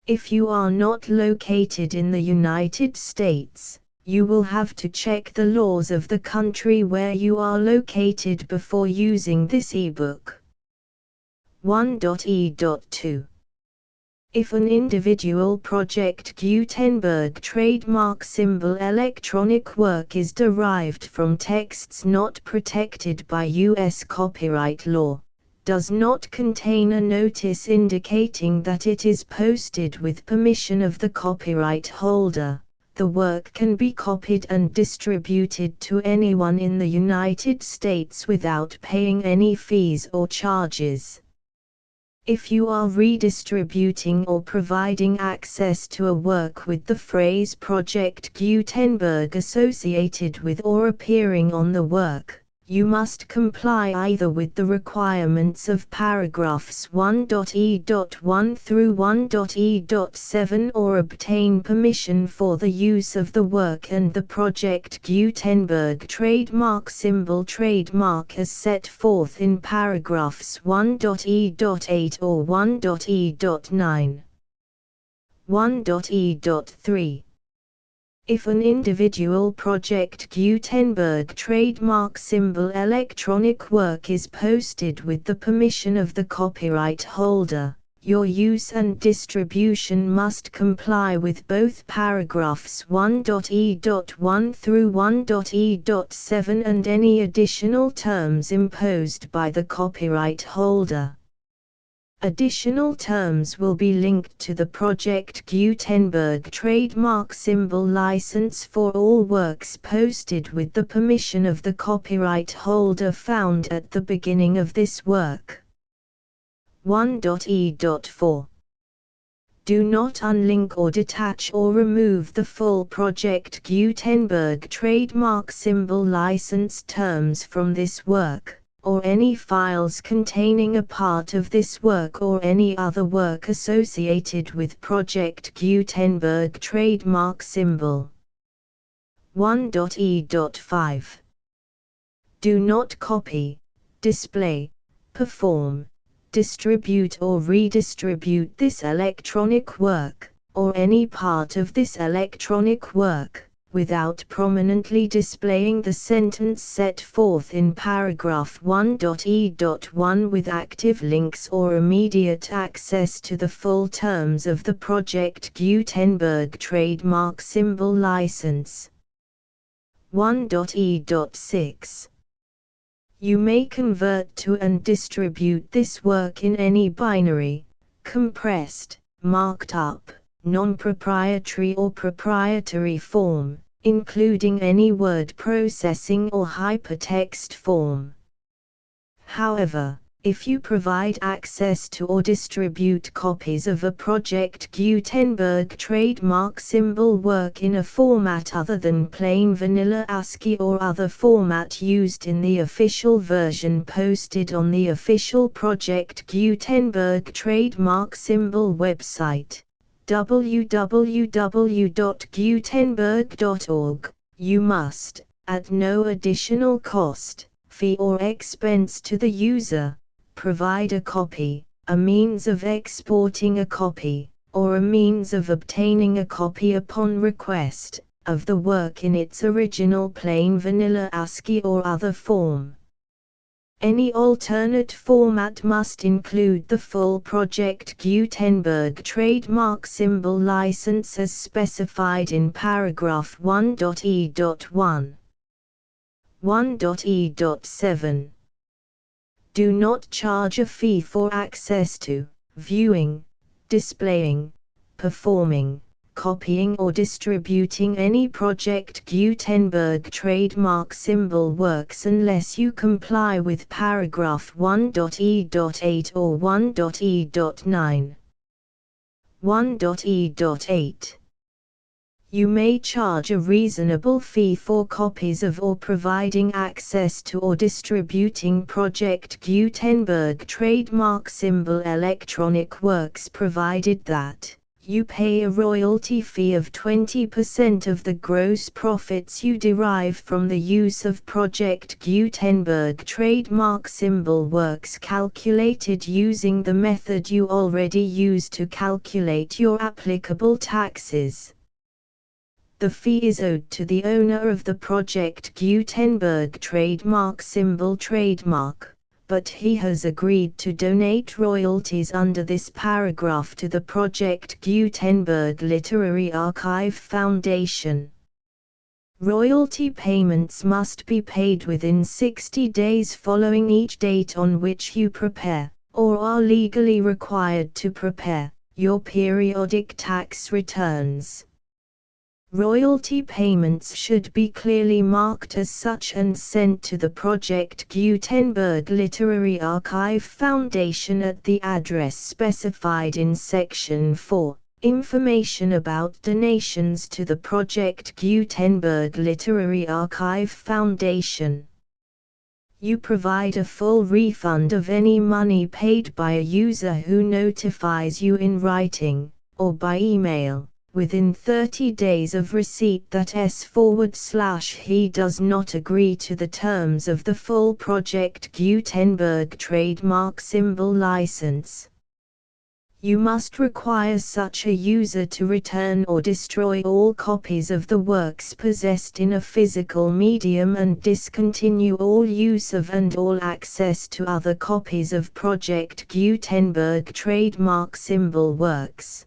If you are not located in the United States, you will have to check the laws of the country where you are located before using this ebook. 1.e.2. If an individual Project Gutenberg trademark symbol electronic work is derived from texts not protected by U.S. copyright law, does not contain a notice indicating that it is posted with permission of the copyright holder, the work can be copied and distributed to anyone in the United States without paying any fees or charges. If you are redistributing or providing access to a work with the phrase Project Gutenberg associated with or appearing on the work, you must comply either with the requirements of paragraphs 1.e.1 through 1.e.7 or obtain permission for the use of the work and the Project Gutenberg trademark symbol trademark as set forth in paragraphs 1.e.8 or 1.e.9. 1.e.3. If an individual Project Gutenberg trademark symbol electronic work is posted with the permission of the copyright holder, your use and distribution must comply with both paragraphs 1.e.1 through 1.e.7 and any additional terms imposed by the copyright holder. Additional terms will be linked to the Project Gutenberg trademark symbol license for all works posted with the permission of the copyright holder found at the beginning of this work. 1.e.4. Do not unlink or detach or remove the full Project Gutenberg trademark symbol license terms from this work, or any files containing a part of this work or any other work associated with Project Gutenberg trademark symbol. 1.e.5. Do not copy, display, perform, distribute or redistribute this electronic work, or any part of this electronic work, without prominently displaying the sentence set forth in paragraph 1.e.1 with active links or immediate access to the full terms of the Project Gutenberg trademark symbol license. 1.e.6. You may convert to and distribute this work in any binary, compressed, marked up, non-proprietary or proprietary form, including any word processing or hypertext form. However, If you provide access to or distribute copies of a Project Gutenberg trademark symbol work in a format other than plain vanilla ASCII or other format used in the official version posted on the official Project Gutenberg trademark symbol website, www.gutenberg.org, you must, at no additional cost, fee or expense to the user, provide a copy, a means of exporting a copy, or a means of obtaining a copy upon request, of the work in its original plain vanilla ASCII or other form. Any alternate format must include the full Project Gutenberg trademark symbol license as specified in paragraph 1.e.1. 1.e.7. Do not charge a fee for access to, viewing, displaying, performing, copying or distributing any Project Gutenberg trademark symbol works unless you comply with paragraph 1.e.8 or 1.e.9. 1.e.8. You may charge a reasonable fee for copies of or providing access to or distributing Project Gutenberg trademark symbol electronic works provided that you pay a royalty fee of 20% of the gross profits you derive from the use of Project Gutenberg trademark symbol works calculated using the method you already use to calculate your applicable taxes. The fee is owed to the owner of the Project Gutenberg trademark symbol trademark, but he has agreed to donate royalties under this paragraph to the Project Gutenberg Literary Archive Foundation. Royalty payments must be paid within 60 days following each date on which you prepare, or are legally required to prepare, your periodic tax returns. Royalty payments should be clearly marked as such and sent to the Project Gutenberg Literary Archive Foundation at the address specified in Section 4, Information about donations to the Project Gutenberg Literary Archive Foundation. You provide a full refund of any money paid by a user who notifies you in writing, or by email, within 30 days of receipt that he does not agree to the terms of the full Project Gutenberg trademark symbol license. You must require such a user to return or destroy all copies of the works possessed in a physical medium and discontinue all use of and all access to other copies of Project Gutenberg trademark symbol works.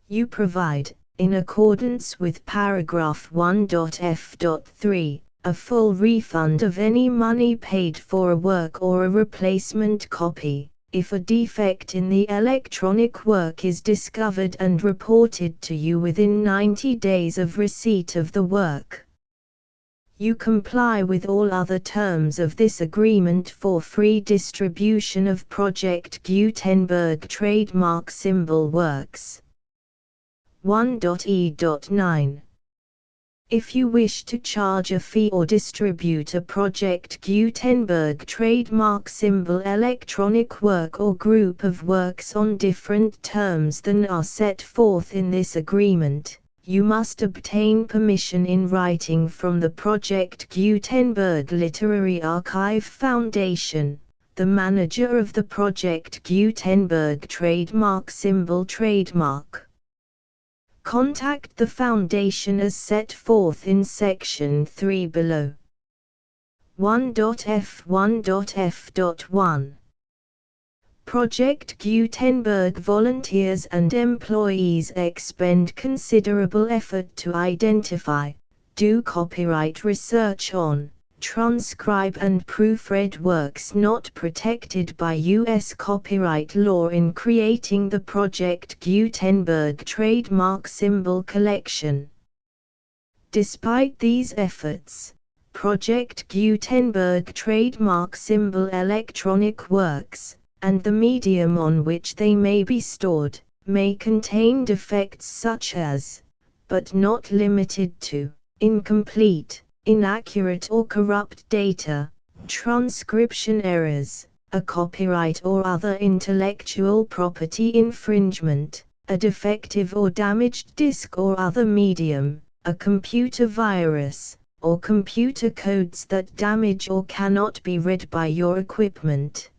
You provide, in accordance with paragraph 1.f.3, a full refund of any money paid for a work or a replacement copy, if a defect in the electronic work is discovered and reported to you within 90 days of receipt of the work. You comply with all other terms of this agreement for free distribution of Project Gutenberg trademark symbol works. 1.e.9. If you wish to charge a fee or distribute a Project Gutenberg trademark symbol electronic work or group of works on different terms than are set forth in this agreement, you must obtain permission in writing from the Project Gutenberg Literary Archive Foundation, the manager of the Project Gutenberg trademark symbol trademark. Contact the Foundation as set forth in Section 3 below. 1.f1.f.1. Project Gutenberg volunteers and employees expend considerable effort to identify, do copyright research on, transcribe and proofread works not protected by U.S. copyright law in creating the Project Gutenberg trademark symbol collection. Despite these efforts, Project Gutenberg trademark symbol electronic works, and the medium on which they may be stored, may contain defects such as, but not limited to, incomplete, inaccurate or corrupt data, transcription errors, a copyright or other intellectual property infringement, a defective or damaged disk or other medium, a computer virus, or computer codes that damage or cannot be read by your equipment.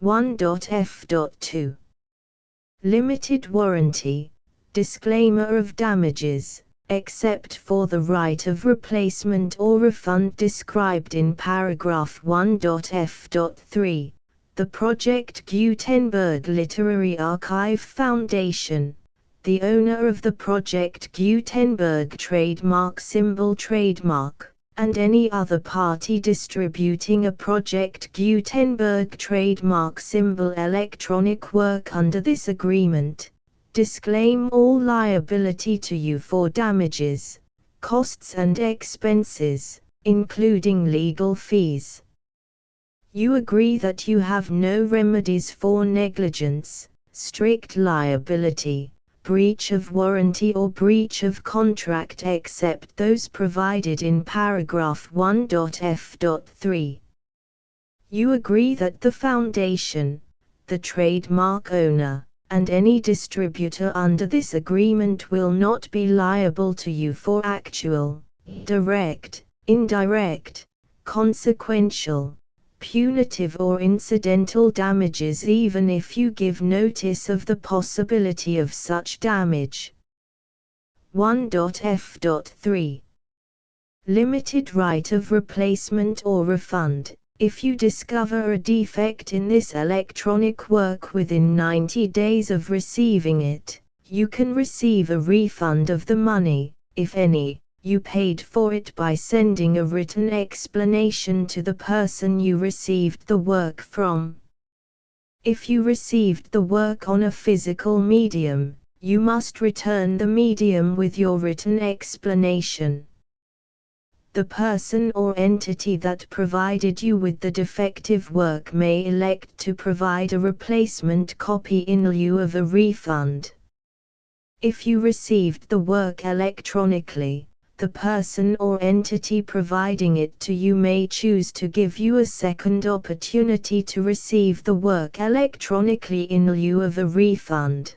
1.f.2 Limited warranty. Disclaimer of damages, except for the right of replacement or refund described in paragraph 1.f.3. The Project Gutenberg Literary Archive Foundation, the owner of the Project Gutenberg trademark symbol trademark, and any other party distributing a Project Gutenberg trademark symbol electronic work under this agreement, disclaim all liability to you for damages, costs and expenses, including legal fees. You agree that you have no remedies for negligence, strict liability, breach of warranty or breach of contract except those provided in paragraph 1.f.3. You agree that the Foundation, the trademark owner, and any distributor under this agreement will not be liable to you for actual, direct, indirect, consequential, punitive or incidental damages even if you give notice of the possibility of such damage. 1.f.3 Limited right of replacement or refund. If you discover a defect in this electronic work within 90 days of receiving it, you can receive a refund of the money, if any, you paid for it by sending a written explanation to the person you received the work from. If you received the work on a physical medium, you must return the medium with your written explanation. The person or entity that provided you with the defective work may elect to provide a replacement copy in lieu of a refund. If you received the work electronically, the person or entity providing it to you may choose to give you a second opportunity to receive the work electronically in lieu of a refund.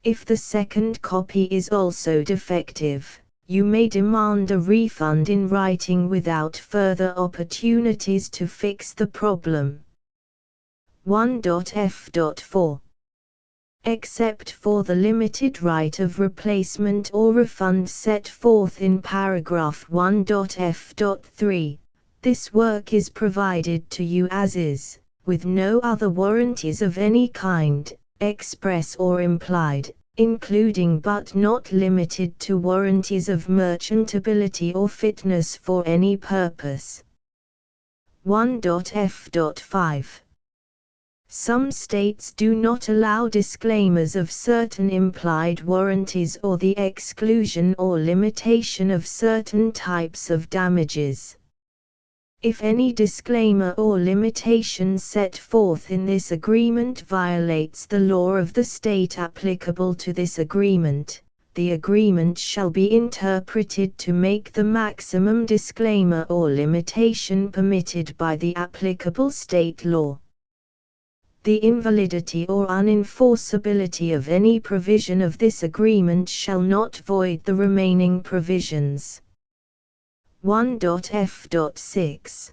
If the second copy is also defective, you may demand a refund in writing without further opportunities to fix the problem. 1.f.4 Except for the limited right of replacement or refund set forth in paragraph 1.f.3, this work is provided to you as is, with no other warranties of any kind, express or implied, including but not limited to warranties of merchantability or fitness for any purpose. 1.f.5 Some states do not allow disclaimers of certain implied warranties or the exclusion or limitation of certain types of damages. If any disclaimer or limitation set forth in this agreement violates the law of the state applicable to this agreement, the agreement shall be interpreted to make the maximum disclaimer or limitation permitted by the applicable state law. The invalidity or unenforceability of any provision of this agreement shall not void the remaining provisions. 1.f.6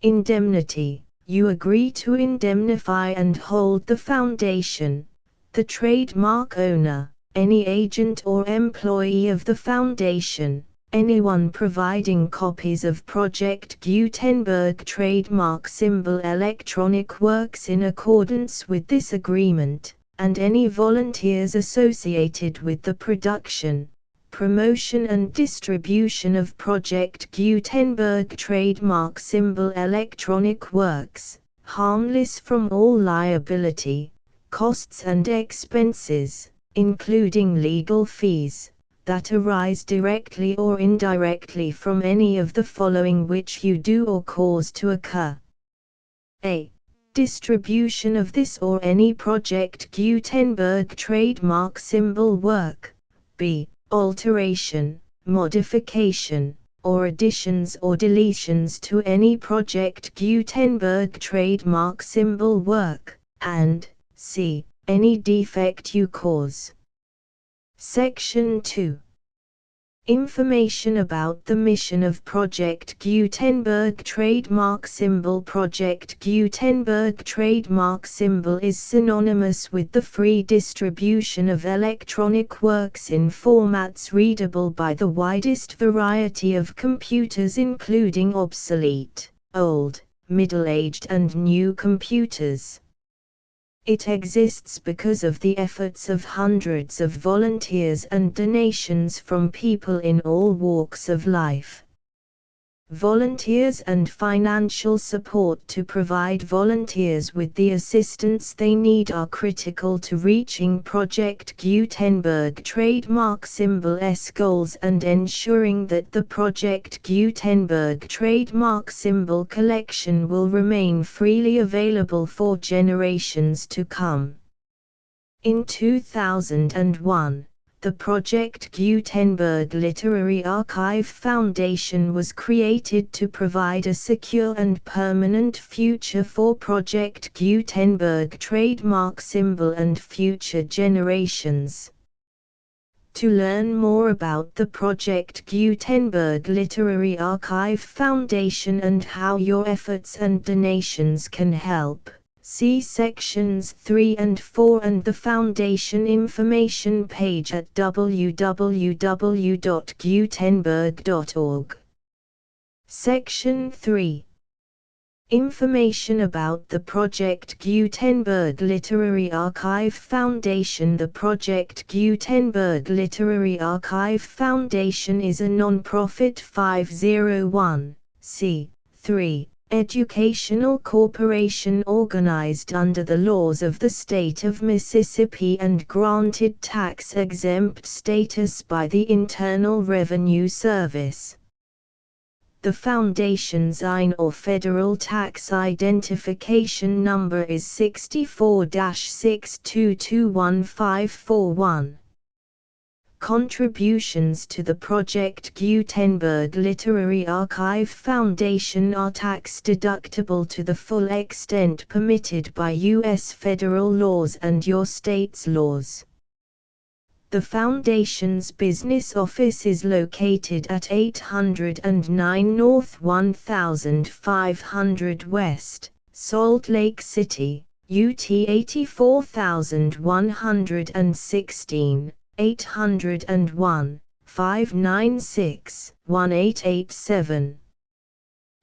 Indemnity. You agree to indemnify and hold the Foundation, the trademark owner, any agent or employee of the Foundation, anyone providing copies of Project Gutenberg trademark symbol electronic works in accordance with this agreement, and any volunteers associated with the production, promotion and distribution of Project Gutenberg trademark symbol electronic works, harmless from all liability, costs and expenses, including legal fees, that arise directly or indirectly from any of the following which you do or cause to occur. A. Distribution of this or any Project Gutenberg trademark symbol work. B. Alteration, modification, or additions or deletions to any Project Gutenberg trademark symbol work, and C. Any defect you cause. Section 2. Information about the mission of Project Gutenberg trademark symbol. Project Gutenberg trademark symbol is synonymous with the free distribution of electronic works in formats readable by the widest variety of computers, including obsolete, old, middle-aged and new computers. It exists because of the efforts of hundreds of volunteers and donations from people in all walks of life. Volunteers and financial support to provide volunteers with the assistance they need are critical to reaching Project Gutenberg trademark symbol's goals and ensuring that the Project Gutenberg trademark symbol collection will remain freely available for generations to come. In 2001, the Project Gutenberg Literary Archive Foundation was created to provide a secure and permanent future for Project Gutenberg trademark symbol and future generations. To learn more about the Project Gutenberg Literary Archive Foundation and how your efforts and donations can help, see sections 3 and 4 and the Foundation information page at www.gutenberg.org. Section 3. Information about the Project Gutenberg Literary Archive Foundation. The Project Gutenberg Literary Archive Foundation is a non-profit 501(c)(3) educational corporation organized under the laws of the state of Mississippi and granted tax-exempt status by the Internal Revenue Service. The Foundation's IN or Federal Tax Identification Number is 64-6221541. Contributions to the Project Gutenberg Literary Archive Foundation are tax-deductible to the full extent permitted by U.S. federal laws and your state's laws. The Foundation's business office is located at 809 North 1500 West, Salt Lake City, UT 84116. 801-596-1887.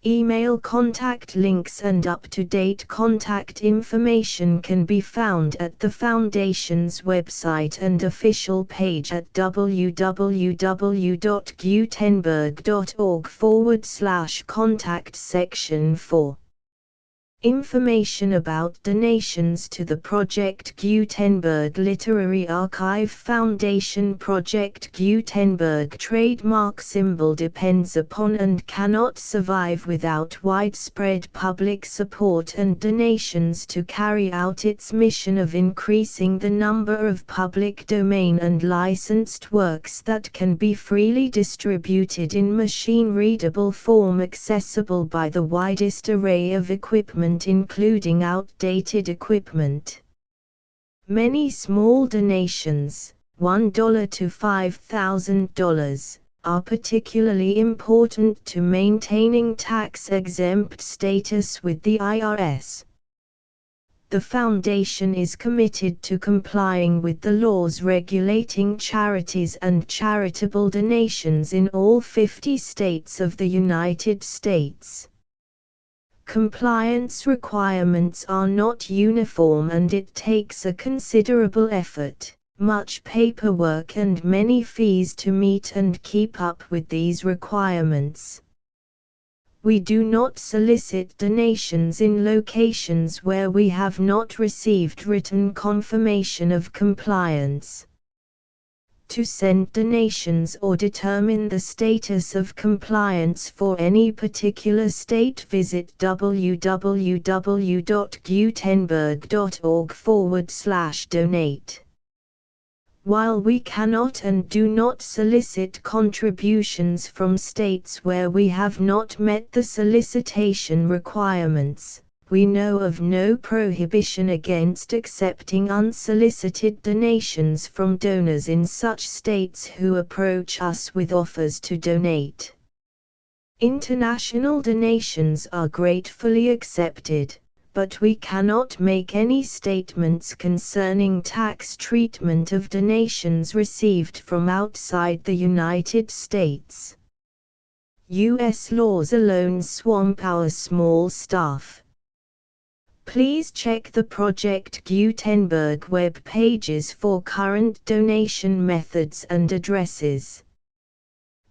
Email contact links and up-to-date contact information can be found at the Foundation's website and official page at www.gutenberg.org/contact. Section 4. Information about donations to the Project Gutenberg Literary Archive Foundation. Project Gutenberg trademark symbol depends upon and cannot survive without widespread public support and donations to carry out its mission of increasing the number of public domain and licensed works that can be freely distributed in machine-readable form accessible by the widest array of equipment, including outdated equipment. Many small donations, $1 to $5,000, are particularly important to maintaining tax-exempt status with the IRS. The Foundation is committed to complying with the laws regulating charities and charitable donations in all 50 states of the United States. Compliance requirements are not uniform and it takes a considerable effort, much paperwork and many fees to meet and keep up with these requirements. We do not solicit donations in locations where we have not received written confirmation of compliance. To send donations or determine the status of compliance for any particular state, visit www.gutenberg.org/donate. While we cannot and do not solicit contributions from states where we have not met the solicitation requirements, we know of no prohibition against accepting unsolicited donations from donors in such states who approach us with offers to donate. International donations are gratefully accepted, but we cannot make any statements concerning tax treatment of donations received from outside the United States. U.S. laws alone swamp our small staff. Please check the Project Gutenberg web pages for current donation methods and addresses.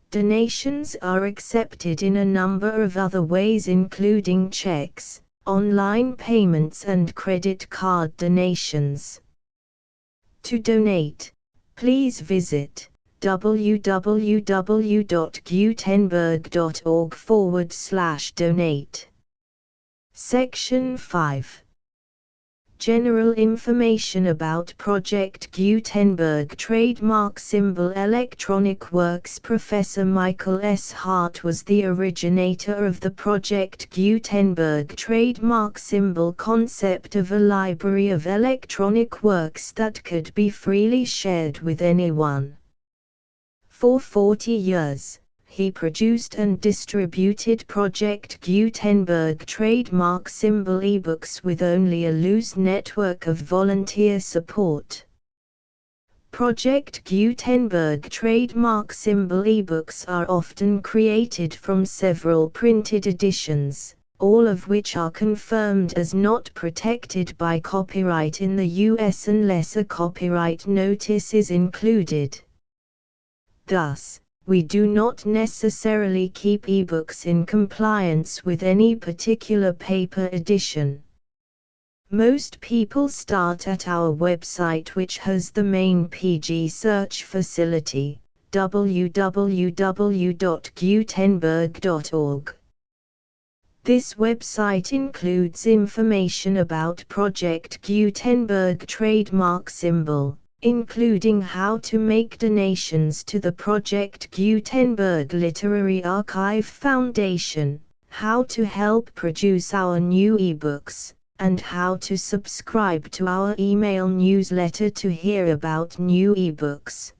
Donations are accepted in a number of other ways, including checks, online payments and credit card donations. To donate, please visit www.gutenberg.org/donate. Section 5. General information about Project Gutenberg Trademark Symbol Electronic Works. Professor Michael S. Hart was the originator of the Project Gutenberg trademark symbol concept of a library of electronic works that could be freely shared with anyone. For 40 years, he produced and distributed Project Gutenberg trademark symbol ebooks with only a loose network of volunteer support. Project Gutenberg trademark symbol ebooks are often created from several printed editions, all of which are confirmed as not protected by copyright in the US unless a copyright notice is included. Thus, we do not necessarily keep ebooks in compliance with any particular paper edition. Most people start at our website, which has the main PG search facility, www.gutenberg.org. This website includes information about Project Gutenberg trademark symbol, including how to make donations to the Project Gutenberg Literary Archive Foundation, how to help produce our new ebooks, and how to subscribe to our email newsletter to hear about new ebooks.